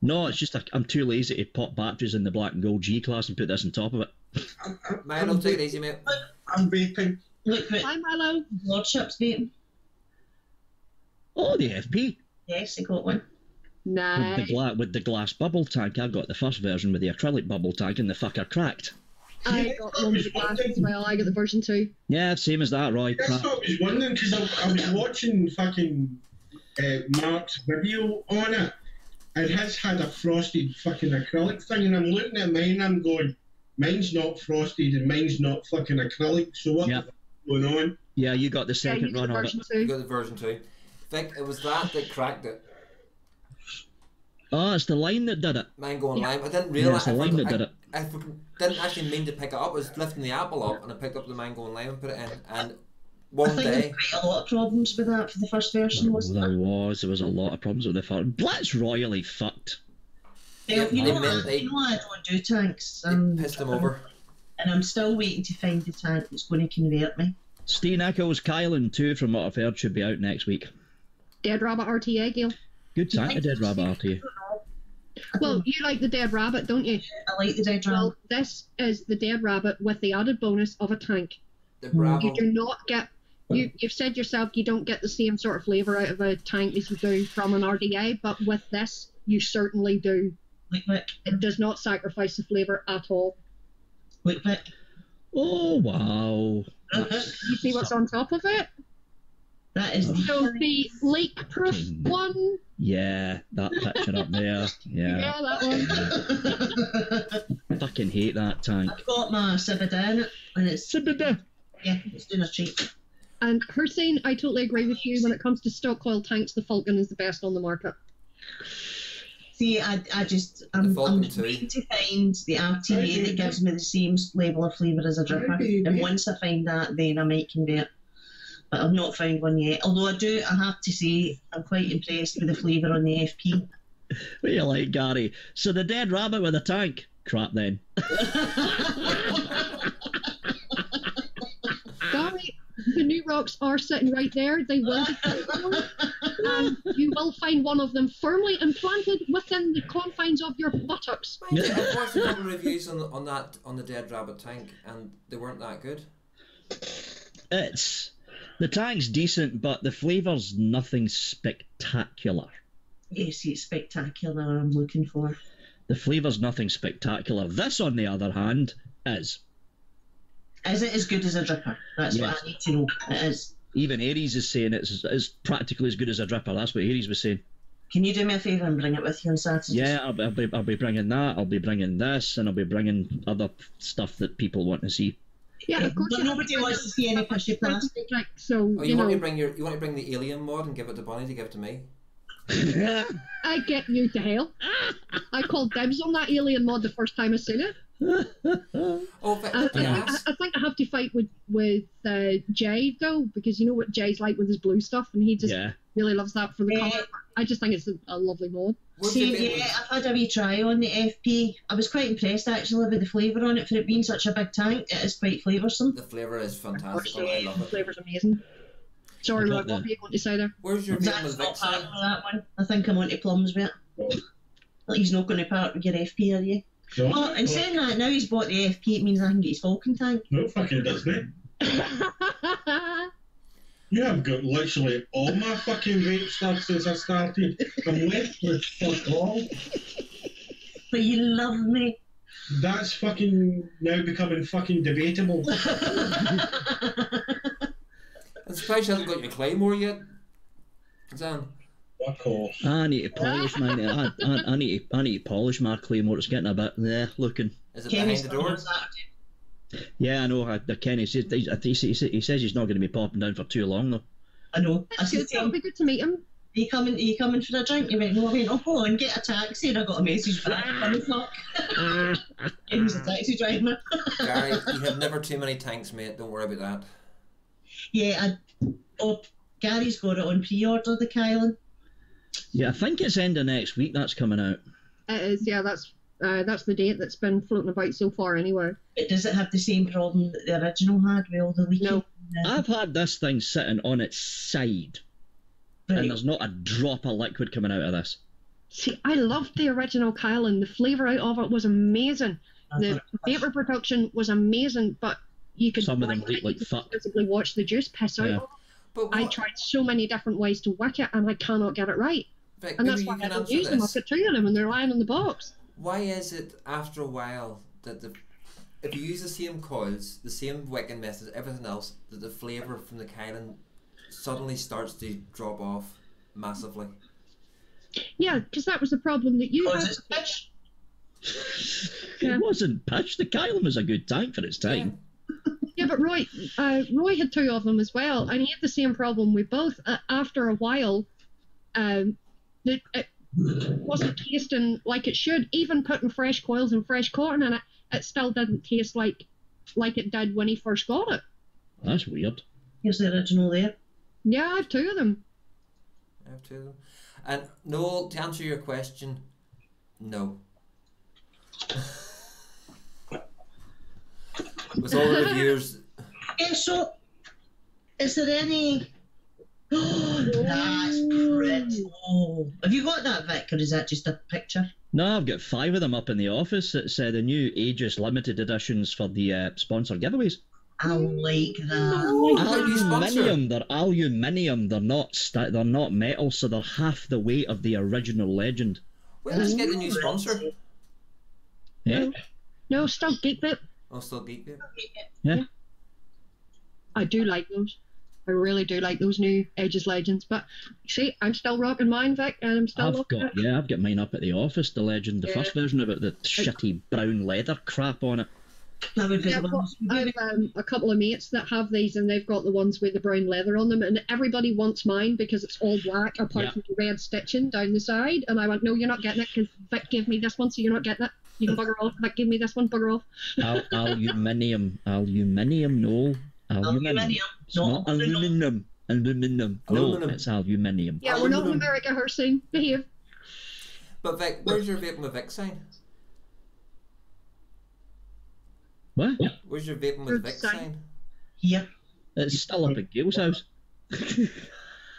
S3: No, it's just I'm too lazy to pop batteries in the black and gold G class and put this on top of it.
S1: Milo, take it easy, mate.
S5: I'm vaping.
S4: Look what
S2: Hi, Milo.
S4: Lordship's vaping.
S3: Oh, the FP.
S4: Yes, I got one.
S2: Nice.
S3: With the glass bubble tank. I got the first version with the acrylic bubble tank, and the fucker cracked.
S2: I got one with the glass as well. I got the version 2.
S3: Yeah, same as that, Roy.
S5: That's what I was wondering, because I was watching fucking Mark's video on it, and his had a frosted fucking acrylic thing, and I'm looking at mine and I'm going, mine's not frosted and mine's not fucking acrylic, so what the fuck is going on?
S3: Yeah, you got the second run of it.
S1: You got the version 2. Vic, it was that cracked it.
S3: Oh, it's the line that did it.
S1: Mango and lime. I didn't realise.
S3: Yeah, it's the lime that did it.
S1: I didn't actually mean to pick it up. I was lifting the apple up and I picked up the mango and lime and put it in. And one
S4: I think
S1: day.
S4: there was quite a lot of problems with that for the first version, wasn't
S3: there? There was a lot of problems with the first. Blitz royally fucked.
S4: Yeah, you know I don't do tanks.
S1: Pissed them over.
S4: And I'm still waiting to find the tank that's going to convert me.
S3: Steen Echoes Kylan 2, from what I've heard, should be out next week.
S2: Dead Rabbit RTA, Gail.
S3: Good tank, a Dead Rabbit RTA.
S2: Well, you like the Dead Rabbit, don't you?
S4: I like the Dead Rabbit.
S2: Well, this is the Dead Rabbit with the added bonus of a tank.
S1: The Bravo.
S2: You do not get... You've said yourself you don't get the same sort of flavour out of a tank as you do from an RDA, but with this, you certainly do. It does not sacrifice the flavour at all.
S3: Oh, wow.
S2: You see what's on top of it?
S4: That is
S2: the leak-proof one.
S3: Yeah, that picture up there. Yeah,
S2: that
S3: one. Fucking hate that tank.
S4: I've got my Cibida in it, and it's
S3: Cibida.
S4: Yeah, it's doing a treat.
S2: And Hussein, I totally agree with you. When it comes to stock coil tanks, the Falcon is the best on the market.
S4: See, I'm waiting to find the RTA that gives me the same level of flavour as a dripper. And once I find that, then I might convert. But I've not found one yet. Although I have to say, I'm quite impressed with the flavour on the FP.
S3: What do you like, Gary? So the Dead Rabbit with a tank? Crap then.
S2: Gary, the new rocks are sitting right there. They will be transformed, and you will find one of them firmly implanted within the confines of your buttocks.
S1: I've watched a couple of reviews on the Dead Rabbit tank, and they weren't that good.
S3: The tank's decent, but the flavour's nothing spectacular.
S4: Yes, it's spectacular. I'm looking for.
S3: The flavour's nothing spectacular. This, on the other hand, is.
S4: Is it as good as a dripper? That's what I need to know. It is.
S3: Even Aries is saying it's practically as good as a dripper. That's what Aries was saying.
S4: Can you do me a favour and bring it with you on Saturday?
S3: Yeah, I'll be bringing that. I'll be bringing this, and I'll be bringing other stuff that people want to see.
S2: Yeah, of course.
S4: But nobody wants to see any pushy plastic.
S2: So
S1: you want to bring the alien mod and give it to Bonnie to give it to me?
S2: I get you to hell. I called dibs on that alien mod the first time I seen it. I think I have to fight with Jay though, because you know what Jay's like with his blue stuff, and he just really loves that for the colour. I just think it's a lovely mod.
S1: Where's
S4: Same,
S1: your vape
S4: yeah,
S1: with-
S4: I've had a wee try on the FP. I was quite impressed actually with the flavour on it. For it being such a big tank, it is quite flavoursome.
S1: The flavour is fantastic. I love
S2: The
S1: it.
S2: flavour's amazing. Sorry,
S3: I
S2: Rob,
S3: got the-
S2: what were you going to say there?
S1: Where's your vape
S4: Zach's
S1: with
S4: not
S1: Vic
S4: part
S1: sign?
S4: with that one. I think I'm onto plums with it. Like he's not going to part with your FP, are you?
S5: So,
S4: Oh, and saying that, now he's bought the FP, it means I can get his Falcon tank.
S5: no fucking does, mate. You have got literally all my fucking vape stuff since I started. I'm left with fuck all.
S4: But you love me.
S5: That's fucking now becoming fucking debatable.
S1: I'm surprised you haven't got your Claymore yet. Zan.
S5: Fuck off.
S3: I need to polish mine. I need to polish my Claymore. It's getting a bit looking.
S1: Is it
S4: Kenny's
S1: behind the door?
S4: on Saturday.
S3: Yeah, I know. Kenny says he says he's not going to be popping down for too long though.
S4: I know. I
S2: That's
S4: said
S2: good.
S4: to
S2: That'll
S4: him,
S2: be good to meet him.
S4: are you coming for a drink? He went, no. I went, oh, go on, get a taxi. And I got a message back. What the fuck? He was a taxi driver.
S1: Gary, you have never too many tanks, mate. Don't worry about that.
S4: Yeah, Gary's got it on pre-order, the Kylan.
S3: Yeah, I think it's end of next week. That's coming out.
S2: It is, yeah, that's the date that's been floating about so far anyway.
S4: But does it have the same problem that the original had with all the leaking?
S2: No.
S3: I've had this thing sitting on its side,
S4: Right.
S3: and there's not a drop of liquid coming out of this.
S2: See, I loved the original Kylan. The flavour out of it was amazing. The vapour production was amazing, but you could
S3: Some of them
S2: wick
S3: leak
S2: it,
S3: like
S2: you could
S3: fuck.
S2: physically watch the juice piss out
S3: Yeah.
S2: of it.
S1: But
S2: I
S1: what,
S2: tried so many different ways to wick it, and I cannot get it right.
S1: Vic,
S2: And
S1: maybe
S2: that's
S1: you
S2: why I
S1: can
S2: don't
S1: answer
S2: use them. I've
S1: this.
S2: got 2 of them, and they're lying in the box.
S1: Why is it after a while that if you use the same coils, the same wicking method, everything else, that the flavour from the Kylan suddenly starts to drop off massively?
S2: Yeah, because that was the problem that you
S4: Because
S2: had.
S4: it's pitch.
S2: Yeah.
S3: It wasn't pitched. The Kylan was a good tank for its time.
S2: Yeah, but Roy had 2 of them as well, and he had the same problem with both. After a while, it wasn't tasting like it should. Even putting fresh coils and fresh cotton in it, it still didn't taste like it did when he first got it.
S3: That's weird.
S4: Here's the original there.
S2: Yeah, I have 2 of them.
S1: I have 2 of them. And Noel, to answer your question, no. With all the reviewers,
S4: Yeah, so, is there any... Oh, that's pretty. Oh. Have you got that, Vic, or is that just a picture?
S3: No, I've got 5 of them up in the office. It's the new Aegis limited editions for the sponsored giveaways.
S4: I like that.
S1: how do you sponsor?
S3: Aluminium. They're aluminium. They're not metal, so they're half the weight of the original Legend.
S1: well, let's get the new sponsor.
S3: Yeah.
S2: No, still Geek Vape.
S1: I'll still beat you.
S3: Yeah.
S2: I do like those. I really do like those new Aegis Legends. But see, I'm still rocking mine, Vic, and I'm still
S3: I've got mine up at the office. The Legend, the
S2: Yeah.
S3: first version of it, the shitty brown leather crap on it.
S4: That would be
S2: Yeah,
S4: the one.
S2: I've a couple of mates that have these, and they've got the ones with the brown leather on them, and everybody wants mine because it's all black apart
S3: Yeah.
S2: from the red stitching down the side. And I went, no, you're not getting it because Vic gave me this one, so you're not getting it. You can bugger off. Vic gave me this one, bugger off.
S3: Aluminium, no.
S4: Aluminium,
S3: It's not aluminum. Aluminum. No,
S1: Aluminum.
S3: it's aluminium.
S2: Yeah, we're not in
S1: Aluminum.
S2: America, Hursing. Behave.
S1: But Vic, where's your Vaping with Vic sign?
S3: What?
S1: Where's your Vaping with Vic
S2: Sign.
S1: sign?
S4: Here.
S3: It's still up at Gail's house.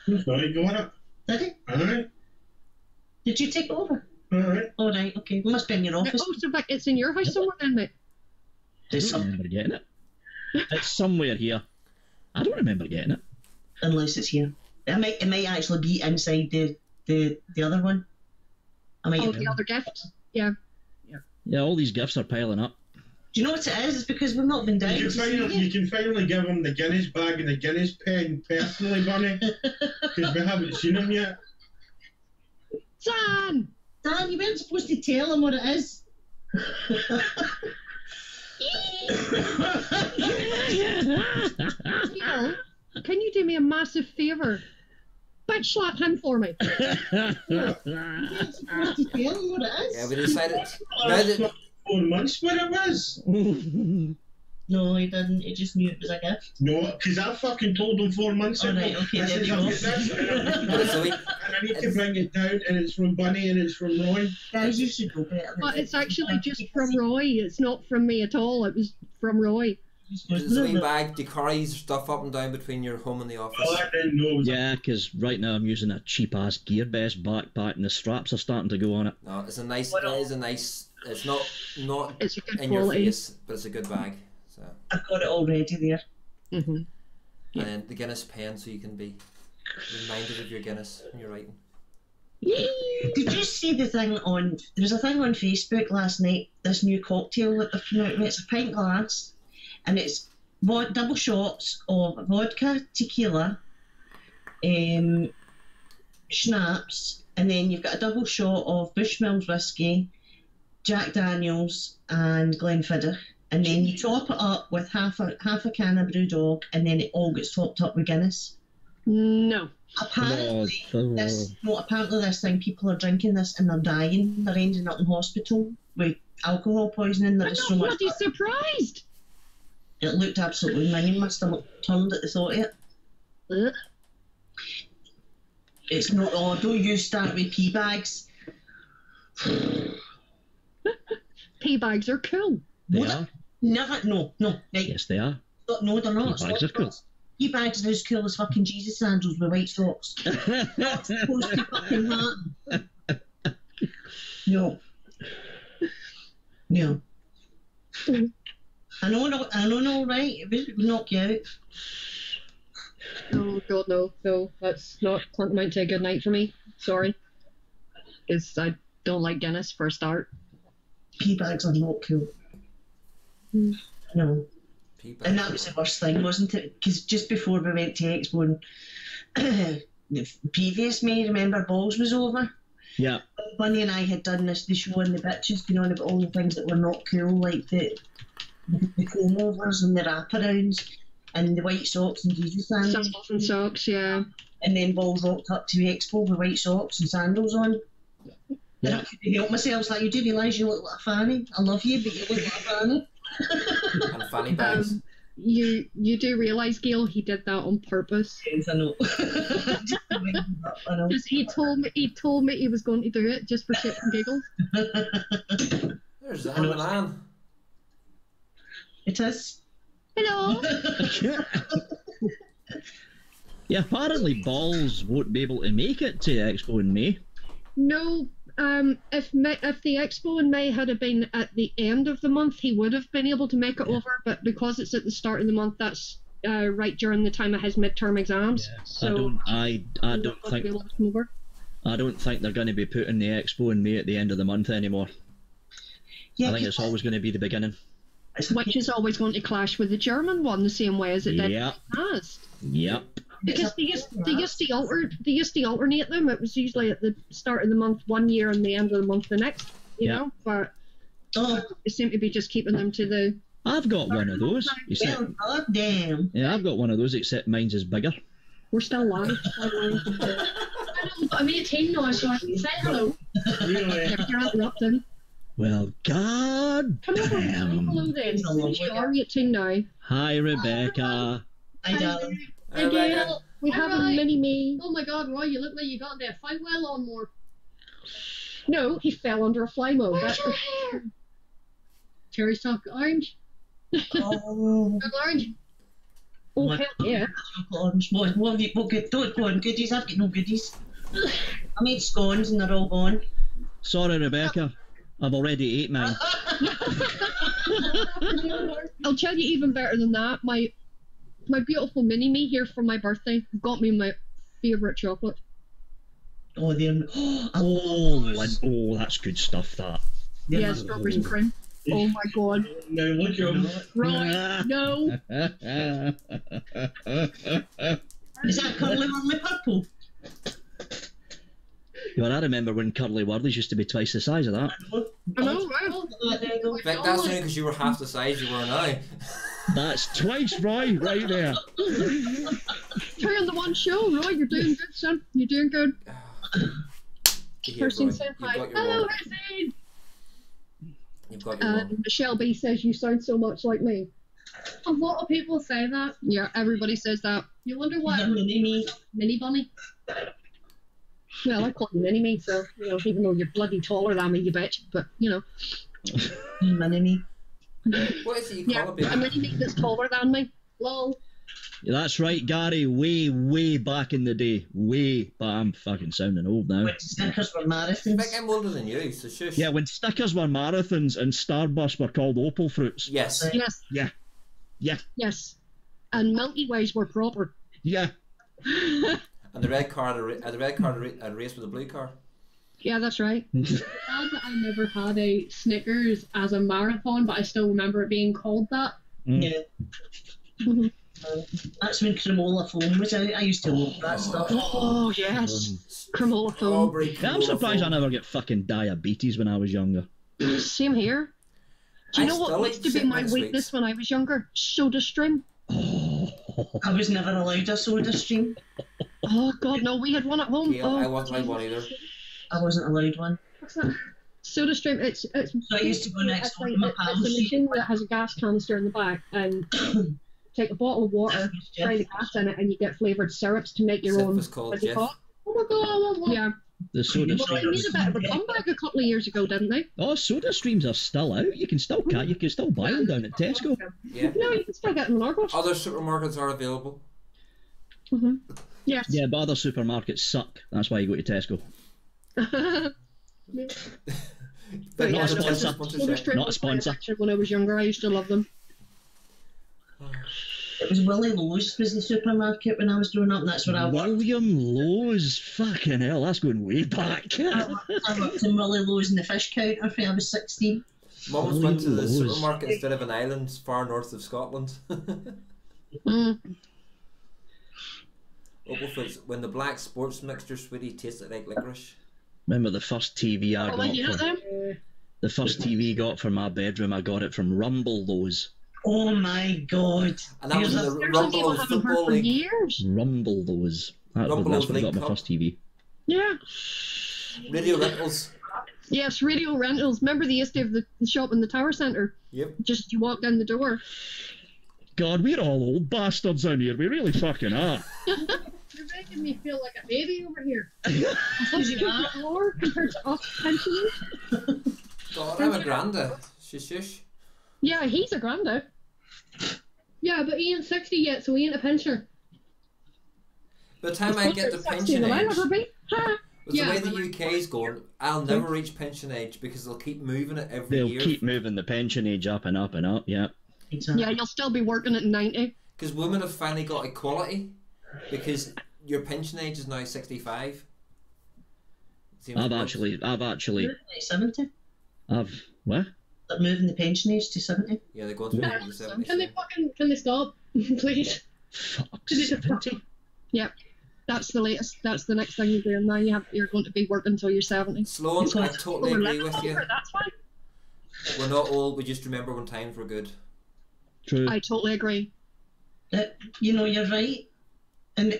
S5: No, you got it.
S4: Did it?
S5: Alright,
S4: Did you take it over?
S5: alright.
S4: All right, okay. It must be in your office.
S2: Oh, so Vic, it's in your house somewhere then, mate?
S3: I don't remember getting it. It's somewhere here. I don't remember getting it.
S4: Unless it's here. It might actually be inside the other one. I might.
S2: Oh, the other gift. Yeah.
S3: Yeah, all these gifts are piling up.
S4: Do you know what it is? It's because we've not been down.
S5: You can finally give him the Guinness bag and the Guinness pen personally, Bunny, because we haven't seen him yet.
S2: San!
S4: Dan, you weren't supposed to tell him what it is.
S2: Phil, can you do me a massive favour? Bitch slap him for me.
S4: You weren't supposed to tell him what it is.
S1: Yeah, we decided. Now that
S5: 4 months what it was.
S4: No, he didn't. He just knew it was a gift.
S5: No, because I fucking told him 4 months ago.
S4: Alright, okay,
S5: I
S4: there
S5: said,
S4: you
S5: "I'll
S4: go."
S5: get this," and
S1: But it's a wee-
S5: I I need to bring it down, and it's from Bunny and it's from Roy.
S4: Guys, you should know better.
S2: But it's actually just from Roy. It's not from me at all. It was from Roy.
S1: It's a wee bag to carry stuff up and down between your home and the office.
S5: Oh, I didn't know.
S3: Yeah, because right now I'm using a cheap-ass GearBest backpack and the straps are starting to go on it.
S1: No, it's a nice, it is a nice, it's not
S2: It's a good
S1: in
S2: quality.
S1: your face, but it's a good bag. So.
S4: I've got it already there.
S2: Mm-hmm.
S1: And then the Guinness pen, so you can be reminded of your Guinness when you're writing.
S4: Did you see the thing on? There was a thing on Facebook last night. This new cocktail that they've come out with. It's a pint glass, and it's double shots of vodka, tequila, schnapps, and then you've got a double shot of Bushmills whiskey, Jack Daniels, and Glenfiddich, and then you top it up with half a can of Brewdog, and then it all gets topped up with Guinness.
S2: No.
S4: Apparently, this thing, people are drinking this and they're dying. They're ending up in hospital with alcohol poisoning. There
S2: I'm
S4: is
S2: not
S4: so much.
S2: bloody surprised.
S4: It looked absolutely mine. My stomach turned at the thought of it.
S2: Ugh.
S4: It's not. Oh, don't you start with pee bags.
S2: Pea bags are cool.
S3: They are.
S4: Never. No. Right.
S3: Yes, they are.
S4: No, they're not.
S3: Pea bags are cool.
S4: Pee bags are as cool as fucking Jesus sandals with white socks. Not supposed to fucking happen. No. I know, right? It would knock you out.
S2: Oh God, no, that's not tantamount to a good night for me. Sorry, because I don't like Guinness for a start.
S4: Pee bags are not cool. No. And that was the worst thing, wasn't it? Because just before we went to Expo, and the previous May, remember, Balls was over?
S3: Yeah.
S4: Bunny and I had done the show on the bitches, you know, about all the things that were not cool, like the comb overs and the wraparounds and the white socks and Jesus sandals.
S2: Sandals and socks, yeah.
S4: And then Balls walked up to the Expo with white socks and sandals on. And I couldn't help myself. I was like, you do realise you look like a fanny? I love you, but you look like a fanny.
S1: And fanny bags.
S2: You do realise, Gail, he did that on purpose.
S4: Yes, I know. I know.
S2: Because he told me he was going to do it just for shits and giggles.
S1: There's the man.
S4: It is.
S2: Hello.
S3: Yeah, apparently Balls won't be able to make it to Expo in May.
S2: No. If the Expo in May had been at the end of the month, he would have been able to make it over. But because it's at the start of the month, that's right during the time of his midterm exams.
S3: Yeah.
S2: So
S3: I don't think they're going to be putting the Expo in May at the end of the month anymore.
S4: Yeah,
S3: I think it's always going to be the beginning.
S2: Which is always going to clash with the German one the same way as it did in
S3: Yep.
S2: the past.
S3: Yep.
S2: Because they used to alternate them. It was usually at the start of the month one year and the end of the month the next, you know. But they seem to be just keeping them to the.
S3: I've got one of those.
S4: God damn.
S3: Yeah, I've got one of those, except mine's is bigger.
S2: We're still live.
S6: I'm 18 now, so I can say hello.
S5: Really?
S2: You're interrupting.
S3: Well, god
S2: Come over and say
S3: damn.
S2: hello then. You are 18 now.
S3: Hi, Rebecca.
S4: I darling.
S6: Hey, Gail.
S2: We have a
S6: Alright.
S2: mini-me.
S6: Oh my God, Roy, you look like you got into a fight well on more.
S2: No, he fell under a fly mold.
S6: Where's your hair? Cherry stock orange.
S4: Oh,
S6: Purple orange.
S2: Oh,
S4: my
S2: hell yeah.
S4: chocolate orange. What have you? Don't go on goodies. I've got no goodies. I made scones and they're all gone.
S3: Sorry, Rebecca. I've already ate mine.
S2: I'll tell you even better than that. My beautiful mini-me here for my birthday got me my favourite chocolate.
S4: Oh, they're.
S3: Oh, that's good stuff, that.
S2: Yeah, strawberries and cream. Oh my god.
S5: Now look at him.
S2: Right, no.
S4: Is that curly whirly purple?
S3: Well, I remember when Curly Wurlies used to be twice the size of that.
S2: I know, right?
S4: There you go.
S1: Vic, that's only because you were half the size you were now.
S3: That's twice right there.
S2: Carry on the one show, Roy. You're doing good, son. You're doing good.
S1: Here,
S2: Person
S1: Roy,
S2: said
S1: you've
S2: hi.
S1: got your
S6: Hello,
S1: one.
S6: Christine.
S1: You've got your one.
S2: And Michelle B says you sound so much like me.
S6: A lot of people say that.
S2: Yeah, everybody says that.
S6: You wonder why
S4: Mini me.
S6: Mini Bunny.
S2: Well, I call you mini-me, so, even though you're bloody taller than me, you bitch, but,
S4: Mini-me.
S1: What is it you call
S2: Yeah,
S1: a baby?
S2: a mini-me that's taller than me. Lol.
S3: That's right, Gary. Way back in the day. But I'm fucking sounding old now.
S4: When Snickers were
S1: Like,
S4: marathons.
S1: I'm older than you, so shush.
S3: Yeah, when Snickers were marathons and Starburst were called Opal Fruits.
S1: Yes.
S2: Yes.
S3: Yeah.
S2: Yes. And Milky Ways were proper.
S3: Yeah.
S1: And the red car had a race with the blue car.
S2: Yeah, that's right.
S6: Sad that I never had a Snickers as a marathon, but I still remember it being called that.
S4: Yeah. That's when cremola foam was out. I used to love that stuff.
S2: Oh, yes. Cremola foam.
S1: Strawberry
S3: Yeah, I'm surprised I
S1: foam.
S3: never get fucking diabetes when I was younger.
S2: Same here. Do you
S1: I
S2: know
S1: still
S2: what
S1: like
S2: used to be my
S1: cinnamon
S2: weakness
S1: sweets.
S2: when I was younger? Soda stream.
S4: I was never allowed a soda stream.
S2: Oh, God, no, we had one at home.
S1: Yeah,
S2: oh,
S1: I wasn't like one either.
S4: I wasn't allowed one.
S2: What's that? Soda stream, it's
S4: So I used to go next door to my
S2: it's a
S4: pal's.
S2: machine that has a gas canister in the back, and take a bottle of water, spray the gas in it, and you get flavoured syrups to make your
S1: Sip
S2: own.
S1: was called
S2: fizzy
S1: Jeff.
S2: pop. Oh my God, I want one. Yeah.
S3: The Soda
S2: Well, they
S3: Stream.
S2: made a bit of a comeback a couple of years ago, didn't they?
S3: Oh, Soda Streams are still out. You can still buy them down at Tesco.
S1: Yeah.
S2: No, you can still get them in Argos.
S1: Other supermarkets are available.
S2: Yes.
S3: Yeah, but other supermarkets suck. That's why you go to Tesco.
S2: But
S3: Not
S2: yeah,
S3: a
S2: no,
S3: sponsor.
S2: Soda Stream
S3: Not a
S2: was my
S3: sponsor.
S2: addiction when I was younger. I used to love them.
S4: It was Willie Lowe's was the supermarket when I was growing up, and that's where I worked.
S3: William Lowe's. Fucking hell, that's going way back.
S4: I worked in Willie Lowe's in the fish counter when I was 16.
S1: Mums went to the
S3: Lowe's.
S1: supermarket instead of an island far north of Scotland. Opal Fruits, when the black sports mixture sweetie tasted like licorice.
S3: Remember the first TV I
S2: Oh,
S3: got
S2: you know
S3: for
S2: them?
S3: the first TV I got for my bedroom? I got it from Rumble Lowe's.
S4: Oh my God.
S1: And that was in the
S2: There's a name I
S1: Rumble
S2: haven't heard
S1: Football
S2: for
S1: League.
S2: years.
S3: Rumble Lowe's.
S1: Rumble
S3: That's when I
S1: League
S3: got my
S1: Cup.
S3: first TV.
S2: Yeah.
S1: Radio rentals.
S2: Yes, radio rentals. Remember they used to have the shop in the tower centre?
S1: Yep.
S2: Just you walk in the door.
S3: God, we're all old bastards in here. We really fucking are.
S6: You're making me feel like a baby over here.
S2: Or compared to us pensioners.
S1: God, I'm a granda. Shush.
S2: Yeah, he's a granda.
S6: Yeah, but he ain't 60 yet, so he ain't a pensioner.
S1: By the time I get to pension
S2: Will I
S1: age,
S2: ever be? Ha!
S1: with
S6: Yeah,
S1: the way the
S6: but
S1: UK's going, I'll never reach pension age because they'll keep moving it every
S3: They'll
S1: year.
S3: keep moving the pension age up and up and up, yeah.
S2: Yeah, you'll still be working at 90.
S1: Because women have finally got equality because your pension age is now 65. Seems
S3: I've
S1: close.
S3: actually,
S4: Like 70.
S3: what?
S4: They're moving the pension age to 70.
S1: Yeah, they're going to
S3: Yeah.
S1: the 70s.
S6: Can they stop, please?
S3: Fuck, 70?
S2: Yep. That's the latest. That's the next thing you're doing now. You're going to be working until you're 70.
S1: Sloan, I totally
S2: We're
S1: agree
S2: living
S1: with you.
S2: longer, that's why.
S1: We're not old, we just remember when times were good.
S3: True.
S2: I totally agree.
S4: You're right. And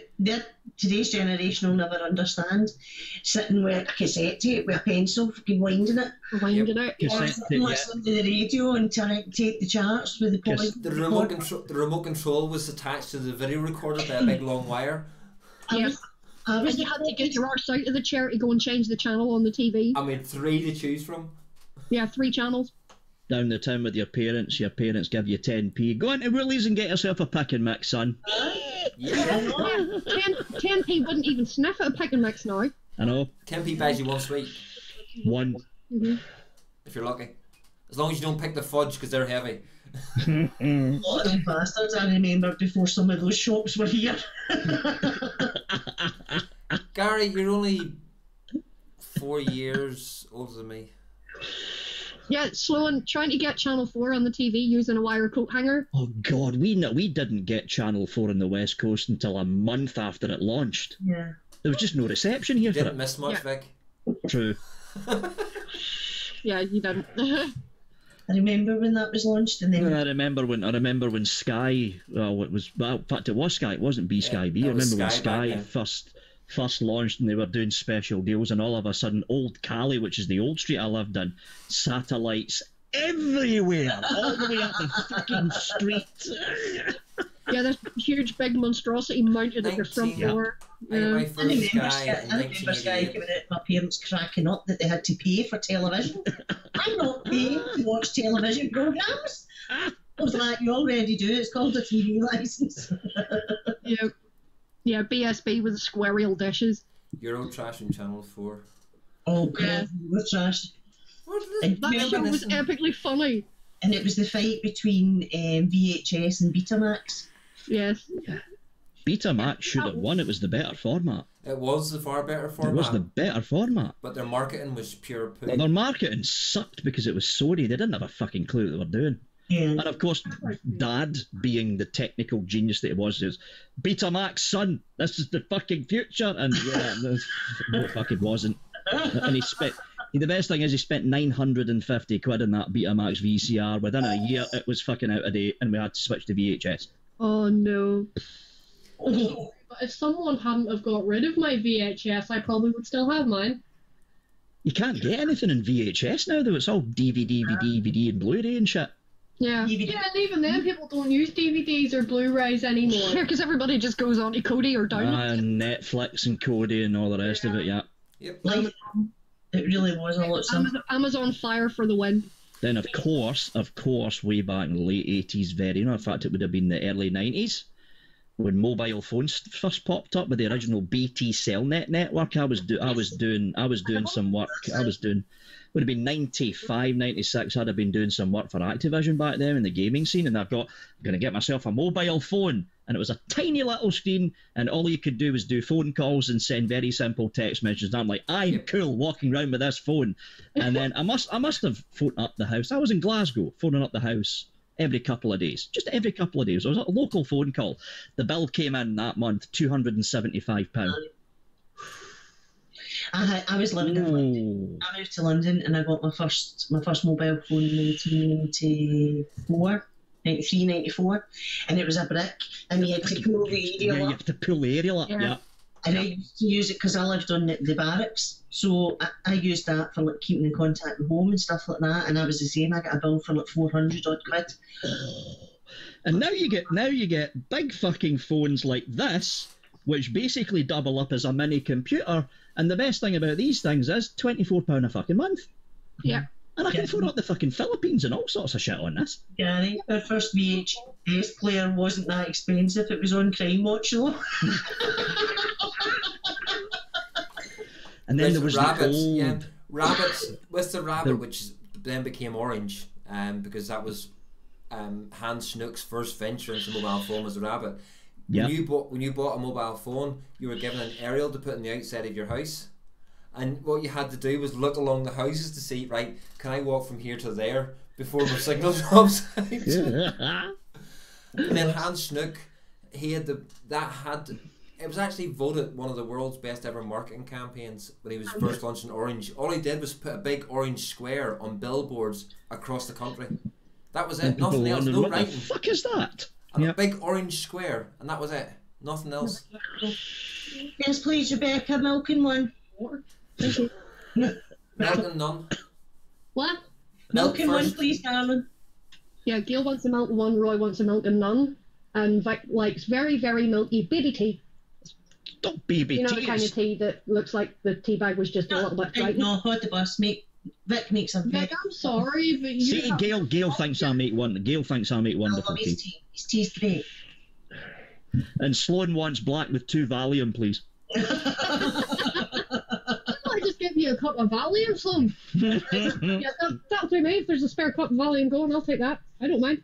S4: today's generation will never understand sitting with a cassette tape with a pencil, fucking winding it,
S2: Rewind it out.
S4: or
S3: Cassette
S4: sitting
S3: tape, yeah.
S4: listening to the radio and trying to take the charts with the
S3: Yes.
S4: point.
S1: The remote control was attached to the video recorder by a big long wire.
S2: Yes.
S4: I was
S2: And you had to get your arse out of the chair to go and change the channel on the TV.
S1: I made 3 to choose from.
S2: Yeah, 3 channels.
S3: Down the town with your parents give you 10p. Go into Woolies and get yourself a pick and mix, son.
S1: Yeah.
S2: 10p wouldn't even sniff at a pick and mix now.
S3: I know.
S1: 10p buys you 1 sweet,
S3: One.
S1: if you're lucky. As long as you don't pick the fudge, because they're heavy.
S4: a lot of them bastards I remember before some of those shops were here.
S1: Gary, you're only 4 years older than me.
S2: Yeah, Sloan trying to get Channel 4 on the TV using a wire coat hanger.
S3: Oh God, we didn't get Channel 4 on the West Coast until a month after it launched.
S4: Yeah.
S3: There was just no reception here for
S1: Didn't
S3: it.
S1: miss much,
S2: Yeah.
S1: Vic.
S3: True.
S2: Yeah, you didn't.
S4: I remember when that was launched, and then
S3: I remember when Sky, in fact it was Sky, it wasn't B Sky B. I
S1: it was
S3: remember when
S1: Sky back
S3: Sky
S1: then.
S3: first launched and they were doing special deals, and all of a sudden Old Cali, which is the old street I lived in, satellites everywhere, all the way up the fucking street.
S2: Yeah, this huge big monstrosity mounted at your front
S1: 19
S2: door.
S1: I got my
S4: I
S1: first
S4: remember
S1: Sky in
S4: I remember Sky
S1: 1988.
S4: giving it, my parents cracking up that they had to pay for television. I'm not paying to watch television programmes. I was like, you already do, it's called a TV licence.
S2: Yeah. Yeah, BSB with the squirrel dishes.
S1: Euro Trash and Channel 4.
S4: Oh god,
S2: Yeah.
S4: we're trash.
S1: What
S4: And
S1: is
S2: That
S4: Yeah,
S2: show was
S1: reminiscent?
S2: epically funny.
S4: And it was the fight between VHS and Betamax.
S2: Yes.
S3: Betamax should have won. It was the better format.
S1: It was the far better
S3: It
S1: format,
S3: was the better format.
S1: but their marketing was pure poo.
S3: Well, their marketing sucked because it was Sony. They didn't have a fucking clue what they were doing.
S4: Yeah.
S3: And of course, Dad, being the technical genius that he was, says, Betamax, son, this is the fucking future. And yeah, no, fucking wasn't. And he spent. The best thing is he spent 950 quid on that Betamax VCR. Within a year, it was fucking out of date, and we had to switch to VHS.
S2: Oh no.
S4: Oh,
S6: But if someone hadn't have got rid of my VHS, I probably would still have mine.
S3: You can't get anything in VHS now, though. It's all DVD, DVD, and Blu-ray and shit.
S2: Yeah.
S4: DVD.
S6: Yeah, and even then, people don't use DVDs or Blu-rays anymore.
S2: Yeah, because everybody just goes on to Kodi or download.
S3: And Netflix and Kodi and all the rest of it, yeah.
S1: Yep.
S4: Like, it really was a lot of something.
S2: Amazon Fire for the win.
S3: Then, of course, way back in the late 80s, in fact, it would have been the early 90s, when mobile phones first popped up with the original BT Cellnet network. I was doing some work. Would have been 95, 96. I'd have been doing some work for Activision back then in the gaming scene, and I'm going to get myself a mobile phone. And it was a tiny little screen, and all you could do was do phone calls and send very simple text messages. And I'm like, I'm cool walking around with this phone. And then I must have phoned up the house. I was in Glasgow, phoning up the house every couple of days. Just every couple of days. It was a local phone call. The bill came in that month, £275.
S4: I was living in London. I moved to London and I got my first mobile phone in 1994, 93, 94, and it was a brick, and you had to pull the
S3: Yeah,
S4: aerial
S3: you
S4: up.
S3: have to pull the aerial up,
S2: Yeah.
S3: yeah.
S4: And I used to use it because I lived on the barracks, so I used that for like keeping in contact with home and stuff like that. And I was the same. I got a bill for like 400 odd quid.
S3: And now you get big fucking phones like this, which basically double up as a mini computer. And the best thing about these things is £24 a fucking month.
S2: Yeah.
S3: And I can
S4: Yeah.
S3: phone up the fucking Philippines and all sorts of shit on this.
S4: Gary, our first VHS player wasn't that expensive. It was on Crime Watch though.
S3: And then there was
S1: rabbits.
S3: the old...
S1: Yeah, rabbits. With the rabbit, which then became orange, because that was Hans Snook's first venture into mobile phone was a rabbit.
S3: Yeah.
S1: When you bought a mobile phone, you were given an aerial to put on the outside of your house, and what you had to do was look along the houses to see, right, can I walk from here to there before my signal drops out? And then Hans Snook, it was actually voted one of the world's best ever marketing campaigns when he was first launching Orange. All he did was put a big orange square on billboards across the country. That was it. Nothing else. No
S3: what the
S1: writing.
S3: fuck is that?
S1: And
S3: Yep.
S1: a big orange square, and that was it. Nothing else.
S4: Yes, please, Rebecca, milking one.
S6: Thank you.
S1: Milk and none.
S6: What?
S4: Milking one,
S1: first.
S4: please, darling.
S6: Yeah, Gail wants a milk and one, Roy wants a milk and none. And Vic likes very, very milky baby tea.
S3: Don't baby
S6: You know the
S3: tears.
S6: kind of tea that looks like the tea bag was just a little bit
S4: Right,
S6: frightened.
S4: no, hold the bus, mate. Vic makes a very
S6: Vic, I'm sorry, but you
S3: See,
S6: have...
S3: Gail thinks I make one. Gail thinks I make
S4: I
S3: wonderful
S4: love his
S3: tea.
S4: tea. His tea's great.
S3: And Sloan wants black with 2 Valium, please.
S6: I just give you a cup of Valium, son. Yeah, that'll do me. If there's a spare cup of Valium going, I'll take that. I don't mind.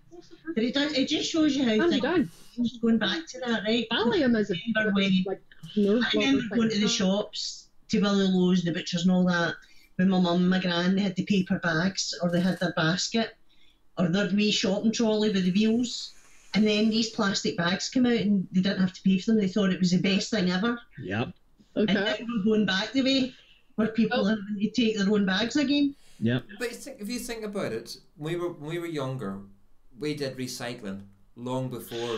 S4: But it just shows you how
S6: Hands
S4: things
S6: down.
S4: just going back to that, right?
S6: Valium is a
S4: Remember when
S6: like nerve
S4: I remember going to the shops, to Willie Lowe's, the butchers and all that, when my mum and my gran, they had the paper bags, or they had their basket, or their wee shopping trolley with the wheels, and then these plastic bags came out and they didn't have to pay for them. They thought it was the best thing ever.
S3: Yep.
S4: And now
S6: Okay.
S4: we're going back the way where people have to take their own bags again.
S3: Yep.
S1: But if you think about it, when we were younger, we did recycling long before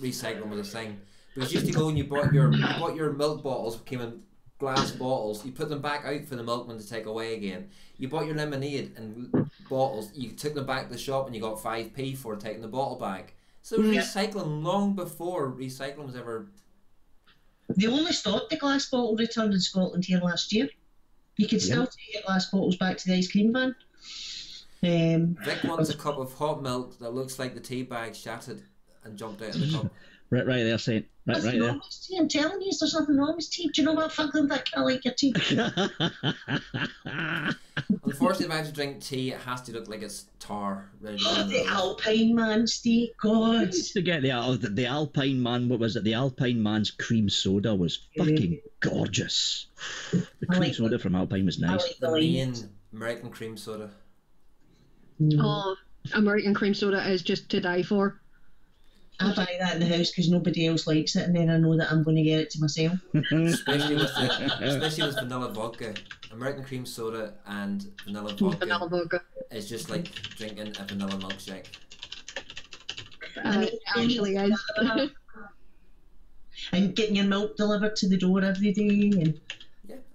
S1: recycling was a thing. Because you used to go and you bought your milk bottles, came in glass bottles, you put them back out for the milkman to take away again. You bought your lemonade in bottles, you took them back to the shop and you got 5p for taking the bottle back. So
S4: Yeah.
S1: recycling long before recycling was ever
S4: They only stopped the glass bottle return in Scotland here last year. You could still take your glass bottles back to the ice cream van.
S1: Vic wants a cup of hot milk that looks like the tea bag shattered and jumped out of the cup.
S3: Right there, Saint. Right there.
S4: Tea. I'm telling you, there's nothing wrong with tea. Do you know what? Fuck them, that can't like your tea.
S1: Unfortunately, if I have to drink tea, it has to look like it's tar. Ready to go.
S4: The Alpine Man, Steve. God.
S3: I used to get the Alpine Man. What was it? The Alpine Man's cream soda was fucking gorgeous. The cream soda from Alpine was nice.
S1: The main American cream soda.
S2: Oh, American cream soda is just to die for.
S4: I buy that in the house because nobody else likes it, and then I know that I'm going to get it to myself.
S1: especially with vanilla vodka. American cream soda and vanilla vodka. It's just like drinking a vanilla milkshake.
S2: It actually is.
S4: And getting your milk delivered to the door every day.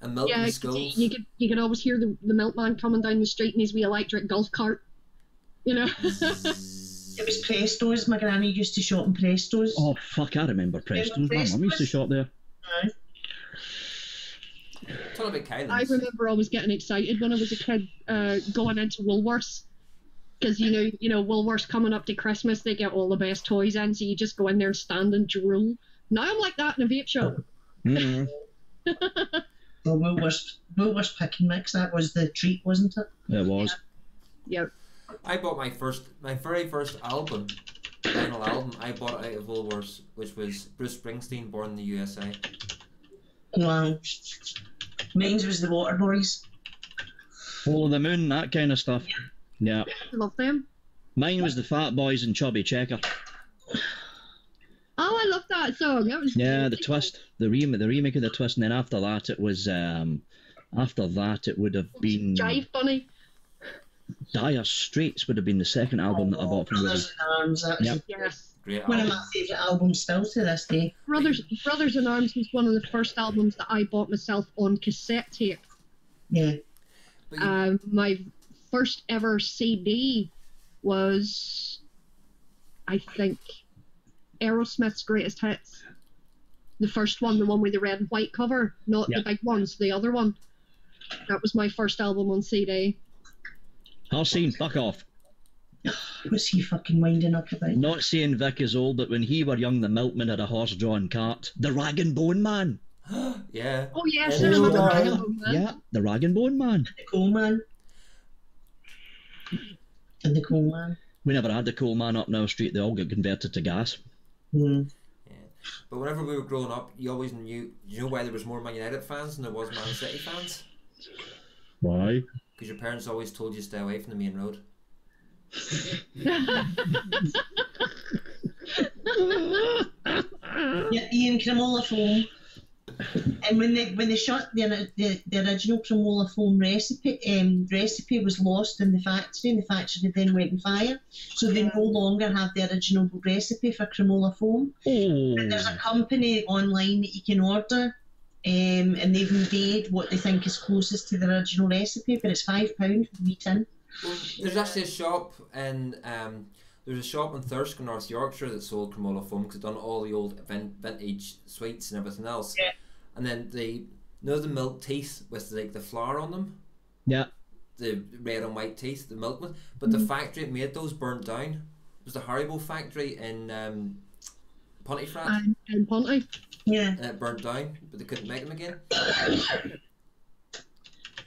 S1: And milk in schools.
S2: You could always hear the milkman coming down the street in his wee electric golf cart. You know?
S4: It was Presto's. My granny used to shop in Presto's.
S3: Oh, fuck, I remember Presto's. My mum used to shop there.
S4: Aye.
S1: Talk about Kylan's.
S2: I remember always getting excited when I was a kid going into Woolworths. Because, you know, Woolworths coming up to Christmas, they get all the best toys in, so you just go in there and stand and drool. Now I'm like that in a vape shop.
S3: Mm-hmm.
S4: Well, Woolworths Pick and Mix, that was the treat, wasn't it?
S3: It was.
S2: Yeah.
S1: I bought my very first album, vinyl album. I bought it out of Woolworths, which was Bruce Springsteen, Born in the USA.
S4: Wow. Mine was the Waterboys.
S3: Follow the Moon, that kind of stuff. Yeah.
S2: Love them.
S3: Mine was the Fat Boys and Chubby Checker.
S2: Oh, I love that song. That was
S3: the Twist, the remake of the Twist, and then after that it was it would have been
S2: Jive Bunny.
S3: Dire Straits would have been the second album that I bought from
S4: Brothers in Arms, that was
S2: Yes.
S1: Great
S4: one
S1: album.
S4: of my favourite albums still to this day.
S2: Brothers in Arms was one of the first albums that I bought myself on cassette tape.
S4: Yeah.
S2: My first ever CD was, I think, Aerosmith's Greatest Hits. The first one, the one with the red and white cover, not the big ones, the other one. That was my first album on CD.
S3: Halcyon, fuck off.
S4: What's he fucking winding up about?
S3: Not saying Vic is old, but when he were young, the milkman had a horse-drawn cart. The Rag and Bone Man.
S1: Yeah.
S2: Oh yes,
S1: Oh,
S2: I remember
S1: yeah.
S2: Rag and Bone Man.
S3: Yeah, the Rag and Bone Man.
S4: The Coal Man. And the Coal Man.
S3: We never had the Coal Man up in our street. They all got converted to gas.
S4: Mm.
S1: But whenever we were growing up, you always knew. You know why there was more Man United fans than there was Man City fans?
S3: Why?
S1: Because your parents always told you to stay away from the main road.
S4: Yeah, Ian Cremola Foam. And when they shut the original Cremola Foam recipe was lost in the factory, and the factory then went on fire, so they no longer have the original recipe for Cremola Foam. But there's a company online that you can order, and they've made what they think is closest to the original recipe, but it's £5 for the wee tin.
S1: Well, there's actually a shop in Thursk, North Yorkshire, that sold Cremola Foam because it done all the old vintage sweets and everything else.
S4: Yeah.
S1: And then the milk teeth with like the flour on them.
S3: Yeah.
S1: The red and white teeth, the milk one. But the factory that made those burnt down. It was the Haribo factory in Pontefract.
S2: And Ponty.
S4: Yeah.
S1: And it burnt down, but they couldn't make them again.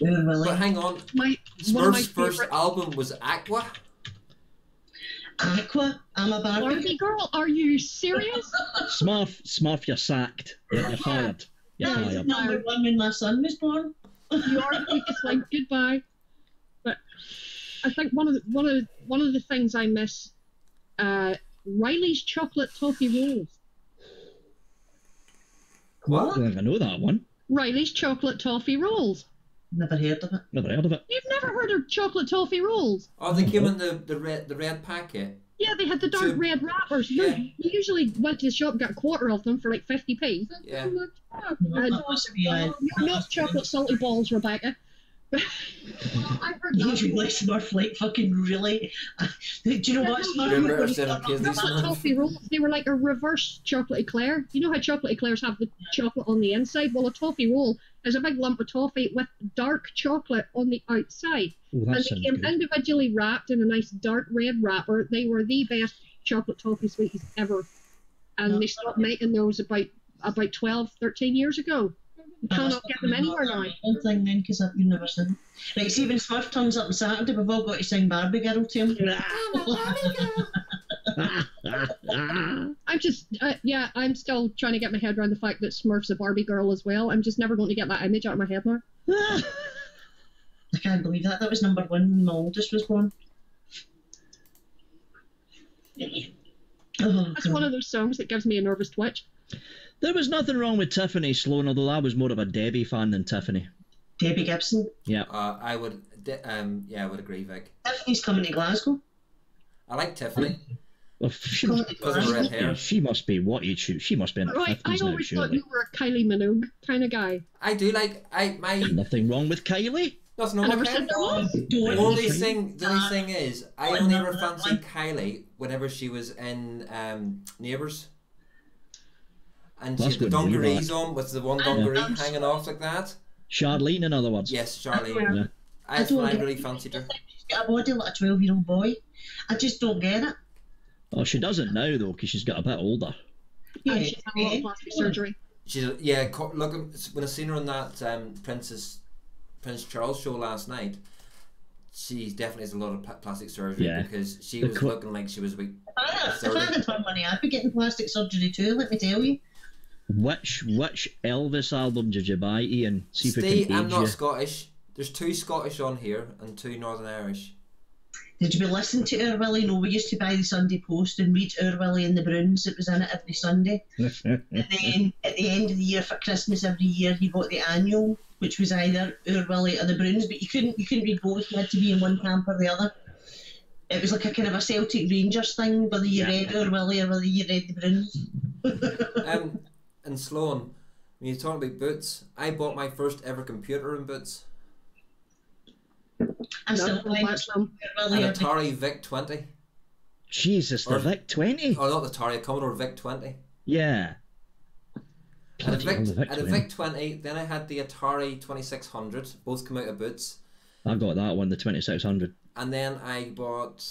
S4: Really?
S1: But hang on,
S2: One of my
S1: Smurf's first
S2: favourite
S1: album was Aqua.
S4: Aqua, I'm a Barbie.
S2: Barbie girl. Are you serious?
S3: Smurf, you're sacked. You're fired. You're
S4: That was
S3: fired.
S4: number one when my son was born.
S2: You are just like goodbye. But I think one of the things I miss, Riley's chocolate toffee rolls.
S1: What?
S3: I don't think I know that one.
S2: Riley's chocolate toffee rolls.
S4: Never heard of it.
S3: Never heard of it.
S2: You've never heard of chocolate toffee rolls?
S1: Oh, they came in the red packet.
S2: Yeah, they had the dark red wrappers.
S1: Yeah.
S2: You usually went to the shop and got a quarter of them for like 50p.
S1: Yeah.
S2: And,
S4: That must be a-
S2: not chocolate salty balls, Rebecca.
S6: I heard
S4: You
S6: that.
S4: really Smurf, like fucking really. Do you know what Smurf?
S1: Remember I
S4: When he
S1: said
S4: got
S1: in case
S4: up-
S1: these Smurf?
S6: Toffee rolls, they were like a reverse chocolate eclair. You know how chocolate eclairs have the chocolate on the inside? Well, a toffee roll is a big lump of toffee with dark chocolate on the outside.
S3: Oh, that
S6: And they
S3: sounds
S6: came
S3: good.
S6: individually wrapped in a nice dark red wrapper. They were the best chocolate toffee sweeties ever. And they stopped making those about 12, 13 years ago. You cannot get them anywhere now.
S4: One thing then, because I've never seen them. Right, see when Smurf turns up on Saturday, we've all got to sing Barbie Girl to him.
S6: I'm just, I'm still trying to get my head around the fact that Smurf's a Barbie girl as well. I'm just never going to get that image out of my head now.
S4: I can't believe that. That was number 1 when my oldest was born. Oh,
S6: That's one of those songs that gives me a nervous twitch.
S3: There was nothing wrong with Tiffany Sloan, although I was more of a Debbie fan than Tiffany.
S4: Debbie Gibson.
S3: Yeah.
S1: I would agree, Vic.
S4: Tiffany's coming to Glasgow.
S1: I like Tiffany.
S3: Well, she
S4: Coming
S3: must,
S4: to
S1: Because of her
S4: Glasgow.
S1: red hair.
S3: she must be what age she must be in her
S6: Right, I
S3: 50s now,
S6: always thought
S3: surely.
S6: you were a Kylie Minogue kind of guy.
S1: I do like my
S3: Nothing wrong with Kylie.
S1: nothing
S6: I
S1: wrong
S6: never
S1: with
S6: said there
S1: Kylie.
S6: was.
S1: The only thing is, I only ever
S4: that
S1: fancied
S4: one.
S1: Kylie whenever she was in Neighbours. And
S3: That's
S1: she had the
S3: good news,
S1: dungarees on with the one dungaree hanging off like that.
S3: Charlene, in other words.
S1: Yes, Charlie.
S3: Yeah.
S1: That's when I really fancied her.
S4: She's got a body like a 12-year-old boy. I just don't get it.
S3: Oh, she doesn't now, though, because she's got a bit older.
S6: And she's had a lot of plastic surgery.
S1: She's look when I seen her on that Prince Charles show last night. She definitely has a lot of plastic surgery
S3: Yeah.
S1: because she
S3: The
S1: was looking like she was weak.
S4: If I had her money, I'd be getting plastic surgery too, let me tell you.
S3: Which Elvis album did you buy, Ian? See if we
S1: Steve,
S3: can
S1: I'm
S3: age
S1: not
S3: you.
S1: Scottish. There's 2 Scottish on here and 2 Northern Irish.
S4: Did you be listening to Our Willie? No, we used to buy the Sunday Post and read Our Willie and the Bruins. It was in it every Sunday. And then at the end of the year for Christmas every year, you got the annual, which was either Our Willie or the Bruins, but you couldn't read both. You had to be in one camp or the other. It was like a kind of a Celtic Rangers thing, whether you read Our Willie or whether you read the Bruins.
S1: And Sloan, when you're talking about Boots, I bought my first ever computer in Boots.
S4: I'm still
S6: No,
S4: playing
S6: watch them.
S4: Our Willie
S1: An
S4: every
S1: Atari VIC 20.
S3: Jesus, the
S1: Or-
S3: Vic 20?
S1: Oh, not the Atari, a Commodore VIC 20.
S3: Yeah.
S1: And a
S3: Bloody hell, the Vic 20.
S1: VIC 20, then I had the Atari 2600, both come out of Boots.
S3: I got that one, the 2600.
S1: And then I bought,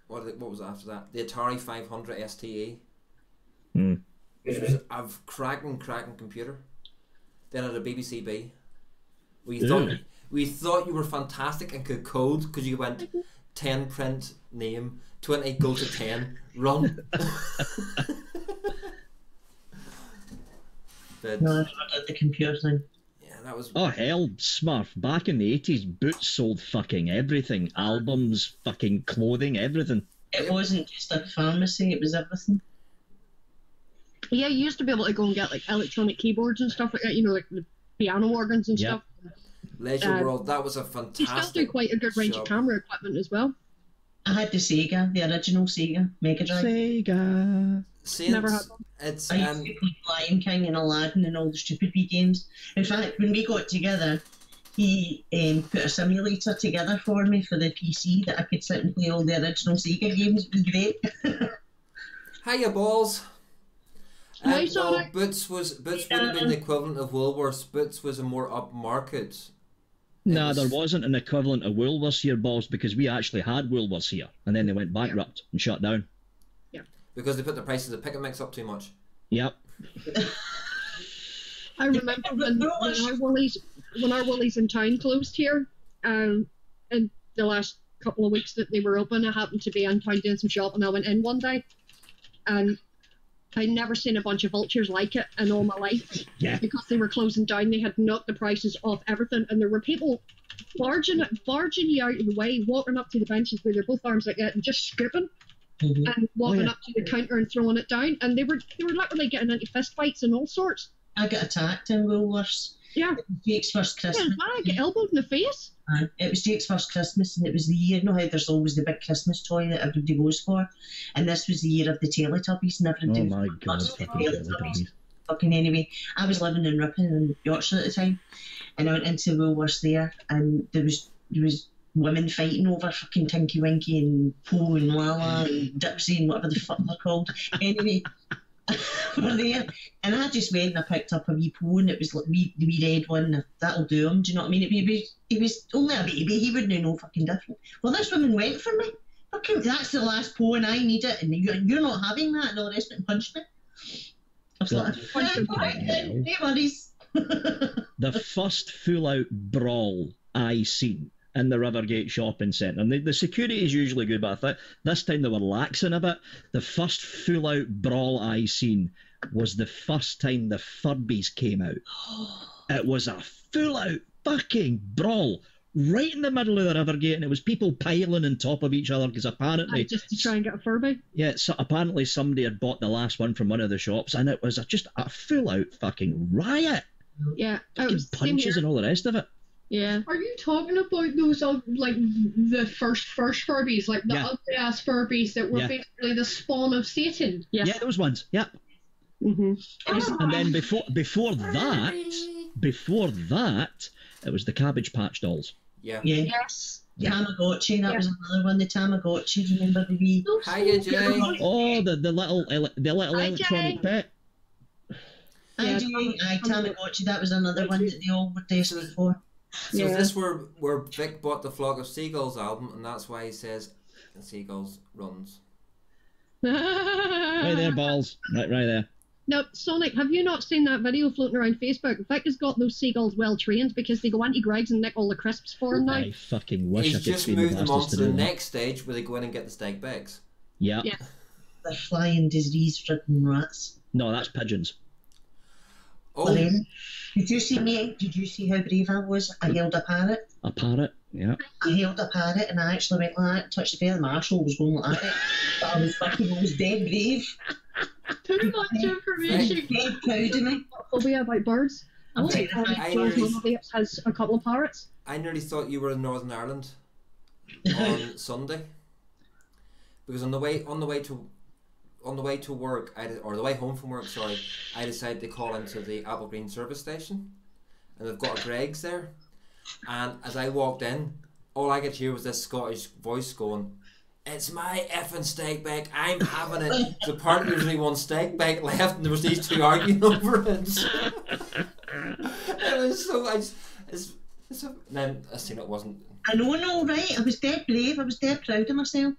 S1: what was it after that? The Atari 500 STE.
S3: Hmm.
S1: Which was a cracking computer. Then I had a BBC B. We thought you were fantastic and could code because you went 10 print name, 20 go to 10 run. But
S4: No, I never did the computer thing.
S1: yeah, that was
S3: Oh hell, Smurf. Back in the 80s, Boots sold fucking everything. Albums, fucking clothing, everything.
S4: It wasn't just a pharmacy, it was everything.
S6: Yeah, you used to be able to go and get like electronic keyboards and stuff like that, you know, like the piano organs and
S3: Yep.
S6: stuff.
S1: Leisure World. That was a
S6: You still
S1: fantastic.
S6: do quite a good range
S1: shop.
S6: of camera equipment as well.
S4: I had the Sega, the original Sega Mega Drive.
S3: Sega.
S6: Never had
S1: Saints.
S6: one.
S1: It's
S4: I used to play Lion King and Aladdin and all the stupid wee games. In fact, when we got together, he put a simulator together for me for the PC that I could sit and play all the original Sega games. It was great.
S1: hiya balls.
S6: Nice,
S1: No,
S6: alright.
S1: Boots would have been the equivalent of Woolworths. Boots was a more upmarket.
S3: Nah,
S1: was-
S3: there wasn't an equivalent of Woolworths here, balls, because we actually had Woolworths here, and then they went bankrupt and shut down.
S1: Because they put the prices of pick and mix up too much.
S3: Yep.
S6: I remember when our Woolies in town closed here, in the last couple of weeks that they were open, I happened to be in town doing some shopping and I went in one day and I'd never seen a bunch of vultures like it in all my life.
S3: Yeah.
S6: Because they were closing down, they had knocked the prices off everything and there were people barging you out of the way, walking up to the benches with their both arms like that and just scooping and walking
S3: yeah.
S6: up to the counter and throwing it down, and they were literally getting into fist fights and all sorts.
S4: I got attacked in Woolworths.
S6: Yeah,
S4: Jake's first
S6: yeah,
S4: Christmas.
S6: I get elbowed in the face.
S4: It was Jake's first Christmas, and it was the year, you know how there's always the big Christmas toy that everybody goes for? And this was the year of the Teletubbies, and everybody
S3: Oh
S4: was
S3: my
S4: like,
S3: god,
S4: "What's the
S3: fucking
S4: Teletubbies?" fucking anyway. I was living in Ripon in Yorkshire at the time, and I went into Woolworths there, and there was women fighting over fucking Tinky Winky and Poe and Lala and Dipsy and whatever the fuck they're called. Anyway, we're there, and I just went and I picked up a wee Poe, and it was like the wee red one. That'll do him. Do you know what I mean? He was only a baby. He wouldn't know no fucking different. Well, this woman went for me. Fucking, that's the last Poe, and I need it, and you're not having that, and all the rest of it, and punched me. I was like, hey, buddies.
S3: The first full-out brawl I seen in the Rivergate shopping centre. And the security is usually good, but I thought this time they were laxing a bit. The first full-out brawl I seen was the first time the Furbies came out. It was a full-out fucking brawl right in the middle of the Rivergate, and it was people piling on top of each other because apparently...
S6: Just to try and get a Furby?
S3: Yeah, so apparently somebody had bought the last one from one of the shops, and it was just a full-out fucking riot.
S6: Yeah.
S3: Punches and all the rest of it.
S6: Yeah.
S2: Are you talking about those, like, the first Furbies, like the ugly-ass Furbies that were basically the spawn of Satan?
S3: Yeah, those ones, yeah.
S6: Mm-hmm.
S3: And then before that, it was the Cabbage Patch Dolls.
S1: Yeah.
S6: Yes.
S4: Tamagotchi, that was another one. The Tamagotchi, remember the wee...
S1: Hiya, Jay.
S3: Oh, the little electronic pet.
S4: Tamagotchi, that was another one that they all were desperate for.
S1: So is this where Vic bought the Flock of Seagulls album, and that's why he says the Seagulls runs.
S3: Right there, balls. Right there.
S6: Now, Sonic, have you not seen that video floating around Facebook? Vic has got those seagulls well trained because they go into Greg's and nick all the crisps for him now.
S3: I fucking wish
S1: He's
S3: I could
S1: just
S3: see
S1: moved
S3: the
S1: them on to the
S3: that.
S1: next stage where they go in and get the steak bags.
S3: Yeah.
S4: They're flying disease-ridden rats.
S3: No, that's pigeons.
S1: Oh.
S4: Did you see how brave I was? I held a parrot.
S3: A parrot, yeah.
S4: I held a parrot and I actually went like that, touched the feather. Marshall was going like that. But I was dead brave.
S6: Too much information.
S4: Dead proud of me.
S6: Phobia about birds.
S1: I
S6: Vapes has a couple of parrots.
S1: I nearly thought you were in Northern Ireland on Sunday, because on the way to work, or the way home from work, sorry, I decided to call into the Apple Green service station, and they've got a Greg's there, and as I walked in, all I could hear was this Scottish voice going, "It's my effing steak bake, I'm having it." So apparently there was only one steak bake left, and there was these two arguing over it. It was so, then I seen it wasn't.
S4: I know, right? I was dead brave. I was dead proud of myself.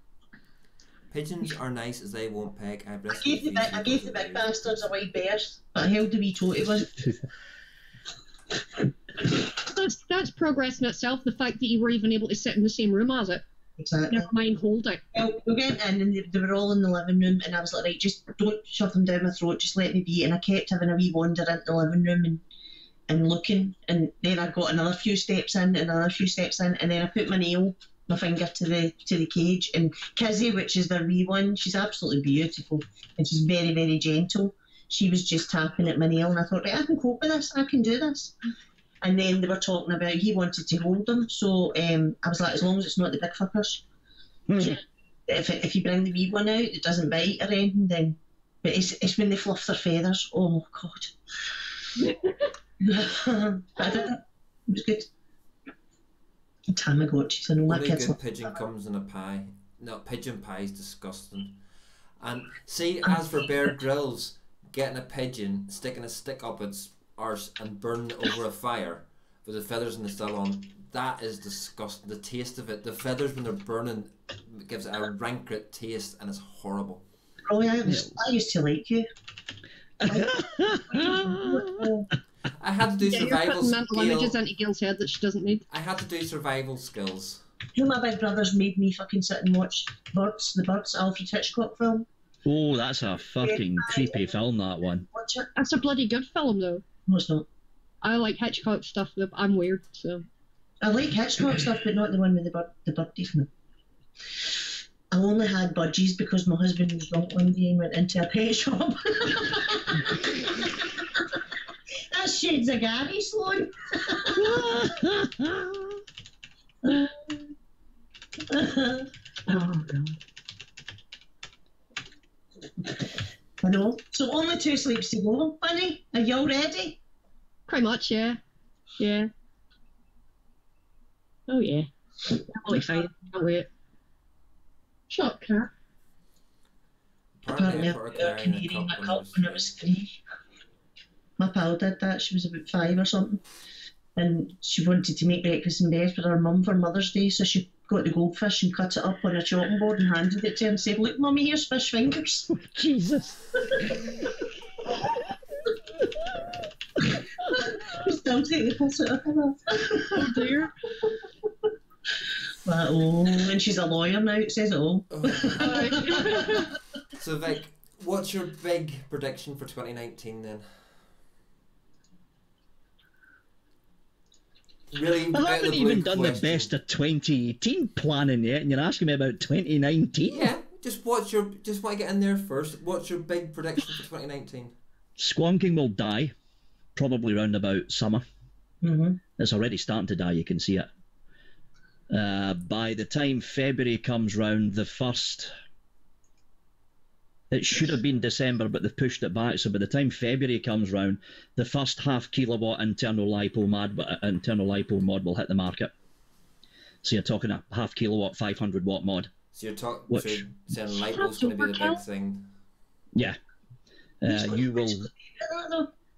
S1: Pigeons are nice as they won't peg.
S4: I gave the big bastards a wide berth, but I held the wee toty one.
S6: That's progress in itself. The fact that you were even able to sit in the same room as it.
S4: Exactly.
S6: Never mind holding.
S4: Well, we went in and they were all in the living room, and I was like, right, just don't shove them down my throat, just let me be. And I kept having a wee wander into the living room and looking, and then I got another few steps in, and then I put my finger to the cage, and Kizzy, which is their wee one, she's absolutely beautiful, and she's very, very gentle. She was just tapping at my nail, and I thought, right, I can cope with this, I can do this. And then they were talking about, he wanted to hold them, so I was like, as long as it's not the big fuckers. If you bring the wee one out, it doesn't bite or anything, then... But it's when they fluff their feathers, oh God. But I did it. It was good. Tamagotchis, I know
S1: Only
S4: that kid's
S1: good pigeon comes in a pie. No, pigeon pie is disgusting. And see, as for Bear Grylls, getting a pigeon, sticking a stick up its arse and burning it over a fire with the feathers and the still on, that is disgusting. The taste of it, the feathers when they're burning, gives it a rancid taste, and it's horrible.
S4: Oh yeah, I used to like you.
S1: I had to do survival skills.
S6: Mental images into Gail's head that she doesn't need.
S1: I had to do survival skills.
S4: You know, my big brothers made me fucking sit and watch the Birds, Alfred Hitchcock film.
S3: Oh, that's a fucking creepy film, that one.
S4: Watch it.
S6: That's a bloody good film, though.
S4: No, it's not.
S6: I like Hitchcock stuff, but I'm weird, so...
S4: I like Hitchcock stuff, but not the one with the birdies. I only had budgies because my husband was drunk one day and went into a pet shop. That's shades of Gary, Sloan. Oh, God. But know. So only 2 sleeps to go, Bunny. Are you all ready?
S6: Pretty much, yeah. Yeah. Oh, yeah. I'm all excited. Can't wait. Shut up, cat.
S4: Apparently, I
S1: put
S4: put a canary in my cup when I was 3. My pal did that. She was about 5 or something. And she wanted to make breakfast in bed with her mum for Mother's Day, so she got the goldfish and cut it up on a chopping board and handed it to her and said, "Look, Mummy, here's fish fingers."
S3: Jesus.
S4: Still take the piss out of her.
S6: Oh, dear.
S4: But, and she's a lawyer now, it says it all.
S1: So, Vic, what's your big prediction for 2019 then? Really,
S3: I haven't even done the best of 2018 planning yet, and you're asking me about 2019?
S1: Yeah, just want to get in there first. What's your big prediction for 2019?
S3: Squonking will die, probably round about summer.
S4: Mm-hmm.
S3: It's already starting to die, you can see it. By the time February comes round, the first... It should have been December, but they've pushed it back, so by the time February comes round, the first half-kilowatt internal lipo mod will hit the market. So you're talking a half-kilowatt, 500-watt mod.
S1: So you're saying lipo's going to be the big thing?
S3: Yeah.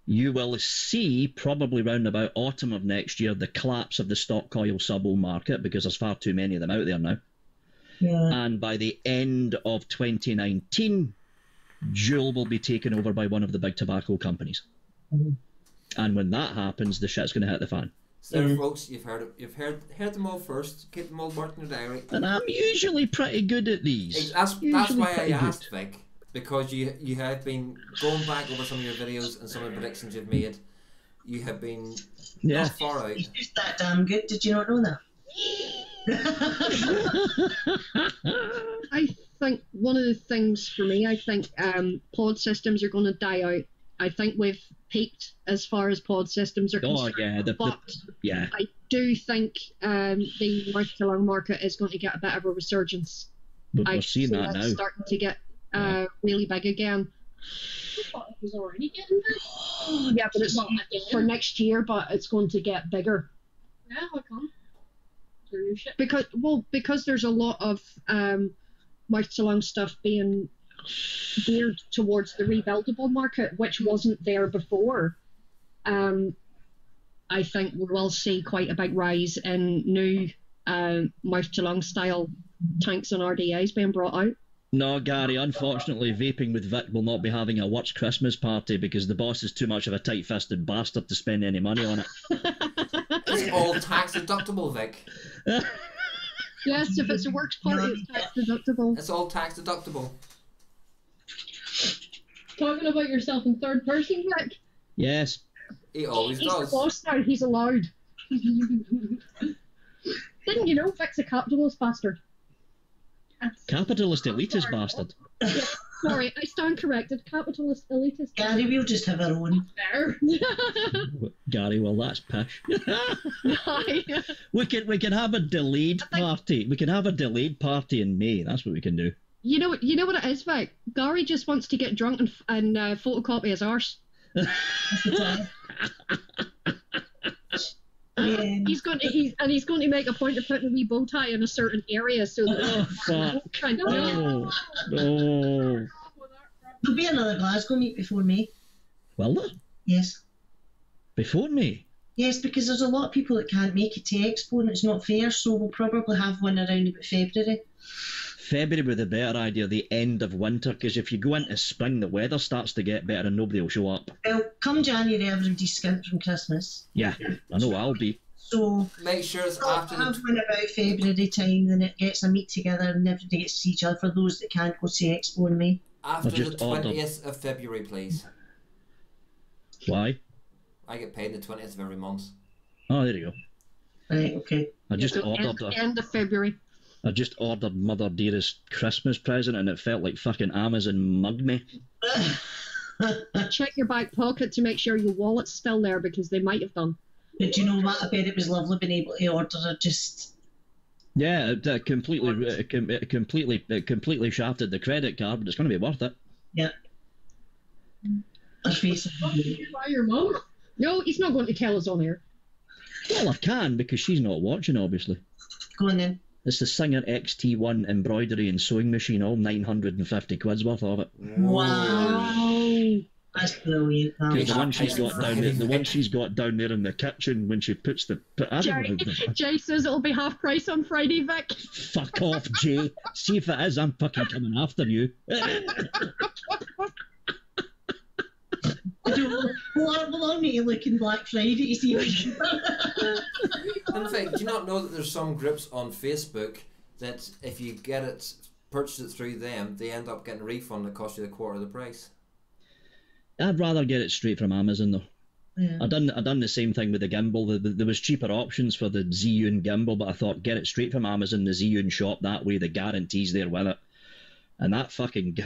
S3: You will see, probably round about autumn of next year, the collapse of the stock coil sub-ohm market, because there's far too many of them out there now.
S4: Yeah.
S3: And by the end of 2019, Juul will be taken over by one of the big tobacco companies.
S4: Mm-hmm.
S3: And when that happens, the shit's going to hit the fan.
S1: So there, folks, you've heard them all first. Keep them all marked in your diary.
S3: And I'm usually pretty good at these.
S1: That's why I asked, Vic, because you have been going back over some of your videos and some of the predictions you've made. You have been not far out.
S4: He's just that damn good. Did you not know that?
S6: I think one of the things for me, I think pod systems are going to die out. I think we've peaked as far as pod systems are concerned. But I do think the mouth-to-lung market is going to get a bit of a resurgence.
S3: We're seeing that now.
S6: Starting to get really big again.
S2: I thought it was already getting big.
S6: Yeah, but it's not for next year, but it's going to get bigger.
S2: Yeah, how come?
S6: Because there's a lot of mouth-to-lung stuff being geared towards the rebuildable market, which wasn't there before. I think we will see quite a big rise in new mouth-to-lung style tanks and RDAs being brought out.
S3: No, Gary, unfortunately, Vaping with Vic will not be having a Watch Christmas party because the boss is too much of a tight-fisted bastard to spend any money on it.
S1: It's all tax deductible, Vic.
S6: Yes, if it's a works party, it's tax deductible.
S1: It's all tax deductible.
S2: Talking about yourself in third person, Vic?
S3: Yes.
S1: He always
S6: He's
S1: does.
S6: the boss now, he's allowed. Didn't you know Vic's a capitalist bastard?
S3: Capitalist elitist bastard.
S6: Yeah, sorry, I stand corrected. Capitalist elitist.
S4: Gary, we'll just have our own.
S6: There.
S3: Gary, well, that's pish. We can have a delayed party. We can have a delayed party in May. That's what we can do.
S6: You know what it is, Vic? Gary just wants to get drunk and photocopy his arse.
S4: Yeah.
S6: He's going to make a point of putting a wee bow tie in a certain area so that
S3: fuck. No.
S4: There'll be another Glasgow meet before May.
S3: Will there?
S4: Yes.
S3: Before May?
S4: Yes, because there's a lot of people that can't make it to Expo and it's not fair, so we'll probably have one around about February.
S3: February with a better idea, the end of winter, because if you go into spring, the weather starts to get better and nobody will show up.
S4: Well, come January, everybody's skimped from Christmas.
S3: Yeah, I know I'll be.
S4: So
S1: make sure it's
S4: we'll
S1: after
S4: have one about February time, then it gets a meet together and everybody gets to see each other for those that can't go to Expo in May.
S1: After the 20th of February, please.
S3: Why?
S1: I get paid the 20th of every month.
S3: Oh, there you go.
S4: Right, okay.
S3: I just ordered
S6: end of February.
S3: I just ordered Mother Dearest Christmas present and it felt like fucking Amazon mugged me.
S6: Check your back pocket to make sure your wallet's still there because they might have done.
S4: But you know what? I bet it was lovely being able to order it just...
S3: Yeah, it completely shafted the credit card, but it's going to be worth it.
S4: Yeah. Her face.
S6: By your mum? No, he's not going to tell us on air.
S3: Well, I can, because she's not watching, obviously.
S4: Go on then.
S3: It's the Singer XT1 embroidery and sewing machine, all 950 quid's worth of it.
S4: Wow. That's brilliant.
S3: Because the one she's got down there in the kitchen when she puts the...
S6: Jay says it'll be half price on Friday, Vic.
S3: Fuck off, Jay. See if it is, I'm fucking coming after you.
S4: We'll need to look in Black Friday to see what you
S1: In fact, do you not know that there's some groups on Facebook that if you get it, purchase it through them, they end up getting a refund that costs you the quarter of the price?
S3: I'd rather get it straight from Amazon though.
S4: Yeah.
S3: I done the same thing with the gimbal. There was cheaper options for the Zhiyun gimbal, but I thought get it straight from Amazon, the Zhiyun shop, that way the guarantee's there with it. And that fucking...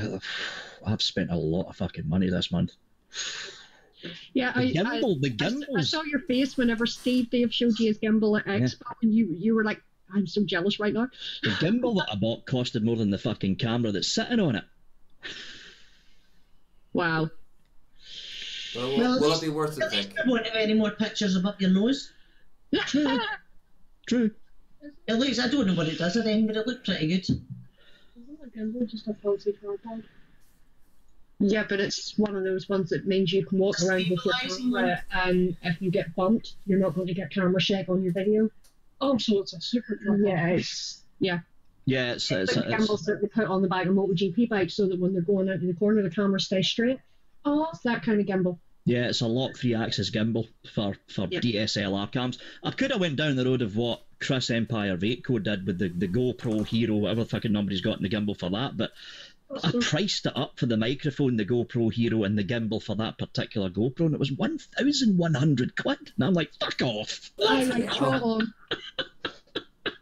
S3: I've spent a lot of fucking money this month.
S6: Yeah,
S3: the gimbals.
S6: I saw your face whenever Dave showed you his gimbal at Expo, and you were like, I'm so jealous right now.
S3: The gimbal that I bought costed more than the fucking camera that's sitting on it.
S6: Wow.
S1: Well, will it be worth it, Vic?
S4: I won't have any more pictures of up your nose.
S3: True.
S4: It looks, I don't know what it does at the end, but it looked pretty good.
S6: Isn't a gimbal just a fancy tripod? Yeah, but it's one of those ones that means you can walk around with your camera, and if you get bumped, you're not going to get camera shake on your video. Oh, so it's a super tripod. Yeah, it's like the gimbals that they put on the back of MotoGP bikes so that when they're going out to the corner, the camera stays straight. Oh, it's that kind of gimbal. Yeah,
S3: it's a lock 3-axis gimbal for DSLR cams. I could have went down the road of what Chris Empire Vapeco did with the GoPro Hero, whatever fucking number he's got in the gimbal for that, but I priced it up for the microphone, the GoPro Hero, and the gimbal for that particular GoPro, and it was 1,100 quid. And I'm like, fuck off.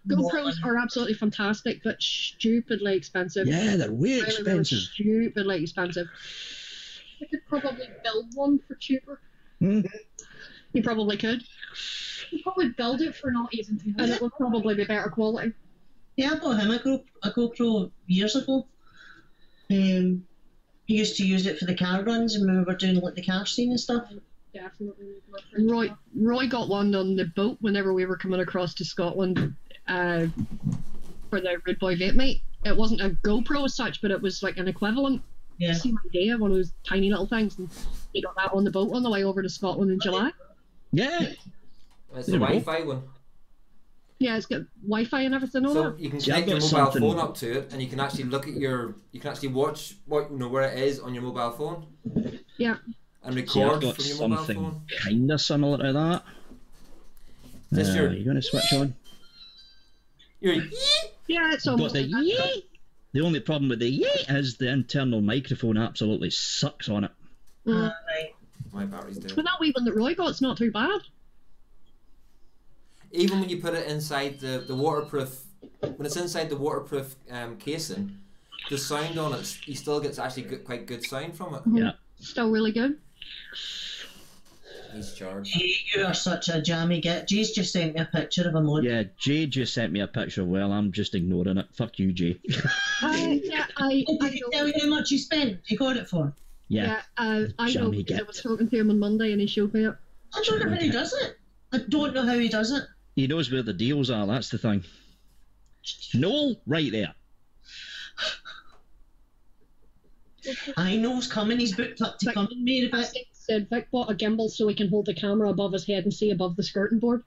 S6: GoPros are absolutely fantastic, but stupidly expensive.
S3: Yeah, they're way expensive. Really
S6: stupidly expensive. I could probably build one for cheaper.
S3: Mm-hmm.
S6: You probably could. You probably build it for not even 200. And it would probably be better quality.
S4: Yeah, I bought him a GoPro years ago. He used to use it for the car runs when we were doing like the car scene and stuff.
S6: Definitely. Roy got one on the boat whenever we were coming across to Scotland for the Rude Boy Vape Meet. It wasn't a GoPro as such, but it was like an equivalent.
S4: Yeah.
S6: Same idea, one of those tiny little things, and he got that on the boat on the way over to Scotland in July.
S3: Yeah.
S1: It's a Wi-Fi one.
S6: Yeah, it's got Wi-Fi and everything on it.
S1: So you can connect your mobile phone up to it, and you can actually look at you can actually watch where it is on your mobile phone.
S6: Yeah.
S1: And record
S3: from
S1: your mobile phone.
S3: Kind of similar to that. Are you going to switch on?
S6: Yeah, it's almost
S3: got the The only problem with the is the internal microphone absolutely sucks on it.
S4: Right.
S1: My battery's dead.
S6: But that wee one that Roy got's not too bad.
S1: Even when you put it inside the waterproof, when it's inside the waterproof casing, the sound on it, he still gets actually quite good sound from it.
S6: Mm-hmm. Yeah. Still really good.
S1: He's charged.
S4: You are such a jammy git. Jay's just sent me a picture of him on.
S3: Yeah, Jay just sent me a picture. Well, I'm just ignoring it. Fuck you, Jay.
S4: Did he tell you how much you spent? You got it for?
S3: Yeah.
S6: I know, because I was talking to him on Monday and he showed me it.
S4: I don't know how he does it. I don't know how he does it.
S3: He knows where the deals are, that's the thing. Noel, right there.
S4: I know he's coming, he's booked up to come and made a bit.
S6: Said Vic bought a gimbal so he can hold the camera above his head and see above the skirting board.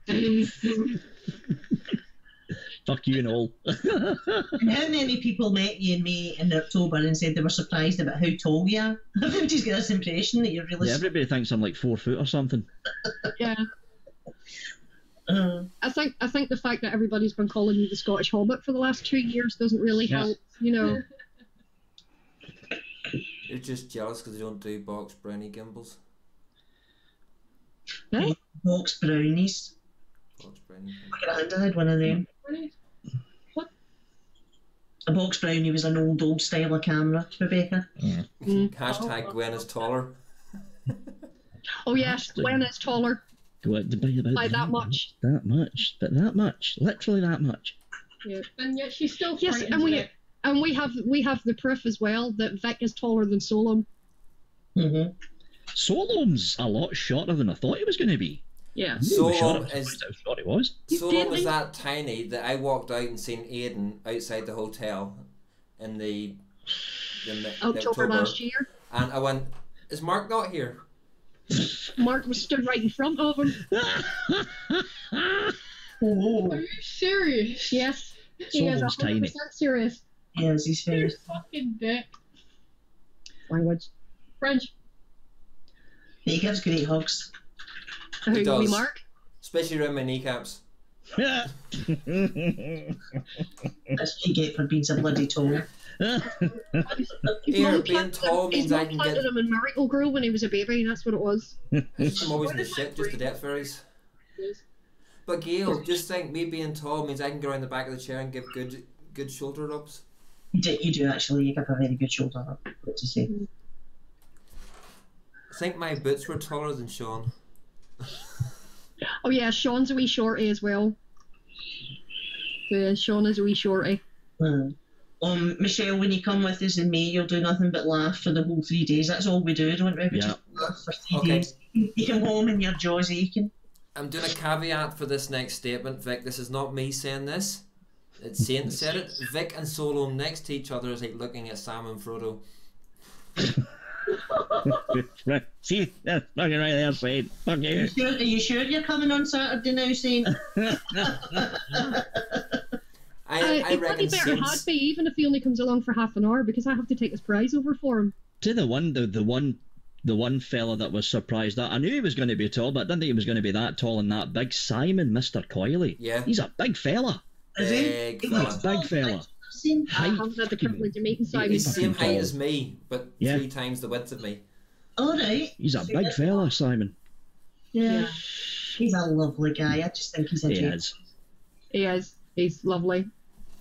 S3: Fuck you, Noel.
S4: And how many people met you in May and October and said they were surprised about how tall you are? I think just get this impression that you're really...
S3: Yeah, everybody thinks I'm like 4 foot or something.
S6: Yeah. I think the fact that everybody's been calling you the Scottish Hobbit for the last 2 years doesn't really help, you know.
S1: You're just jealous because they don't do box brownie gimbals.
S6: Huh?
S4: Box brownies.
S1: Box brownie.
S4: I had one of them.
S6: What?
S4: A box brownie was an old style of camera, Rebecca.
S3: Yeah.
S1: Hashtag Gwen is taller.
S6: Oh yes, Gwen is taller. By that much.
S3: That much, but that much, literally that much.
S6: Yeah, and yet she's still yes, and we have the proof as well that Vic is taller than Solon.
S4: Mm-hmm.
S3: Solom's a lot shorter than I thought he was going to be.
S2: Yeah.
S1: Solom
S3: How short he was.
S1: Solom was that tiny that I walked out and seen Aidan outside the hotel in the
S2: October last year.
S1: And I went, is Mark not here?
S2: Mark was stood right in front of him.
S4: Oh.
S6: Are you serious?
S2: Yes. He is
S3: Solomon's
S2: 100%
S3: tiny.
S2: serious.
S4: Yes, he's
S6: You
S4: famous.
S6: fucking dick.
S2: Language. French.
S4: He gives great hugs.
S2: Who,
S1: He does.
S2: we Mark?
S1: Especially around my kneecaps.
S4: That's what you get for being so bloody tall.
S1: Here, being tall
S2: His
S1: means I
S2: mum
S1: can
S2: planted
S1: get...
S2: him in Miracle Grove when he was a baby, and that's what it was.
S1: I'm always in the shit, just the depth varies. But Gail, just think, me being tall means I can go around the back of the chair and give good shoulder rubs.
S4: You do actually. You give a very good shoulder rub. What to say?
S1: I think my boots were taller than Sean.
S2: Oh yeah, Sean's a wee shorty as well. Yeah, Sean is a wee shorty.
S4: Michelle, when you come with us in May, you'll do nothing but laugh for the whole 3 days. That's all we do, don't we? We just laugh for 3 days. You come home and your jaw's aching.
S1: I'm doing a caveat for this next statement, Vic. This is not me saying this. It's Saint said it. Vic and Solom next to each other is like looking at Sam and Frodo.
S3: See, that's fucking right there, Saint. Fuck you.
S4: Are you sure you're coming on Saturday now, Saint?
S1: I
S2: He
S1: reckon
S2: bloody better had
S1: Saint's...
S2: be, even if he only comes along for half an hour, because I have to take his prize over for him.
S3: To the one fella that was surprised that I knew he was going to be tall, but I didn't think he was going to be that tall and that big. Simon, Mr. Coyley.
S1: Yeah.
S3: He's a big fella.
S1: Big fella.
S3: Big fella.
S2: I haven't had the privilege of meeting Simon.
S1: He's the same
S3: fucking
S1: height
S3: tall.
S1: as me, but
S3: Yeah.
S1: 3 times the width of me.
S4: All right.
S3: He's a big fella, Simon.
S4: Yeah. He's a lovely guy. I just think he's a
S3: He
S4: gem.
S3: is.
S2: He is. He's lovely.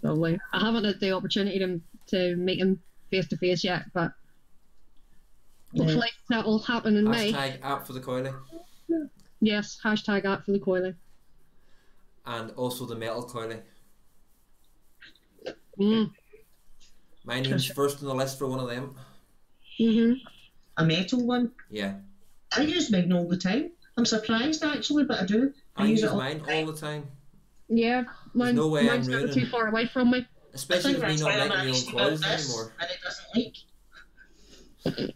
S2: Lovely. I haven't had the opportunity to meet him face to face yet, but hopefully that will happen in May.
S1: Hashtag app for the coily.
S2: Yes, hashtag art for the coily.
S1: And also the metal coily.
S2: Mm.
S1: My name's first on the list for one of them.
S2: Mm-hmm.
S4: A metal one.
S1: Yeah.
S4: I use mine all the time. I'm surprised actually, but I do.
S1: I use
S4: it all
S1: mine all the time.
S2: Yeah, mine's,
S1: no way
S2: mine's
S1: I'm
S2: never
S1: ruining-
S2: too far away from me.
S1: Especially with me
S4: that's
S1: not
S4: why I'm
S1: liking my own
S4: actually about
S1: coils
S4: this,
S1: anymore.
S4: and it doesn't leak.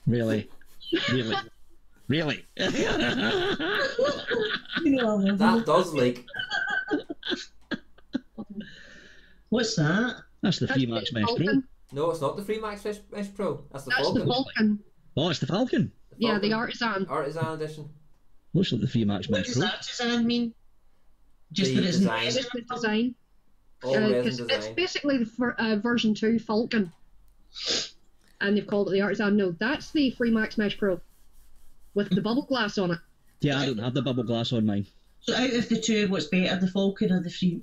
S3: Really? Really? Really?
S1: That does leak.
S4: What's that?
S3: That's the
S2: That's
S3: Freemax
S2: the
S3: Mesh Pro.
S2: Falcon.
S1: No, it's not the Freemax Mesh Pro. That's the
S2: That's
S1: Falcon.
S2: the Falcon.
S3: Oh, it's the Falcon.
S2: Yeah, the
S1: Falcon.
S2: artisan.
S1: Artisan edition.
S3: Looks like the Freemax
S4: What
S3: Mesh
S4: does
S3: Pro.
S4: artisan mean? Just
S1: The
S4: that it's
S1: design.
S2: It's the design.
S1: All
S2: 'Cause
S1: resin
S2: it's
S1: design.
S2: basically the version 2 Falcon. And they've called it the artisan. No, that's the Freemax Mesh Pro. With the bubble glass on it.
S3: Yeah, I don't have the bubble glass on mine.
S4: So out of the two, what's better, the Falcon or the free?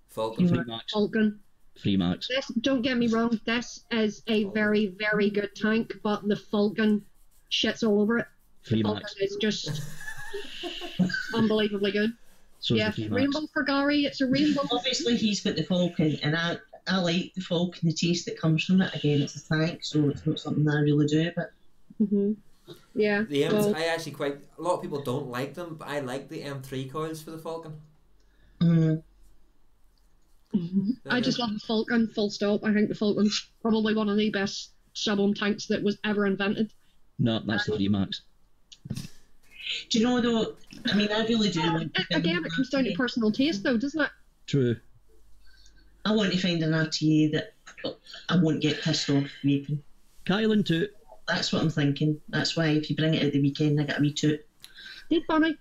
S1: Falcon.
S3: Freemax.
S2: Falcon.
S3: Freemax.
S2: This, don't get me wrong, this is a very, very good tank, but the Falcon shits all over it. The Falcon
S3: Freemax.
S2: is just unbelievably good.
S3: So
S2: Yeah,
S3: is the Freemax.
S2: rainbow for Gary, it's a rainbow.
S4: Obviously, he's got the Falcon, and I like the Falcon, the taste that comes from it. Again, it's a tank, so it's not something I really do, but
S2: Hmm. Yeah.
S1: The M's,
S2: well,
S1: I actually quite... A lot of people don't like them, but I like the M3 coils for the Falcon.
S4: mm,
S2: I just love the Falcon, full stop. I think the Falcon's probably one of the best sub-ohm tanks that was ever invented.
S3: No, that's the Freemax.
S4: do you know though? I mean, I really do want to
S2: Again, it comes down to personal taste, though, doesn't it?
S3: True.
S4: I want to find an RTA that I won't get pissed off vaping.
S3: Kylan too.
S4: That's what I'm thinking. That's why if you bring it out the weekend, I get a wee toot.
S2: Deep Bunny.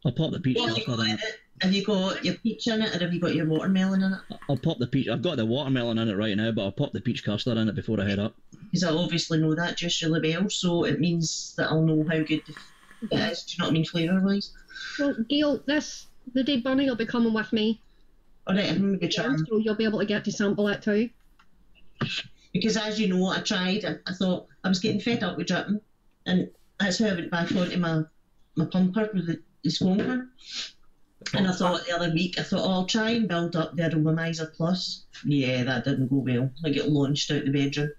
S3: I'll pop the peach
S4: What have you
S3: custard
S4: got
S3: in
S4: in
S3: it.
S4: it? Have you got your peach in it, or have you got your watermelon in it?
S3: I'll pop the peach. I've got the watermelon in it right now, but I'll pop the peach custard in it before I head up.
S4: Because I obviously know that juice really well, so it means that I'll know how good it is. Do you know what I mean, flavour-wise?
S2: Well, Gail, the Deep Bunny will be coming with me.
S4: Alright, I'm going to try.
S2: So you'll be able to get to sample it too.
S4: Because as you know, I tried, I thought I was getting fed up with dripping, and that's how I went back onto my pumper with the squonker. And I thought the other week, I'll try and build up the Aromizer Plus. Yeah, that didn't go well. I get launched out the bedroom.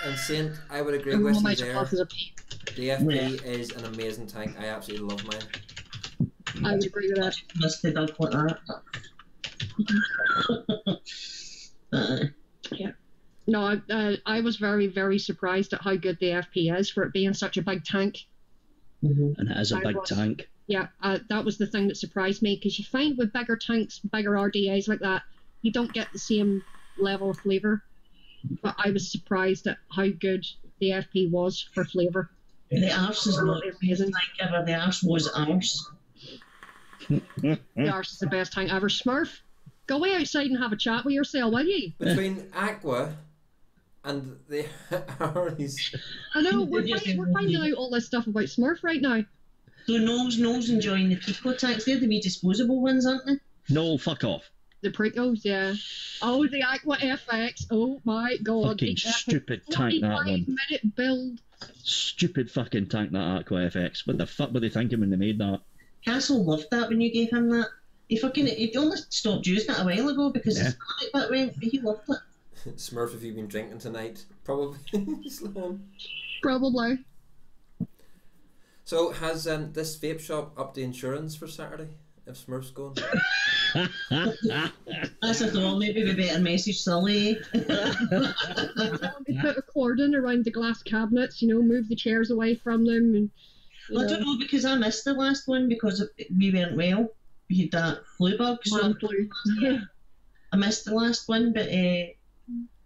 S1: And Saint, I would agree
S6: Everyone
S1: with you
S6: might
S1: there.
S6: have as a P.
S1: The FP is an amazing tank. I absolutely love mine.
S6: I would agree with that.
S4: Must have done like that.
S6: Yeah. No, I was very, very surprised at how good the FP is for it being such a big tank.
S4: Mm-hmm.
S3: And it is a big tank.
S6: Yeah, that was the thing that surprised me, because you find with bigger tanks, bigger RDAs like that, you don't get the same level of flavour. But I was surprised at how good the FP was for flavour.
S4: The arse is not amazing tank ever. The arse was arse.
S6: The arse is the best tank ever. Smurf, go away outside and have a chat with yourself, will you?
S1: Between Aqua and the Aries.
S6: I know, we're finding out all this stuff about Smurf right now.
S4: So Noel's enjoying the Pico tanks. They're the wee disposable ones, aren't they?
S3: No, fuck off.
S6: The Pricos, yeah. Oh, the Aqua FX. Oh my god.
S3: Fucking stupid tank, that one.
S6: 45-minute build.
S3: Stupid fucking tank, that Aqua FX. What the fuck were they thinking when they made that?
S4: Castle loved that when you gave him that. He only stopped using it a while ago because his stomach bit went, but he loved it.
S1: Smurf, have you been drinking tonight? Probably. Sloan.
S6: Probably.
S1: So has this vape shop upped the insurance for Saturday? If Smurf's going?
S4: That's a thought. Maybe we better message Sully.
S6: They put a cordon around the glass cabinets, move the chairs away from them. And,
S4: I don't know, because I missed the last one because we weren't well. We had that flu bug. So I missed the last one, but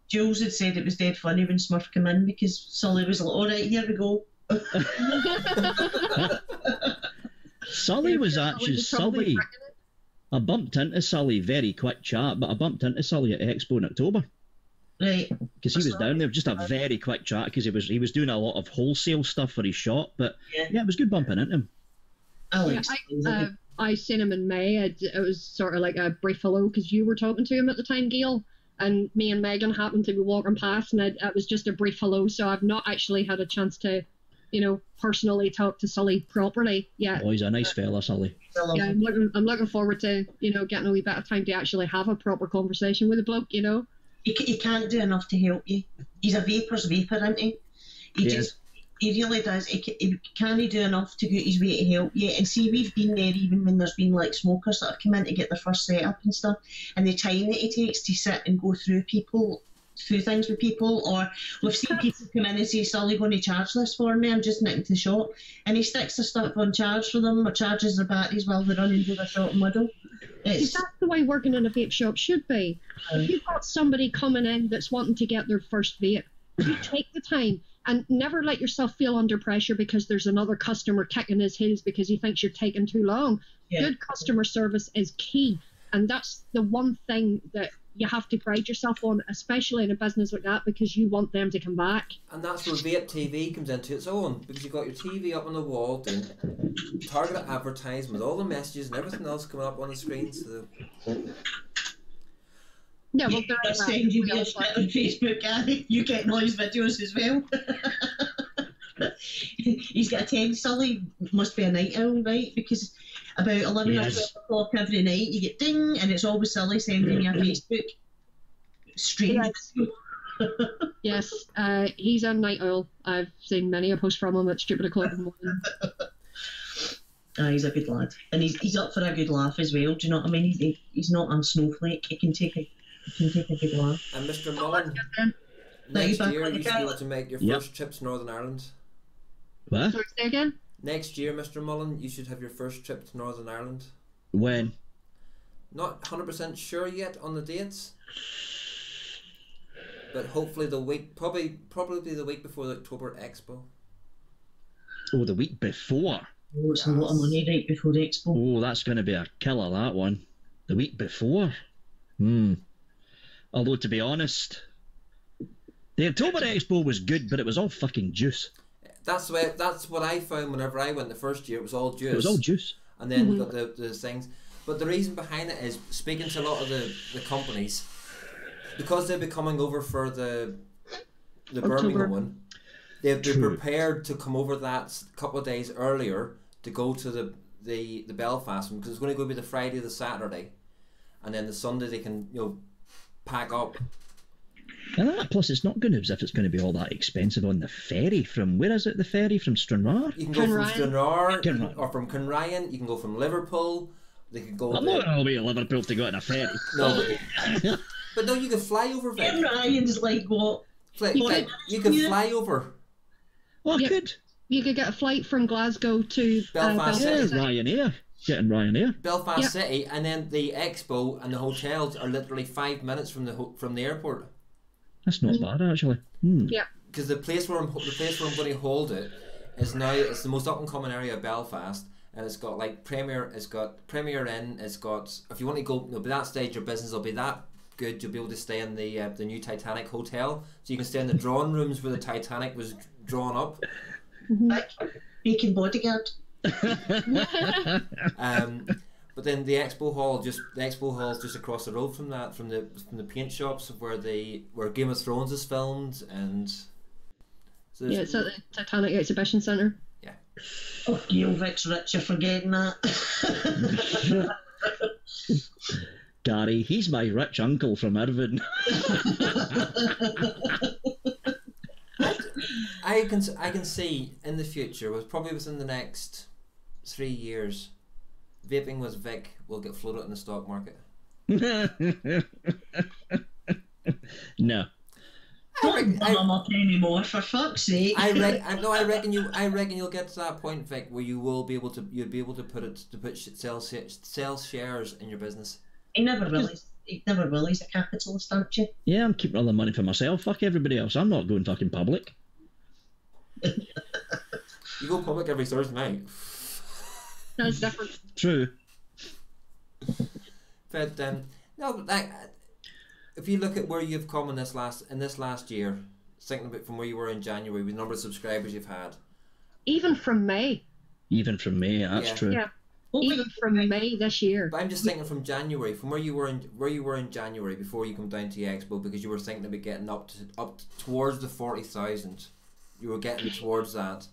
S4: Jules had said it was dead funny when Smurf came in because Sully was like, alright, here we go.
S3: Sully was actually I bumped into Sully, very quick chat, but I bumped into Sully at Expo in October.
S4: Right.
S3: Because he was down there, just a very quick chat, because he was doing a lot of wholesale stuff for his shop, but yeah, it was good bumping into him.
S6: I seen him in May. It was sort of like a brief hello, because you were talking to him at the time, Gail, and me and Megan happened to be walking past, and it was just a brief hello, so I've not actually had a chance to personally talk to Sully properly yet.
S3: Oh, he's a nice fella, Sully.
S6: Yeah, I'm looking forward to, getting a wee bit of time to actually have a proper conversation with the bloke,
S4: He can't do enough to help you. He's a vapor's vapor, isn't he? He really does. He can't do enough to go his way to help you. And see, we've been there even when there's been like smokers that have come in to get their first setup and stuff, and the time that it takes to sit and go through things with people, or we've seen people come in and say, Sully, going to charge this for me, I'm just nipping to the shop, and he sticks the stuff on charge for them or charges their batteries while they're running to the shop middle.
S6: That's the way working in a vape shop should be. If you've got somebody coming in that's wanting to get their first vape, you take the time and never let yourself feel under pressure because there's another customer kicking his heels because he thinks you're taking too long. Good customer service is key, and that's the one thing that you have to pride yourself on, especially in a business like that, because you want them to come back.
S1: And that's where Vape TV comes into its own, because you've got your TV up on the wall doing targeted advertising with all the messages and everything else coming up on the screen. So
S6: yeah, well,
S4: that's send you on Facebook, Gary. You get noise videos as well. He's got a 10. Sully must be a night owl, right? Because about 11 or 12 o'clock every night you get ding, and it's always Sully sending you a Facebook stream.
S6: Yes, he's a night owl. I've seen many a post from him at stupid o'clock in the morning.
S4: He's a good lad, and he's up for a good laugh as well. Do you know what I mean? He's not a snowflake. He can take a good laugh.
S1: And Mr. Mullen, next year you should be able to make your first trips to Northern Ireland.
S3: What?
S6: Sorry, say again?
S1: Next year, Mr. Mullen, you should have your first trip to Northern Ireland.
S3: When?
S1: Not 100% sure yet on the dates, but hopefully the week, probably the week before the October Expo.
S3: Oh, the week before?
S4: Oh, it's a lot of money right before the Expo.
S3: Oh, that's going to be a killer, that one. The week before? Although, to be honest, the October Expo was good, but it was all fucking juice.
S1: That's what I found whenever I went the first year. It was all juice.
S3: It was all juice.
S1: And then you got the things. But the reason behind it is, speaking to a lot of the companies, because they'll be coming over for the Birmingham one, they've been prepared to come over that couple of days earlier to go to the Belfast one, because it's going to go be the Friday, the Saturday, and then the Sunday they can pack up.
S3: And that, plus it's not going to, as if it's going to be all that expensive on the ferry from, where is it, the ferry from Stranraer?
S1: You can go from Stranraer,
S3: Kinryan.
S1: or from Kinryan, you can go from Liverpool, they could go
S3: I'm not going all the way to Liverpool to go on a ferry.
S1: No, but no, you can fly over Vic.
S4: Ryan's like what?
S1: You can fly over.
S3: Well, I
S6: Yeah.
S3: could.
S6: You could get a flight from Glasgow to
S1: Belfast
S3: Yeah,
S1: City.
S3: Ryanair. Getting Ryanair.
S1: Belfast
S6: Yep.
S1: City, and then the expo and the hotels are literally 5 minutes from the airport.
S3: That's not bad, actually. Hmm.
S6: Yeah.
S1: Because the place where I'm going to hold it is now, it's the most up and coming area of Belfast, and it's got like Premier Inn. It's got, if you want to go, by that stage your business will be that good, you'll be able to stay in the new Titanic hotel, so you can stay in the drawing rooms where the Titanic was drawn up.
S4: Bacon bodyguard.
S1: But then the expo hall is just across the road from that, from the paint shops where Game of Thrones is filmed, and so
S6: Yeah, it's at the Titanic Exhibition Centre.
S4: Oh, Gail Vic's rich, you're forgetting that.
S3: Gary, he's my rich uncle from Irvine.
S1: I can see in the future, probably within the next 3 years, vaping with Vic will get floated in the stock market.
S3: No.
S4: Don't bum him up anymore, for fuck's sake.
S1: I reckon you'll get to that point, Vic, where you'll be able to sell shares in your business.
S4: He never will. He's a capitalist, aren't you?
S3: Yeah, I'm keeping all the money for myself. Fuck everybody else. I'm not going fucking public.
S1: You go public every Thursday night.
S6: That's different.
S3: True.
S1: But no, like, if you look at where you've come in this last year, thinking about from where you were in January, with the number of subscribers you've had,
S6: Even from May.
S3: Even from me, that's
S1: Yeah.
S3: true.
S6: Yeah. Even from May this year.
S1: but I'm just thinking from January, from where you were in January before you come down to the expo, because you were thinking about getting up towards the 40,000. You were getting towards that.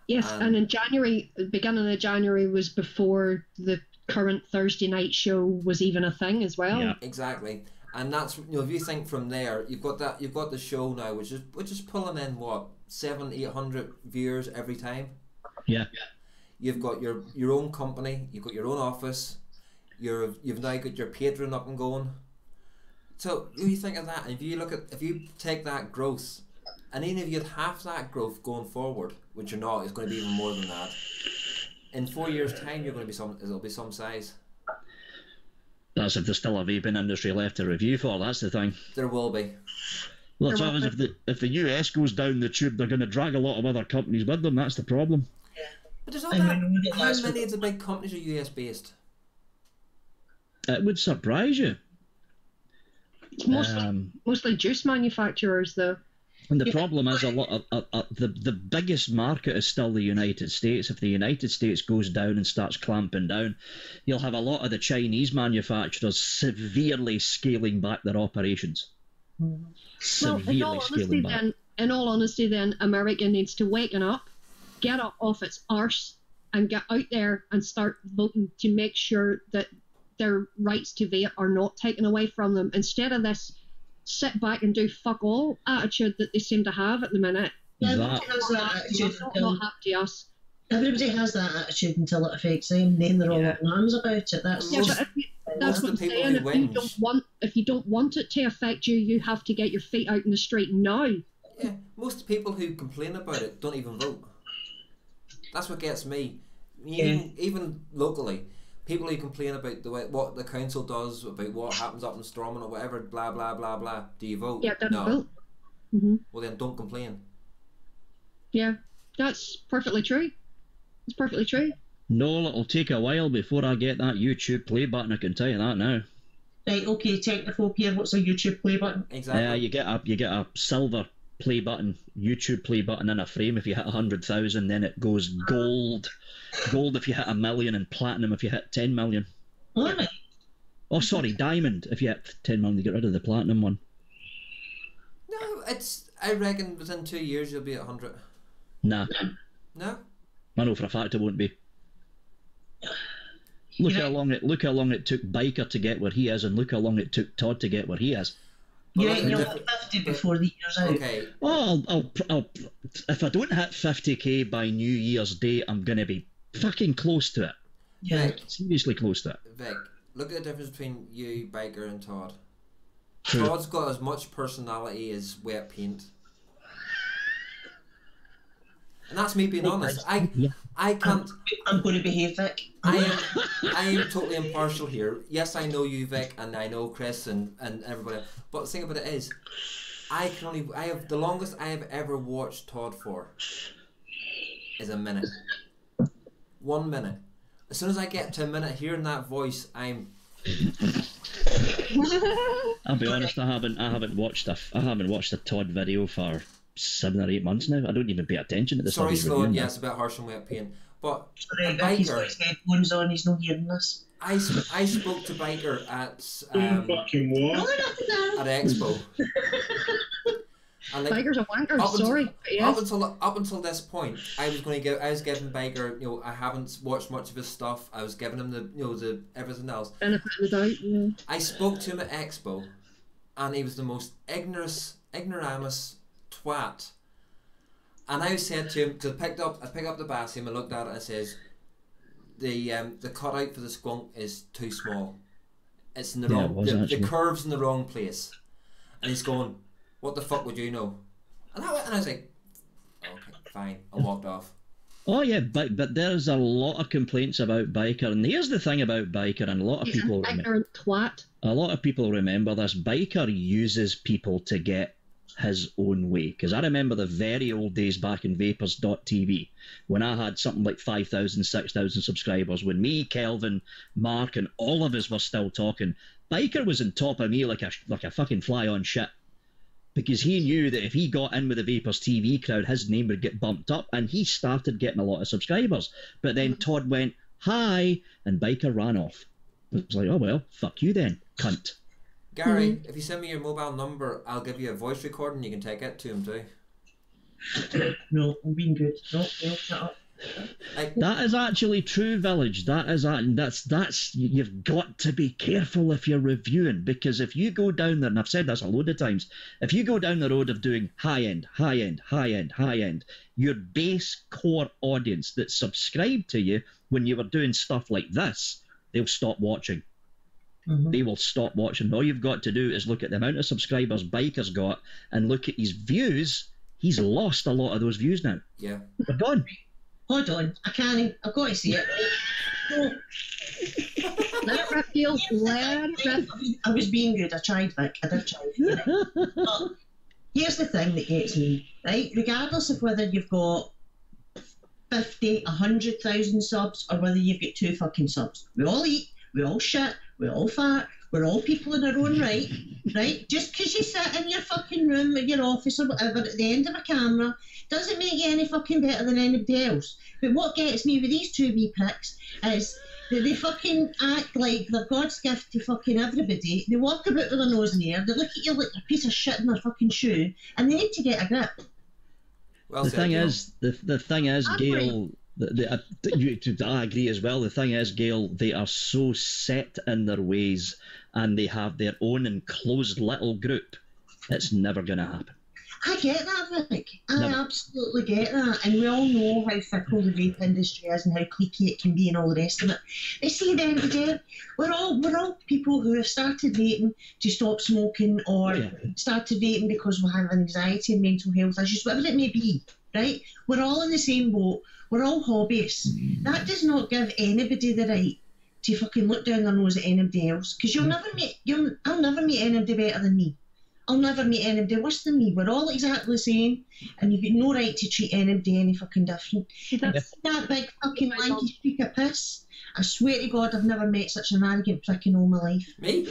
S6: Yes, and in January, the beginning of January was before the current Thursday night show was even a thing as well.
S3: Yeah.
S1: Exactly. And that's, if you think from there, you've got the show now, which is pulling in what, 700-800 viewers every time.
S3: Yeah.
S1: You've got your own company, you've got your own office, you've now got your Patreon up and going. So if you think of that, and if you take that growth, and even if you had half that growth going forward, which you're not, it's going to be even more than that. In 4 years' time, it'll be some size.
S3: That's if there's still a vaping industry left to review for, that's the thing.
S1: There will be.
S3: Well, the trouble is, if the US goes down the tube, they're going to drag a lot of other companies with them, that's the problem.
S1: But there's not
S4: And
S1: that.
S4: we know that
S1: How
S4: that's
S1: many of the big companies are US based?
S3: It would surprise you.
S6: It's mostly juice manufacturers, though.
S3: And the problem is, a lot of the biggest market is still the United States. If the United States goes down and starts clamping down, you'll have a lot of the Chinese severely scaling back their operations. Severely scaling back.
S6: In all honesty, then, America needs to waken up, get up off its arse, and get out there and start voting to make sure that their rights to vape are not taken away from them, instead of this sit back and do fuck all attitude that they seem to have at the minute.
S4: Yeah,
S3: That-
S4: everybody has that attitude
S6: Not
S4: until,
S6: happy to us.
S4: everybody has that attitude until it affects them, then they're all
S3: Yeah.
S4: up in arms about it. That's
S6: Yeah, but that's
S1: Most
S6: what
S1: of
S6: I'm
S1: the people
S6: saying.
S1: who
S6: If you don't want it to affect you, you have to get your feet out in the street now.
S1: Yeah, most people who complain about it don't even vote. That's what gets me. Even locally, people who complain about what the council does, about what happens up in Stormont or whatever, blah blah blah blah. Do you vote?
S6: Yeah, don't
S1: no.
S6: vote. Hmm.
S1: Well then, don't complain.
S6: Yeah, that's perfectly true. It's perfectly true.
S3: No, it'll take a while before I get that YouTube play button, I can tell you that now.
S4: right. Okay, technical here. What's a YouTube play button?
S1: Exactly.
S3: You get a silver play button, YouTube play button in a frame if you hit 100,000, then it goes gold. Gold if you hit 1 million, and platinum if you hit 10 million.
S4: All right.
S3: Oh, sorry, diamond if you hit 10 million, you get rid of the platinum one.
S1: No, I reckon within 2 years you'll be at 100.
S3: Nah,
S1: No.
S3: I know for a fact it won't be. Look how long it took Biker to get where he is, and look how long it took Todd to get where he is.
S4: You
S1: look
S4: ain't
S1: at
S4: you'll
S1: the
S4: hit
S1: diff-
S4: 50
S1: but-
S4: before the year's out.
S1: Okay,
S3: Oh, I'll if I don't hit 50k by New Year's Day, I'm gonna be fucking close to it.
S4: Yeah.
S1: Vic,
S3: Seriously close to it.
S1: Vic, look at the difference between you, Biker, and Todd.
S3: True.
S1: Todd's got as much personality as wet paint. And that's me being honest. I can't.
S4: I'm going to behave, Vic.
S1: I am totally impartial here. Yes, I know you, Vic, and I know Chris and everybody. But the thing about it is, I have the longest I have ever watched Todd for is a minute. 1 minute. As soon as I get to a minute hearing that voice, I'm.
S3: I'll be honest, I haven't watched a Todd video for 7 or 8 months now. I don't even pay attention to the
S1: Sorry,
S3: stuff he's
S1: Sloan.
S3: reviewing.
S1: Yeah, it's a bit harsh on wet paint. But
S4: Sorry, Vic, he's got his headphones on, he's not hearing this.
S1: I spoke to Biker at
S5: Fucking what?
S4: No, nothing now.
S1: at Expo. And like,
S6: Biker's a wanker,
S1: up until-
S6: sorry. But yes.
S1: Up until this point, I was giving Biker, I haven't watched much of his stuff. I was giving him the everything else.
S6: Benefit of the doubt, yeah.
S1: I spoke to him at Expo, and he was the most ignoramus twat. And I said to him, because I picked up the Bassium and looked at it and says, the cutout for the skunk is too small. It's in the
S3: Yeah, it
S1: wrong.
S3: was
S1: The
S3: actually.
S1: curve's in the wrong place. And he's going, "What the fuck would you know?" And I was like, "Okay, fine." I walked off.
S3: Oh yeah, but there's a lot of complaints about Biker, and here's the thing about Biker, and a lot of
S6: He's
S3: people
S6: an ignorant twat.
S3: remember this. Biker uses people to get his own way, because I remember the very old days back in Vapors.tv when I had something like 5,000, 6,000 subscribers, when me, Kelvin, Mark and all of us were still talking. Biker was on top of me like a fucking fly on shit, because he knew that if he got in with the Vapors TV crowd, his name would get bumped up, and he started getting a lot of subscribers. But then Todd went, "Hi," and Biker ran off. It was like, oh well, fuck you then, cunt.
S1: Gary, if you send me your mobile number, I'll give you a voice recording. You can take it to him too.
S4: No, I'm being good. No, shut up.
S3: That is actually true, Village. That's you've got to be careful if you're reviewing, because if you go down there, and I've said this a load of times, if you go down the road of doing high end, your base core audience that subscribed to you when you were doing stuff like this, they'll stop watching.
S4: Mm-hmm.
S3: They will stop watching. All you've got to do is look at the amount of subscribers Biker's got and look at his views. He's lost a lot of those views now.
S1: Yeah.
S3: They're gone.
S4: Hold on, I can't. I've got to see it. No.
S6: Let it rip, Gil. Let it rip.
S4: I was being good. I tried, Vic. I did try. Right? But here's the thing that gets me, right? Regardless of whether you've got 50, 100,000 subs, or whether you've got 2 fucking subs, we all eat, we all shit, we all fart, we're all people in our own right, right? Just because you sit in your fucking room or your office or whatever at the end of a camera doesn't make you any fucking better than anybody else. But what gets me with these 2 wee pricks is that they fucking act like they're God's gift to fucking everybody. They walk about with their nose in the air, they look at you like a piece of shit in their fucking shoe, and they need to get a grip.
S1: Well
S3: The
S1: said,
S3: thing
S1: Gail.
S3: is, the thing is, Gail. I agree as well. The thing is, Gail, they are so set in their ways, and they have their own enclosed little group. It's never going to happen.
S4: I get that, Vic. I
S3: Never.
S4: absolutely get that. And we all know how fickle the vape industry is and how cliquey it can be and all the rest of it. They see at the end of the day, we're all people who have started vaping to stop smoking, or
S3: Yeah.
S4: started vaping because we have anxiety and mental health issues, whatever it may be, right? We're all in the same boat. We're all hobbyists. That does not give anybody the right to fucking look down their nose at anybody else, because I'll never meet anybody better than me. I'll never meet anybody worse than me. We're all exactly the same, and you've got no right to treat anybody any fucking different.
S6: That's
S4: That big fucking lanky streak of piss. I swear to God, I've never met such an arrogant prick in all my life.
S1: Me?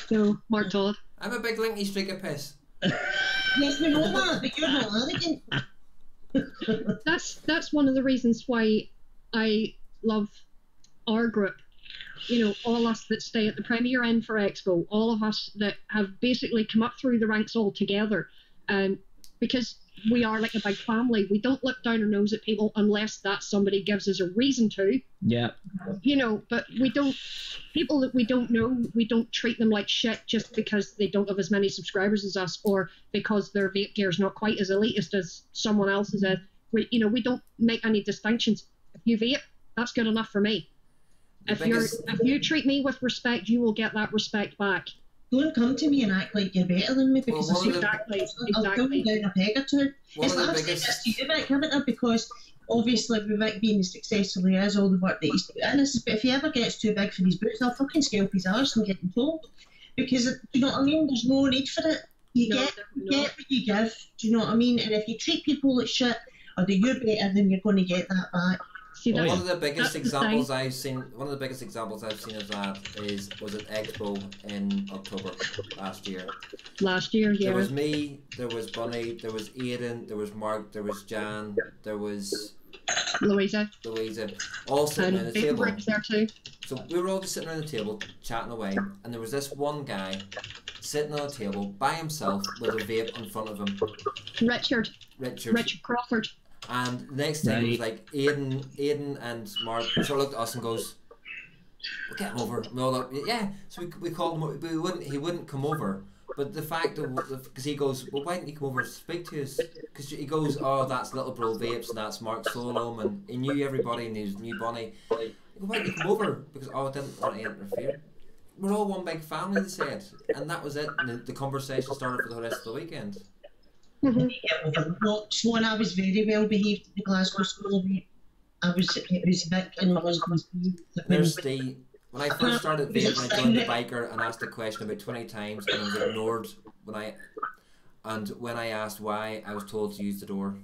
S6: so, Mark Todd.
S1: I'm a big linky streak of piss.
S4: Yes, we know that, but you're not arrogant.
S6: That's one of the reasons why I love our group. You know, all us that stay at the premier end for Expo, all of us that have basically come up through the ranks all together, because we are like a big family. We don't look down our nose at people unless that somebody gives us a reason to.
S3: Yeah.
S6: You know, but we don't, people that we don't know, we don't treat them like shit just because they don't have as many subscribers as us, or because their vape gear is not quite as elitist as someone else's is. We don't make any distinctions. If you vape, that's good enough for me. If you treat me with respect, you will get that respect back.
S4: Don't come to me and act like you're better than me, because
S6: Exactly.
S4: I'll come down a peg or two. It's like I've said this to you, Vic, haven't I? Because obviously with Vic being as successful he is, all the work that he's put in, but if he ever gets too big for these boots, I'll fucking scalp his arse and get him told. Because, you know what I mean, there's no need for it. You get what you give, do you know what I mean? And if you treat people like shit, or that you're better, then you're going to get that back.
S1: One of the biggest examples I've seen of that was at Expo in October last year.
S6: Yeah.
S1: There was me, there was Bunny, there was Aidan, there was Mark, there was Jan, there was
S6: Louisa,
S1: all sitting around the table.
S6: There too.
S1: So we were all just sitting around the table chatting away, and there was this one guy sitting on a table by himself with a vape in front of him.
S6: Richard Crawford.
S1: And next thing it was like Aidan and Mark sort of looked at us and goes, "We'll get him over." And we all looked, yeah. So we called him. He wouldn't come over. But the fact of, because he goes, "Well, why didn't you come over and speak to us?" Because he goes, "Oh, that's Little Bro Vapes and that's Mark Solom, and he knew everybody and he knew Bonnie." He goes, "Why didn't you come over?" Because I didn't want to interfere. We're all one big family, they said, and that was it. And the conversation started for the rest of the weekend.
S4: Sloan, I was very well behaved at the Glasgow School of Vape. It was Vic and my husband's.
S1: There's the, when I first started vaping, I joined the biker and asked a question about 20 times and I was ignored when I asked why, I was told to use the door.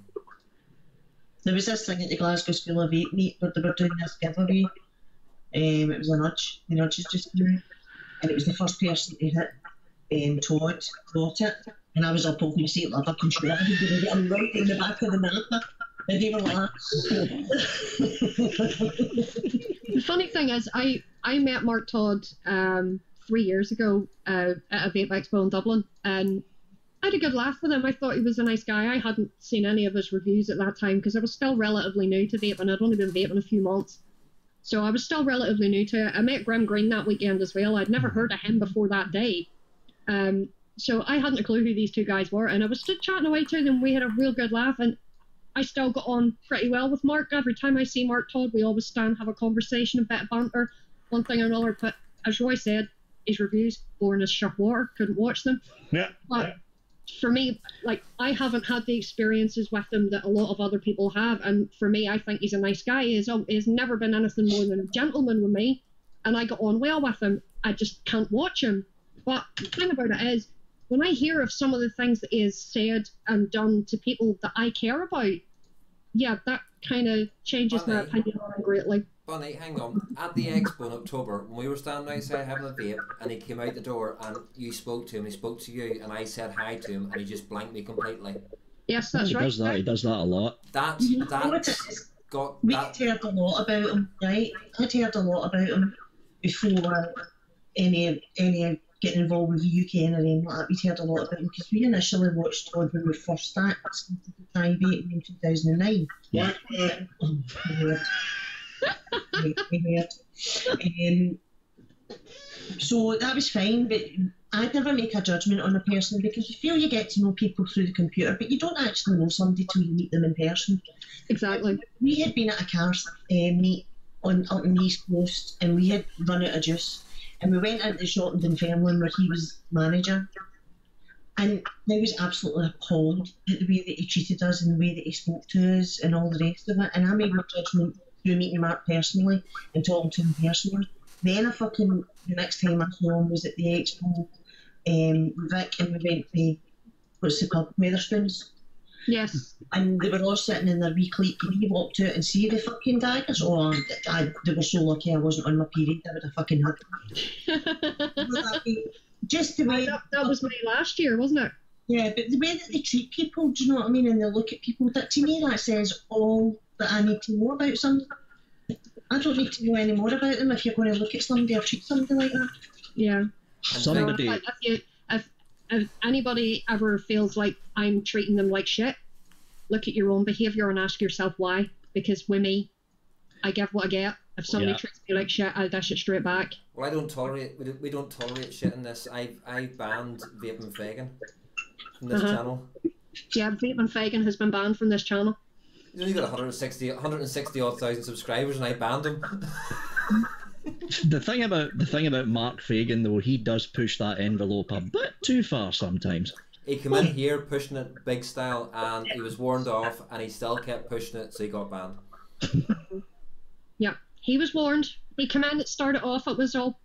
S4: There was this thing at the Glasgow School of Vape meet where they were doing this giveaway. It was a nudge. The nudge is just there. And it was the first person to hit Todd got it. And I was up over the seat like a fucking shredder. I'm right in the back of the napper. And they were like,
S6: The funny thing is, I met Mark Todd 3 years ago at a Vape Expo in Dublin, and I had a good laugh with him. I thought he was a nice guy. I hadn't seen any of his reviews at that time because I was still relatively new to vaping. I'd only been vaping a few months. So I was still relatively new to it. I met Grim Green that weekend as well. I'd never heard of him before that day. So I hadn't a clue who these two guys were, and I was stood chatting away to them. We had a real good laugh, and I still got on pretty well with Mark. Every time I see Mark Todd, we always stand, have a conversation, a bit of banter, one thing or another. But as Roy said, his reviews, boring as shut water, couldn't watch them.
S3: Yeah.
S6: But for me, like, I haven't had the experiences with him that a lot of other people have, and for me, I think he's a nice guy. He's never been anything more than a gentleman with me, and I got on well with him. I just can't watch him. But the thing about it is, when I hear of some of the things that he has said and done to people that I care about, yeah, that kind of changes my opinion on him greatly.
S1: Bunny, hang on. At the expo in October, when we were standing outside having a vape, and he came out the door, and you spoke to him, he spoke to you, and I said hi to him, and he just blanked me completely.
S6: Yes, that's right.
S3: He does that a lot.
S4: we had heard a lot about him, right? I'd heard a lot about him before any getting involved with the UK and anything like that. We'd heard a lot about him because we initially watched Todd when we first started to try vaping in 2009.
S3: Yeah.
S4: So that was fine, but I'd never make a judgment on a person because you feel you get to know people through the computer, but you don't actually know somebody till you meet them in person.
S6: Exactly.
S4: We had been at a cars meet up in the East Coast, and we had run out of juice. And we went into the shop in Dunfermline where he was manager, and I was absolutely appalled at the way that he treated us and the way that he spoke to us and all the rest of it. And I made my judgment through meeting Mark personally and talking to him personally. Then the next time I saw him was at the expo with Vic, and we went to, what's it called, Weatherspoons.
S6: Yes.
S4: And they were all sitting in their wee clique, and he walked out and see the fucking daggers. Oh, they were so lucky I wasn't on my period. I would have fucking hugged them. Just the way...
S6: That was me last year, wasn't it?
S4: Yeah, but the way that they treat people, do you know what I mean? And they look at people, that to me that says all that I need to know about somebody. I don't need to know any more about them if you're going to look at somebody or treat somebody like that.
S6: Yeah.
S3: Somebody...
S6: If anybody ever feels like I'm treating them like shit, look at your own behaviour and ask yourself why. Because with me, I give what I get. If somebody treats me like shit, I'll dish it straight back.
S1: Well, I don't tolerate. We don't tolerate shit in this. I banned Vaping Vegan from this channel.
S6: Yeah, Vaping Vegan has been banned from this channel.
S1: He's only got 160 odd thousand subscribers, and I banned him.
S3: The thing about Mark Fagan though, he does push that envelope a bit too far sometimes.
S1: He came in here pushing it big style, and he was warned off, and he still kept pushing it, so he got banned.
S6: Yeah, he was warned. He came in, it started off, it was all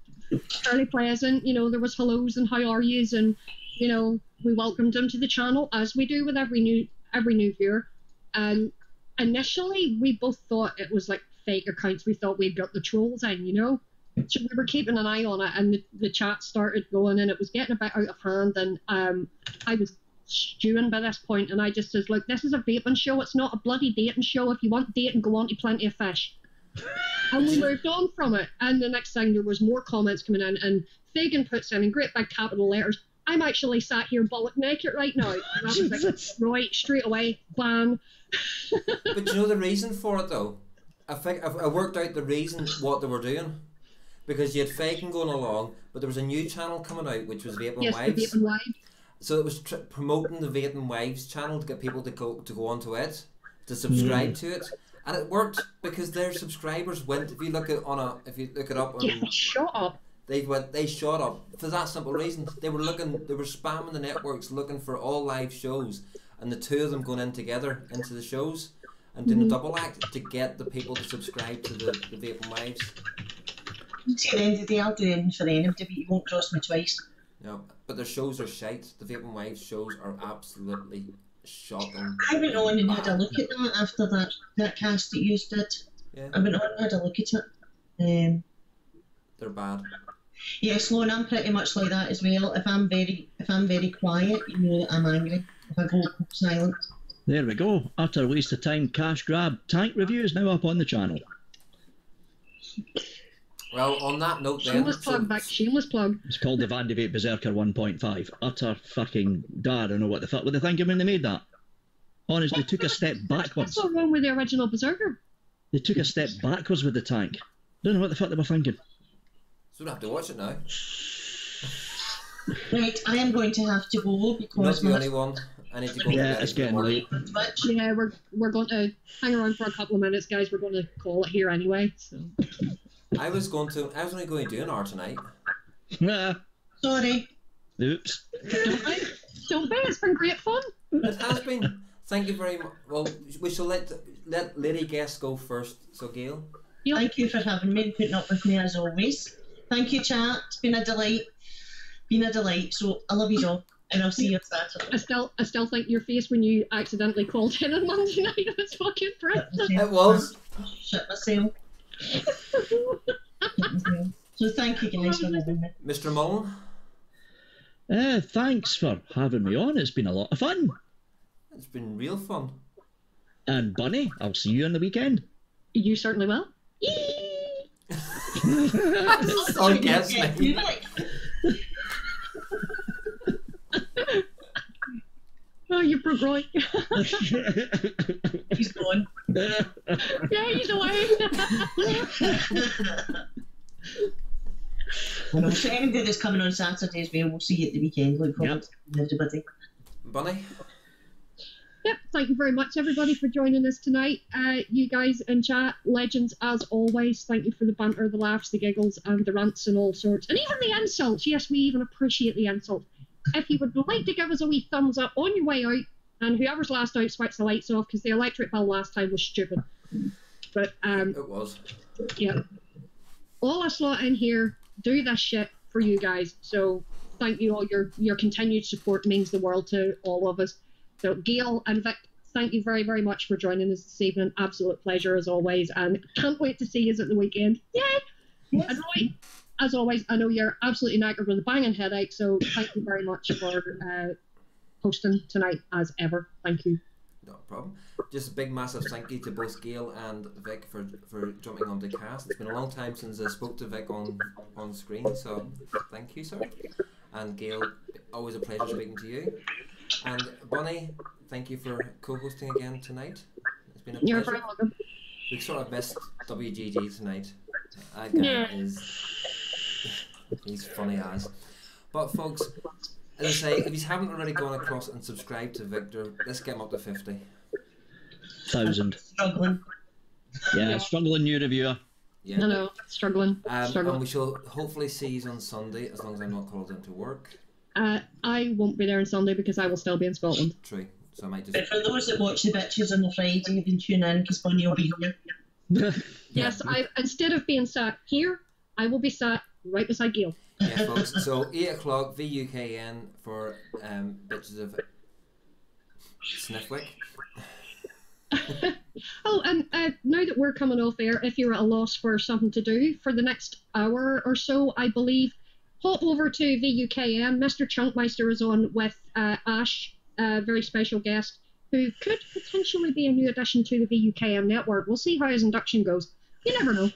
S6: fairly pleasant, you know, there was hellos and how are yous, and, you know, we welcomed him to the channel, as we do with every new viewer. And initially, we both thought it was like fake accounts. We thought we'd got the trolls in, you know? So we were keeping an eye on it, and the chat started going, and it was getting a bit out of hand, and I was stewing by this point, and I just says, look, this is a vaping show, it's not a bloody dating show. If you want dating, go on to Plenty of Fish. And we moved on from it, and the next thing, there was more comments coming in, and Fagan puts in great big capital letters, I'm actually sat here bollock naked right now. And I was like, right, straight away, bam.
S1: But you know the reason for it though? I worked out the reason what they were doing. Because you had Fagan going along, but there was a new channel coming out, which was Vaping Wives.
S6: Yes, the Vaping Wives.
S1: So it was promoting the Vaping Wives channel to get people to go onto it, to subscribe to it, and it worked because their subscribers went. If you look it up, on,
S6: shut up.
S1: They shot up for that simple reason. They were spamming the networks looking for all live shows, and the two of them going in together into the shows and doing a double act to get the people to subscribe to the Vaping Wives.
S4: At the end of the day, I'll do anything for anybody, but you won't cross me twice.
S1: No, but their shows are shite. The Vaping Wives shows are absolutely shocking.
S4: I went on and had a look at that after that cast that you did.
S1: Yeah.
S4: I went on and had a look at it.
S1: They're bad.
S4: Yeah, Sloan, I'm pretty much like that as well. If I'm very quiet, you know that I'm angry. If I go silent.
S3: There we go. Utter waste of time, cash grab. Tank review is now up on the channel.
S1: Well, on that note then...
S6: Shameless plug.
S3: It's called the Van de Vape Berserker 1.5. Utter fucking... I don't know what the fuck were they thinking when they made that. Honestly, they took a step backwards.
S6: What's so wrong with the original Berserker?
S3: They took a step backwards with the tank. Don't know what the fuck they were thinking.
S1: So we don't have to watch it now.
S4: Right, I am going to have to go because...
S1: Not the only one. I need to go.
S3: Yeah, it's getting late.
S6: Yeah, we're going to hang around for a couple of minutes, guys. We're going to call it here anyway, so...
S1: I was only going to do an hour tonight.
S4: Sorry.
S3: Oops.
S6: Don't be. It's been great fun.
S1: It has been. Thank you very much. Well, we shall let lady guests go first. So, Gail.
S4: Thank you for having me and putting up with me as always. Thank you, chat. It's been a delight. So I love you all, and I'll see you Saturday.
S6: I still think your face when you accidentally called in on Monday night was fucking prick.
S1: It was.
S4: Shit myself. So thank you guys for having me.
S1: Mr. Mullen?
S3: Thanks for having me on. It's been a lot of fun.
S1: It's been real fun.
S3: And Bunny, I'll see you on the weekend.
S6: You certainly will.
S1: That's all guess me.
S6: Oh, you broke Roy.
S4: He's gone.
S6: Yeah, he's away.
S4: Well, so anybody that's coming on Saturday as well, we'll see you at the weekend. Look forward to everybody.
S1: Bunny?
S6: Yep, thank you very much everybody for joining us tonight. You guys in chat, legends as always. Thank you for the banter, the laughs, the giggles, and the rants and all sorts. And even the insults. Yes, we even appreciate the insults. If you would like to give us a wee thumbs up on your way out, and whoever's last out switch the lights off, because the electric bill last time was stupid. But
S1: it was.
S6: Yeah. All us lot in here do this shit for you guys. So thank you all. Your continued support means the world to all of us. So Gail and Vic, thank you very, very much for joining us this evening. Absolute pleasure as always, and can't wait to see you at the weekend. Yay! Yes. And Roy, as always, I know you're absolutely knackered with a banging headache, so thank you very much for hosting tonight as ever. Thank you.
S1: No problem. Just a big massive thank you to both Gail and Vic for jumping on the cast. It's been a long time since I spoke to Vic on screen, so thank you, sir. And Gail, always a pleasure speaking to you. And Bunny, thank you for co-hosting again tonight. It's been a
S6: You're
S1: pleasure.
S6: very welcome.
S1: We sort of missed WGG tonight. That guy he's funny as. But folks, as I say, if you haven't already gone across and subscribed to Victor, let's get him up to
S3: 50,000.
S4: Struggling.
S3: Yeah, struggling new reviewer.
S1: Yeah.
S6: No, struggling.
S1: And we shall hopefully see you on Sunday, as long as I'm not called into work.
S6: I won't be there on Sunday because I will still be in Scotland.
S1: True. So I might just.
S4: But for those that watch the bitches on the Friday, you can tune in because Bonnie will be here.
S6: Yes, instead of being sat here, I will be sat right beside Gail.
S1: Yeah, folks. So 8 o'clock VUKN for bitches of Sniffwick.
S6: Oh, and now that we're coming off air, if you're at a loss for something to do for the next hour or so, I believe, hop over to VUKN. Mr. Chunkmeister is on with Ash, a very special guest, who could potentially be a new addition to the VUKN network. We'll see how his induction goes. You never know.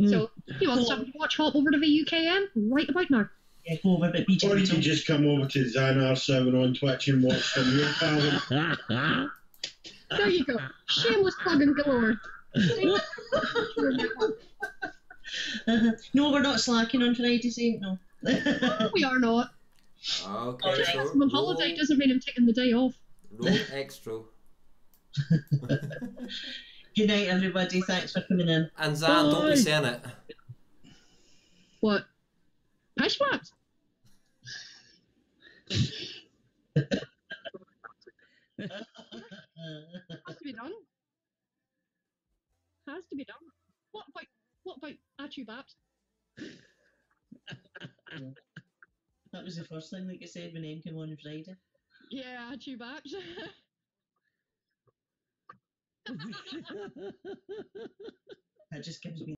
S6: So, if you want something to watch, hop over to VUKN right about now.
S4: Yeah, go over to BJ.
S5: Or you can just come over to Xanar7 on Twitch and watch from your Calvin.
S6: There you go. Shameless plugging galore.
S4: No, we're not slacking on Fridays, ain't no.
S6: No, we are not.
S1: Okay,
S6: Just
S1: so
S6: because I'm on holiday doesn't mean I'm taking the day off.
S1: roll extra.
S4: Good night, everybody. Thanks for coming in.
S1: And Zan, don't be saying it.
S6: What? Pish flaps? Has to be done. Has to be done. What about Achu Baps?
S4: That was the first thing that you said when M came on Friday.
S6: Yeah, Achu Baps.
S4: That just gives me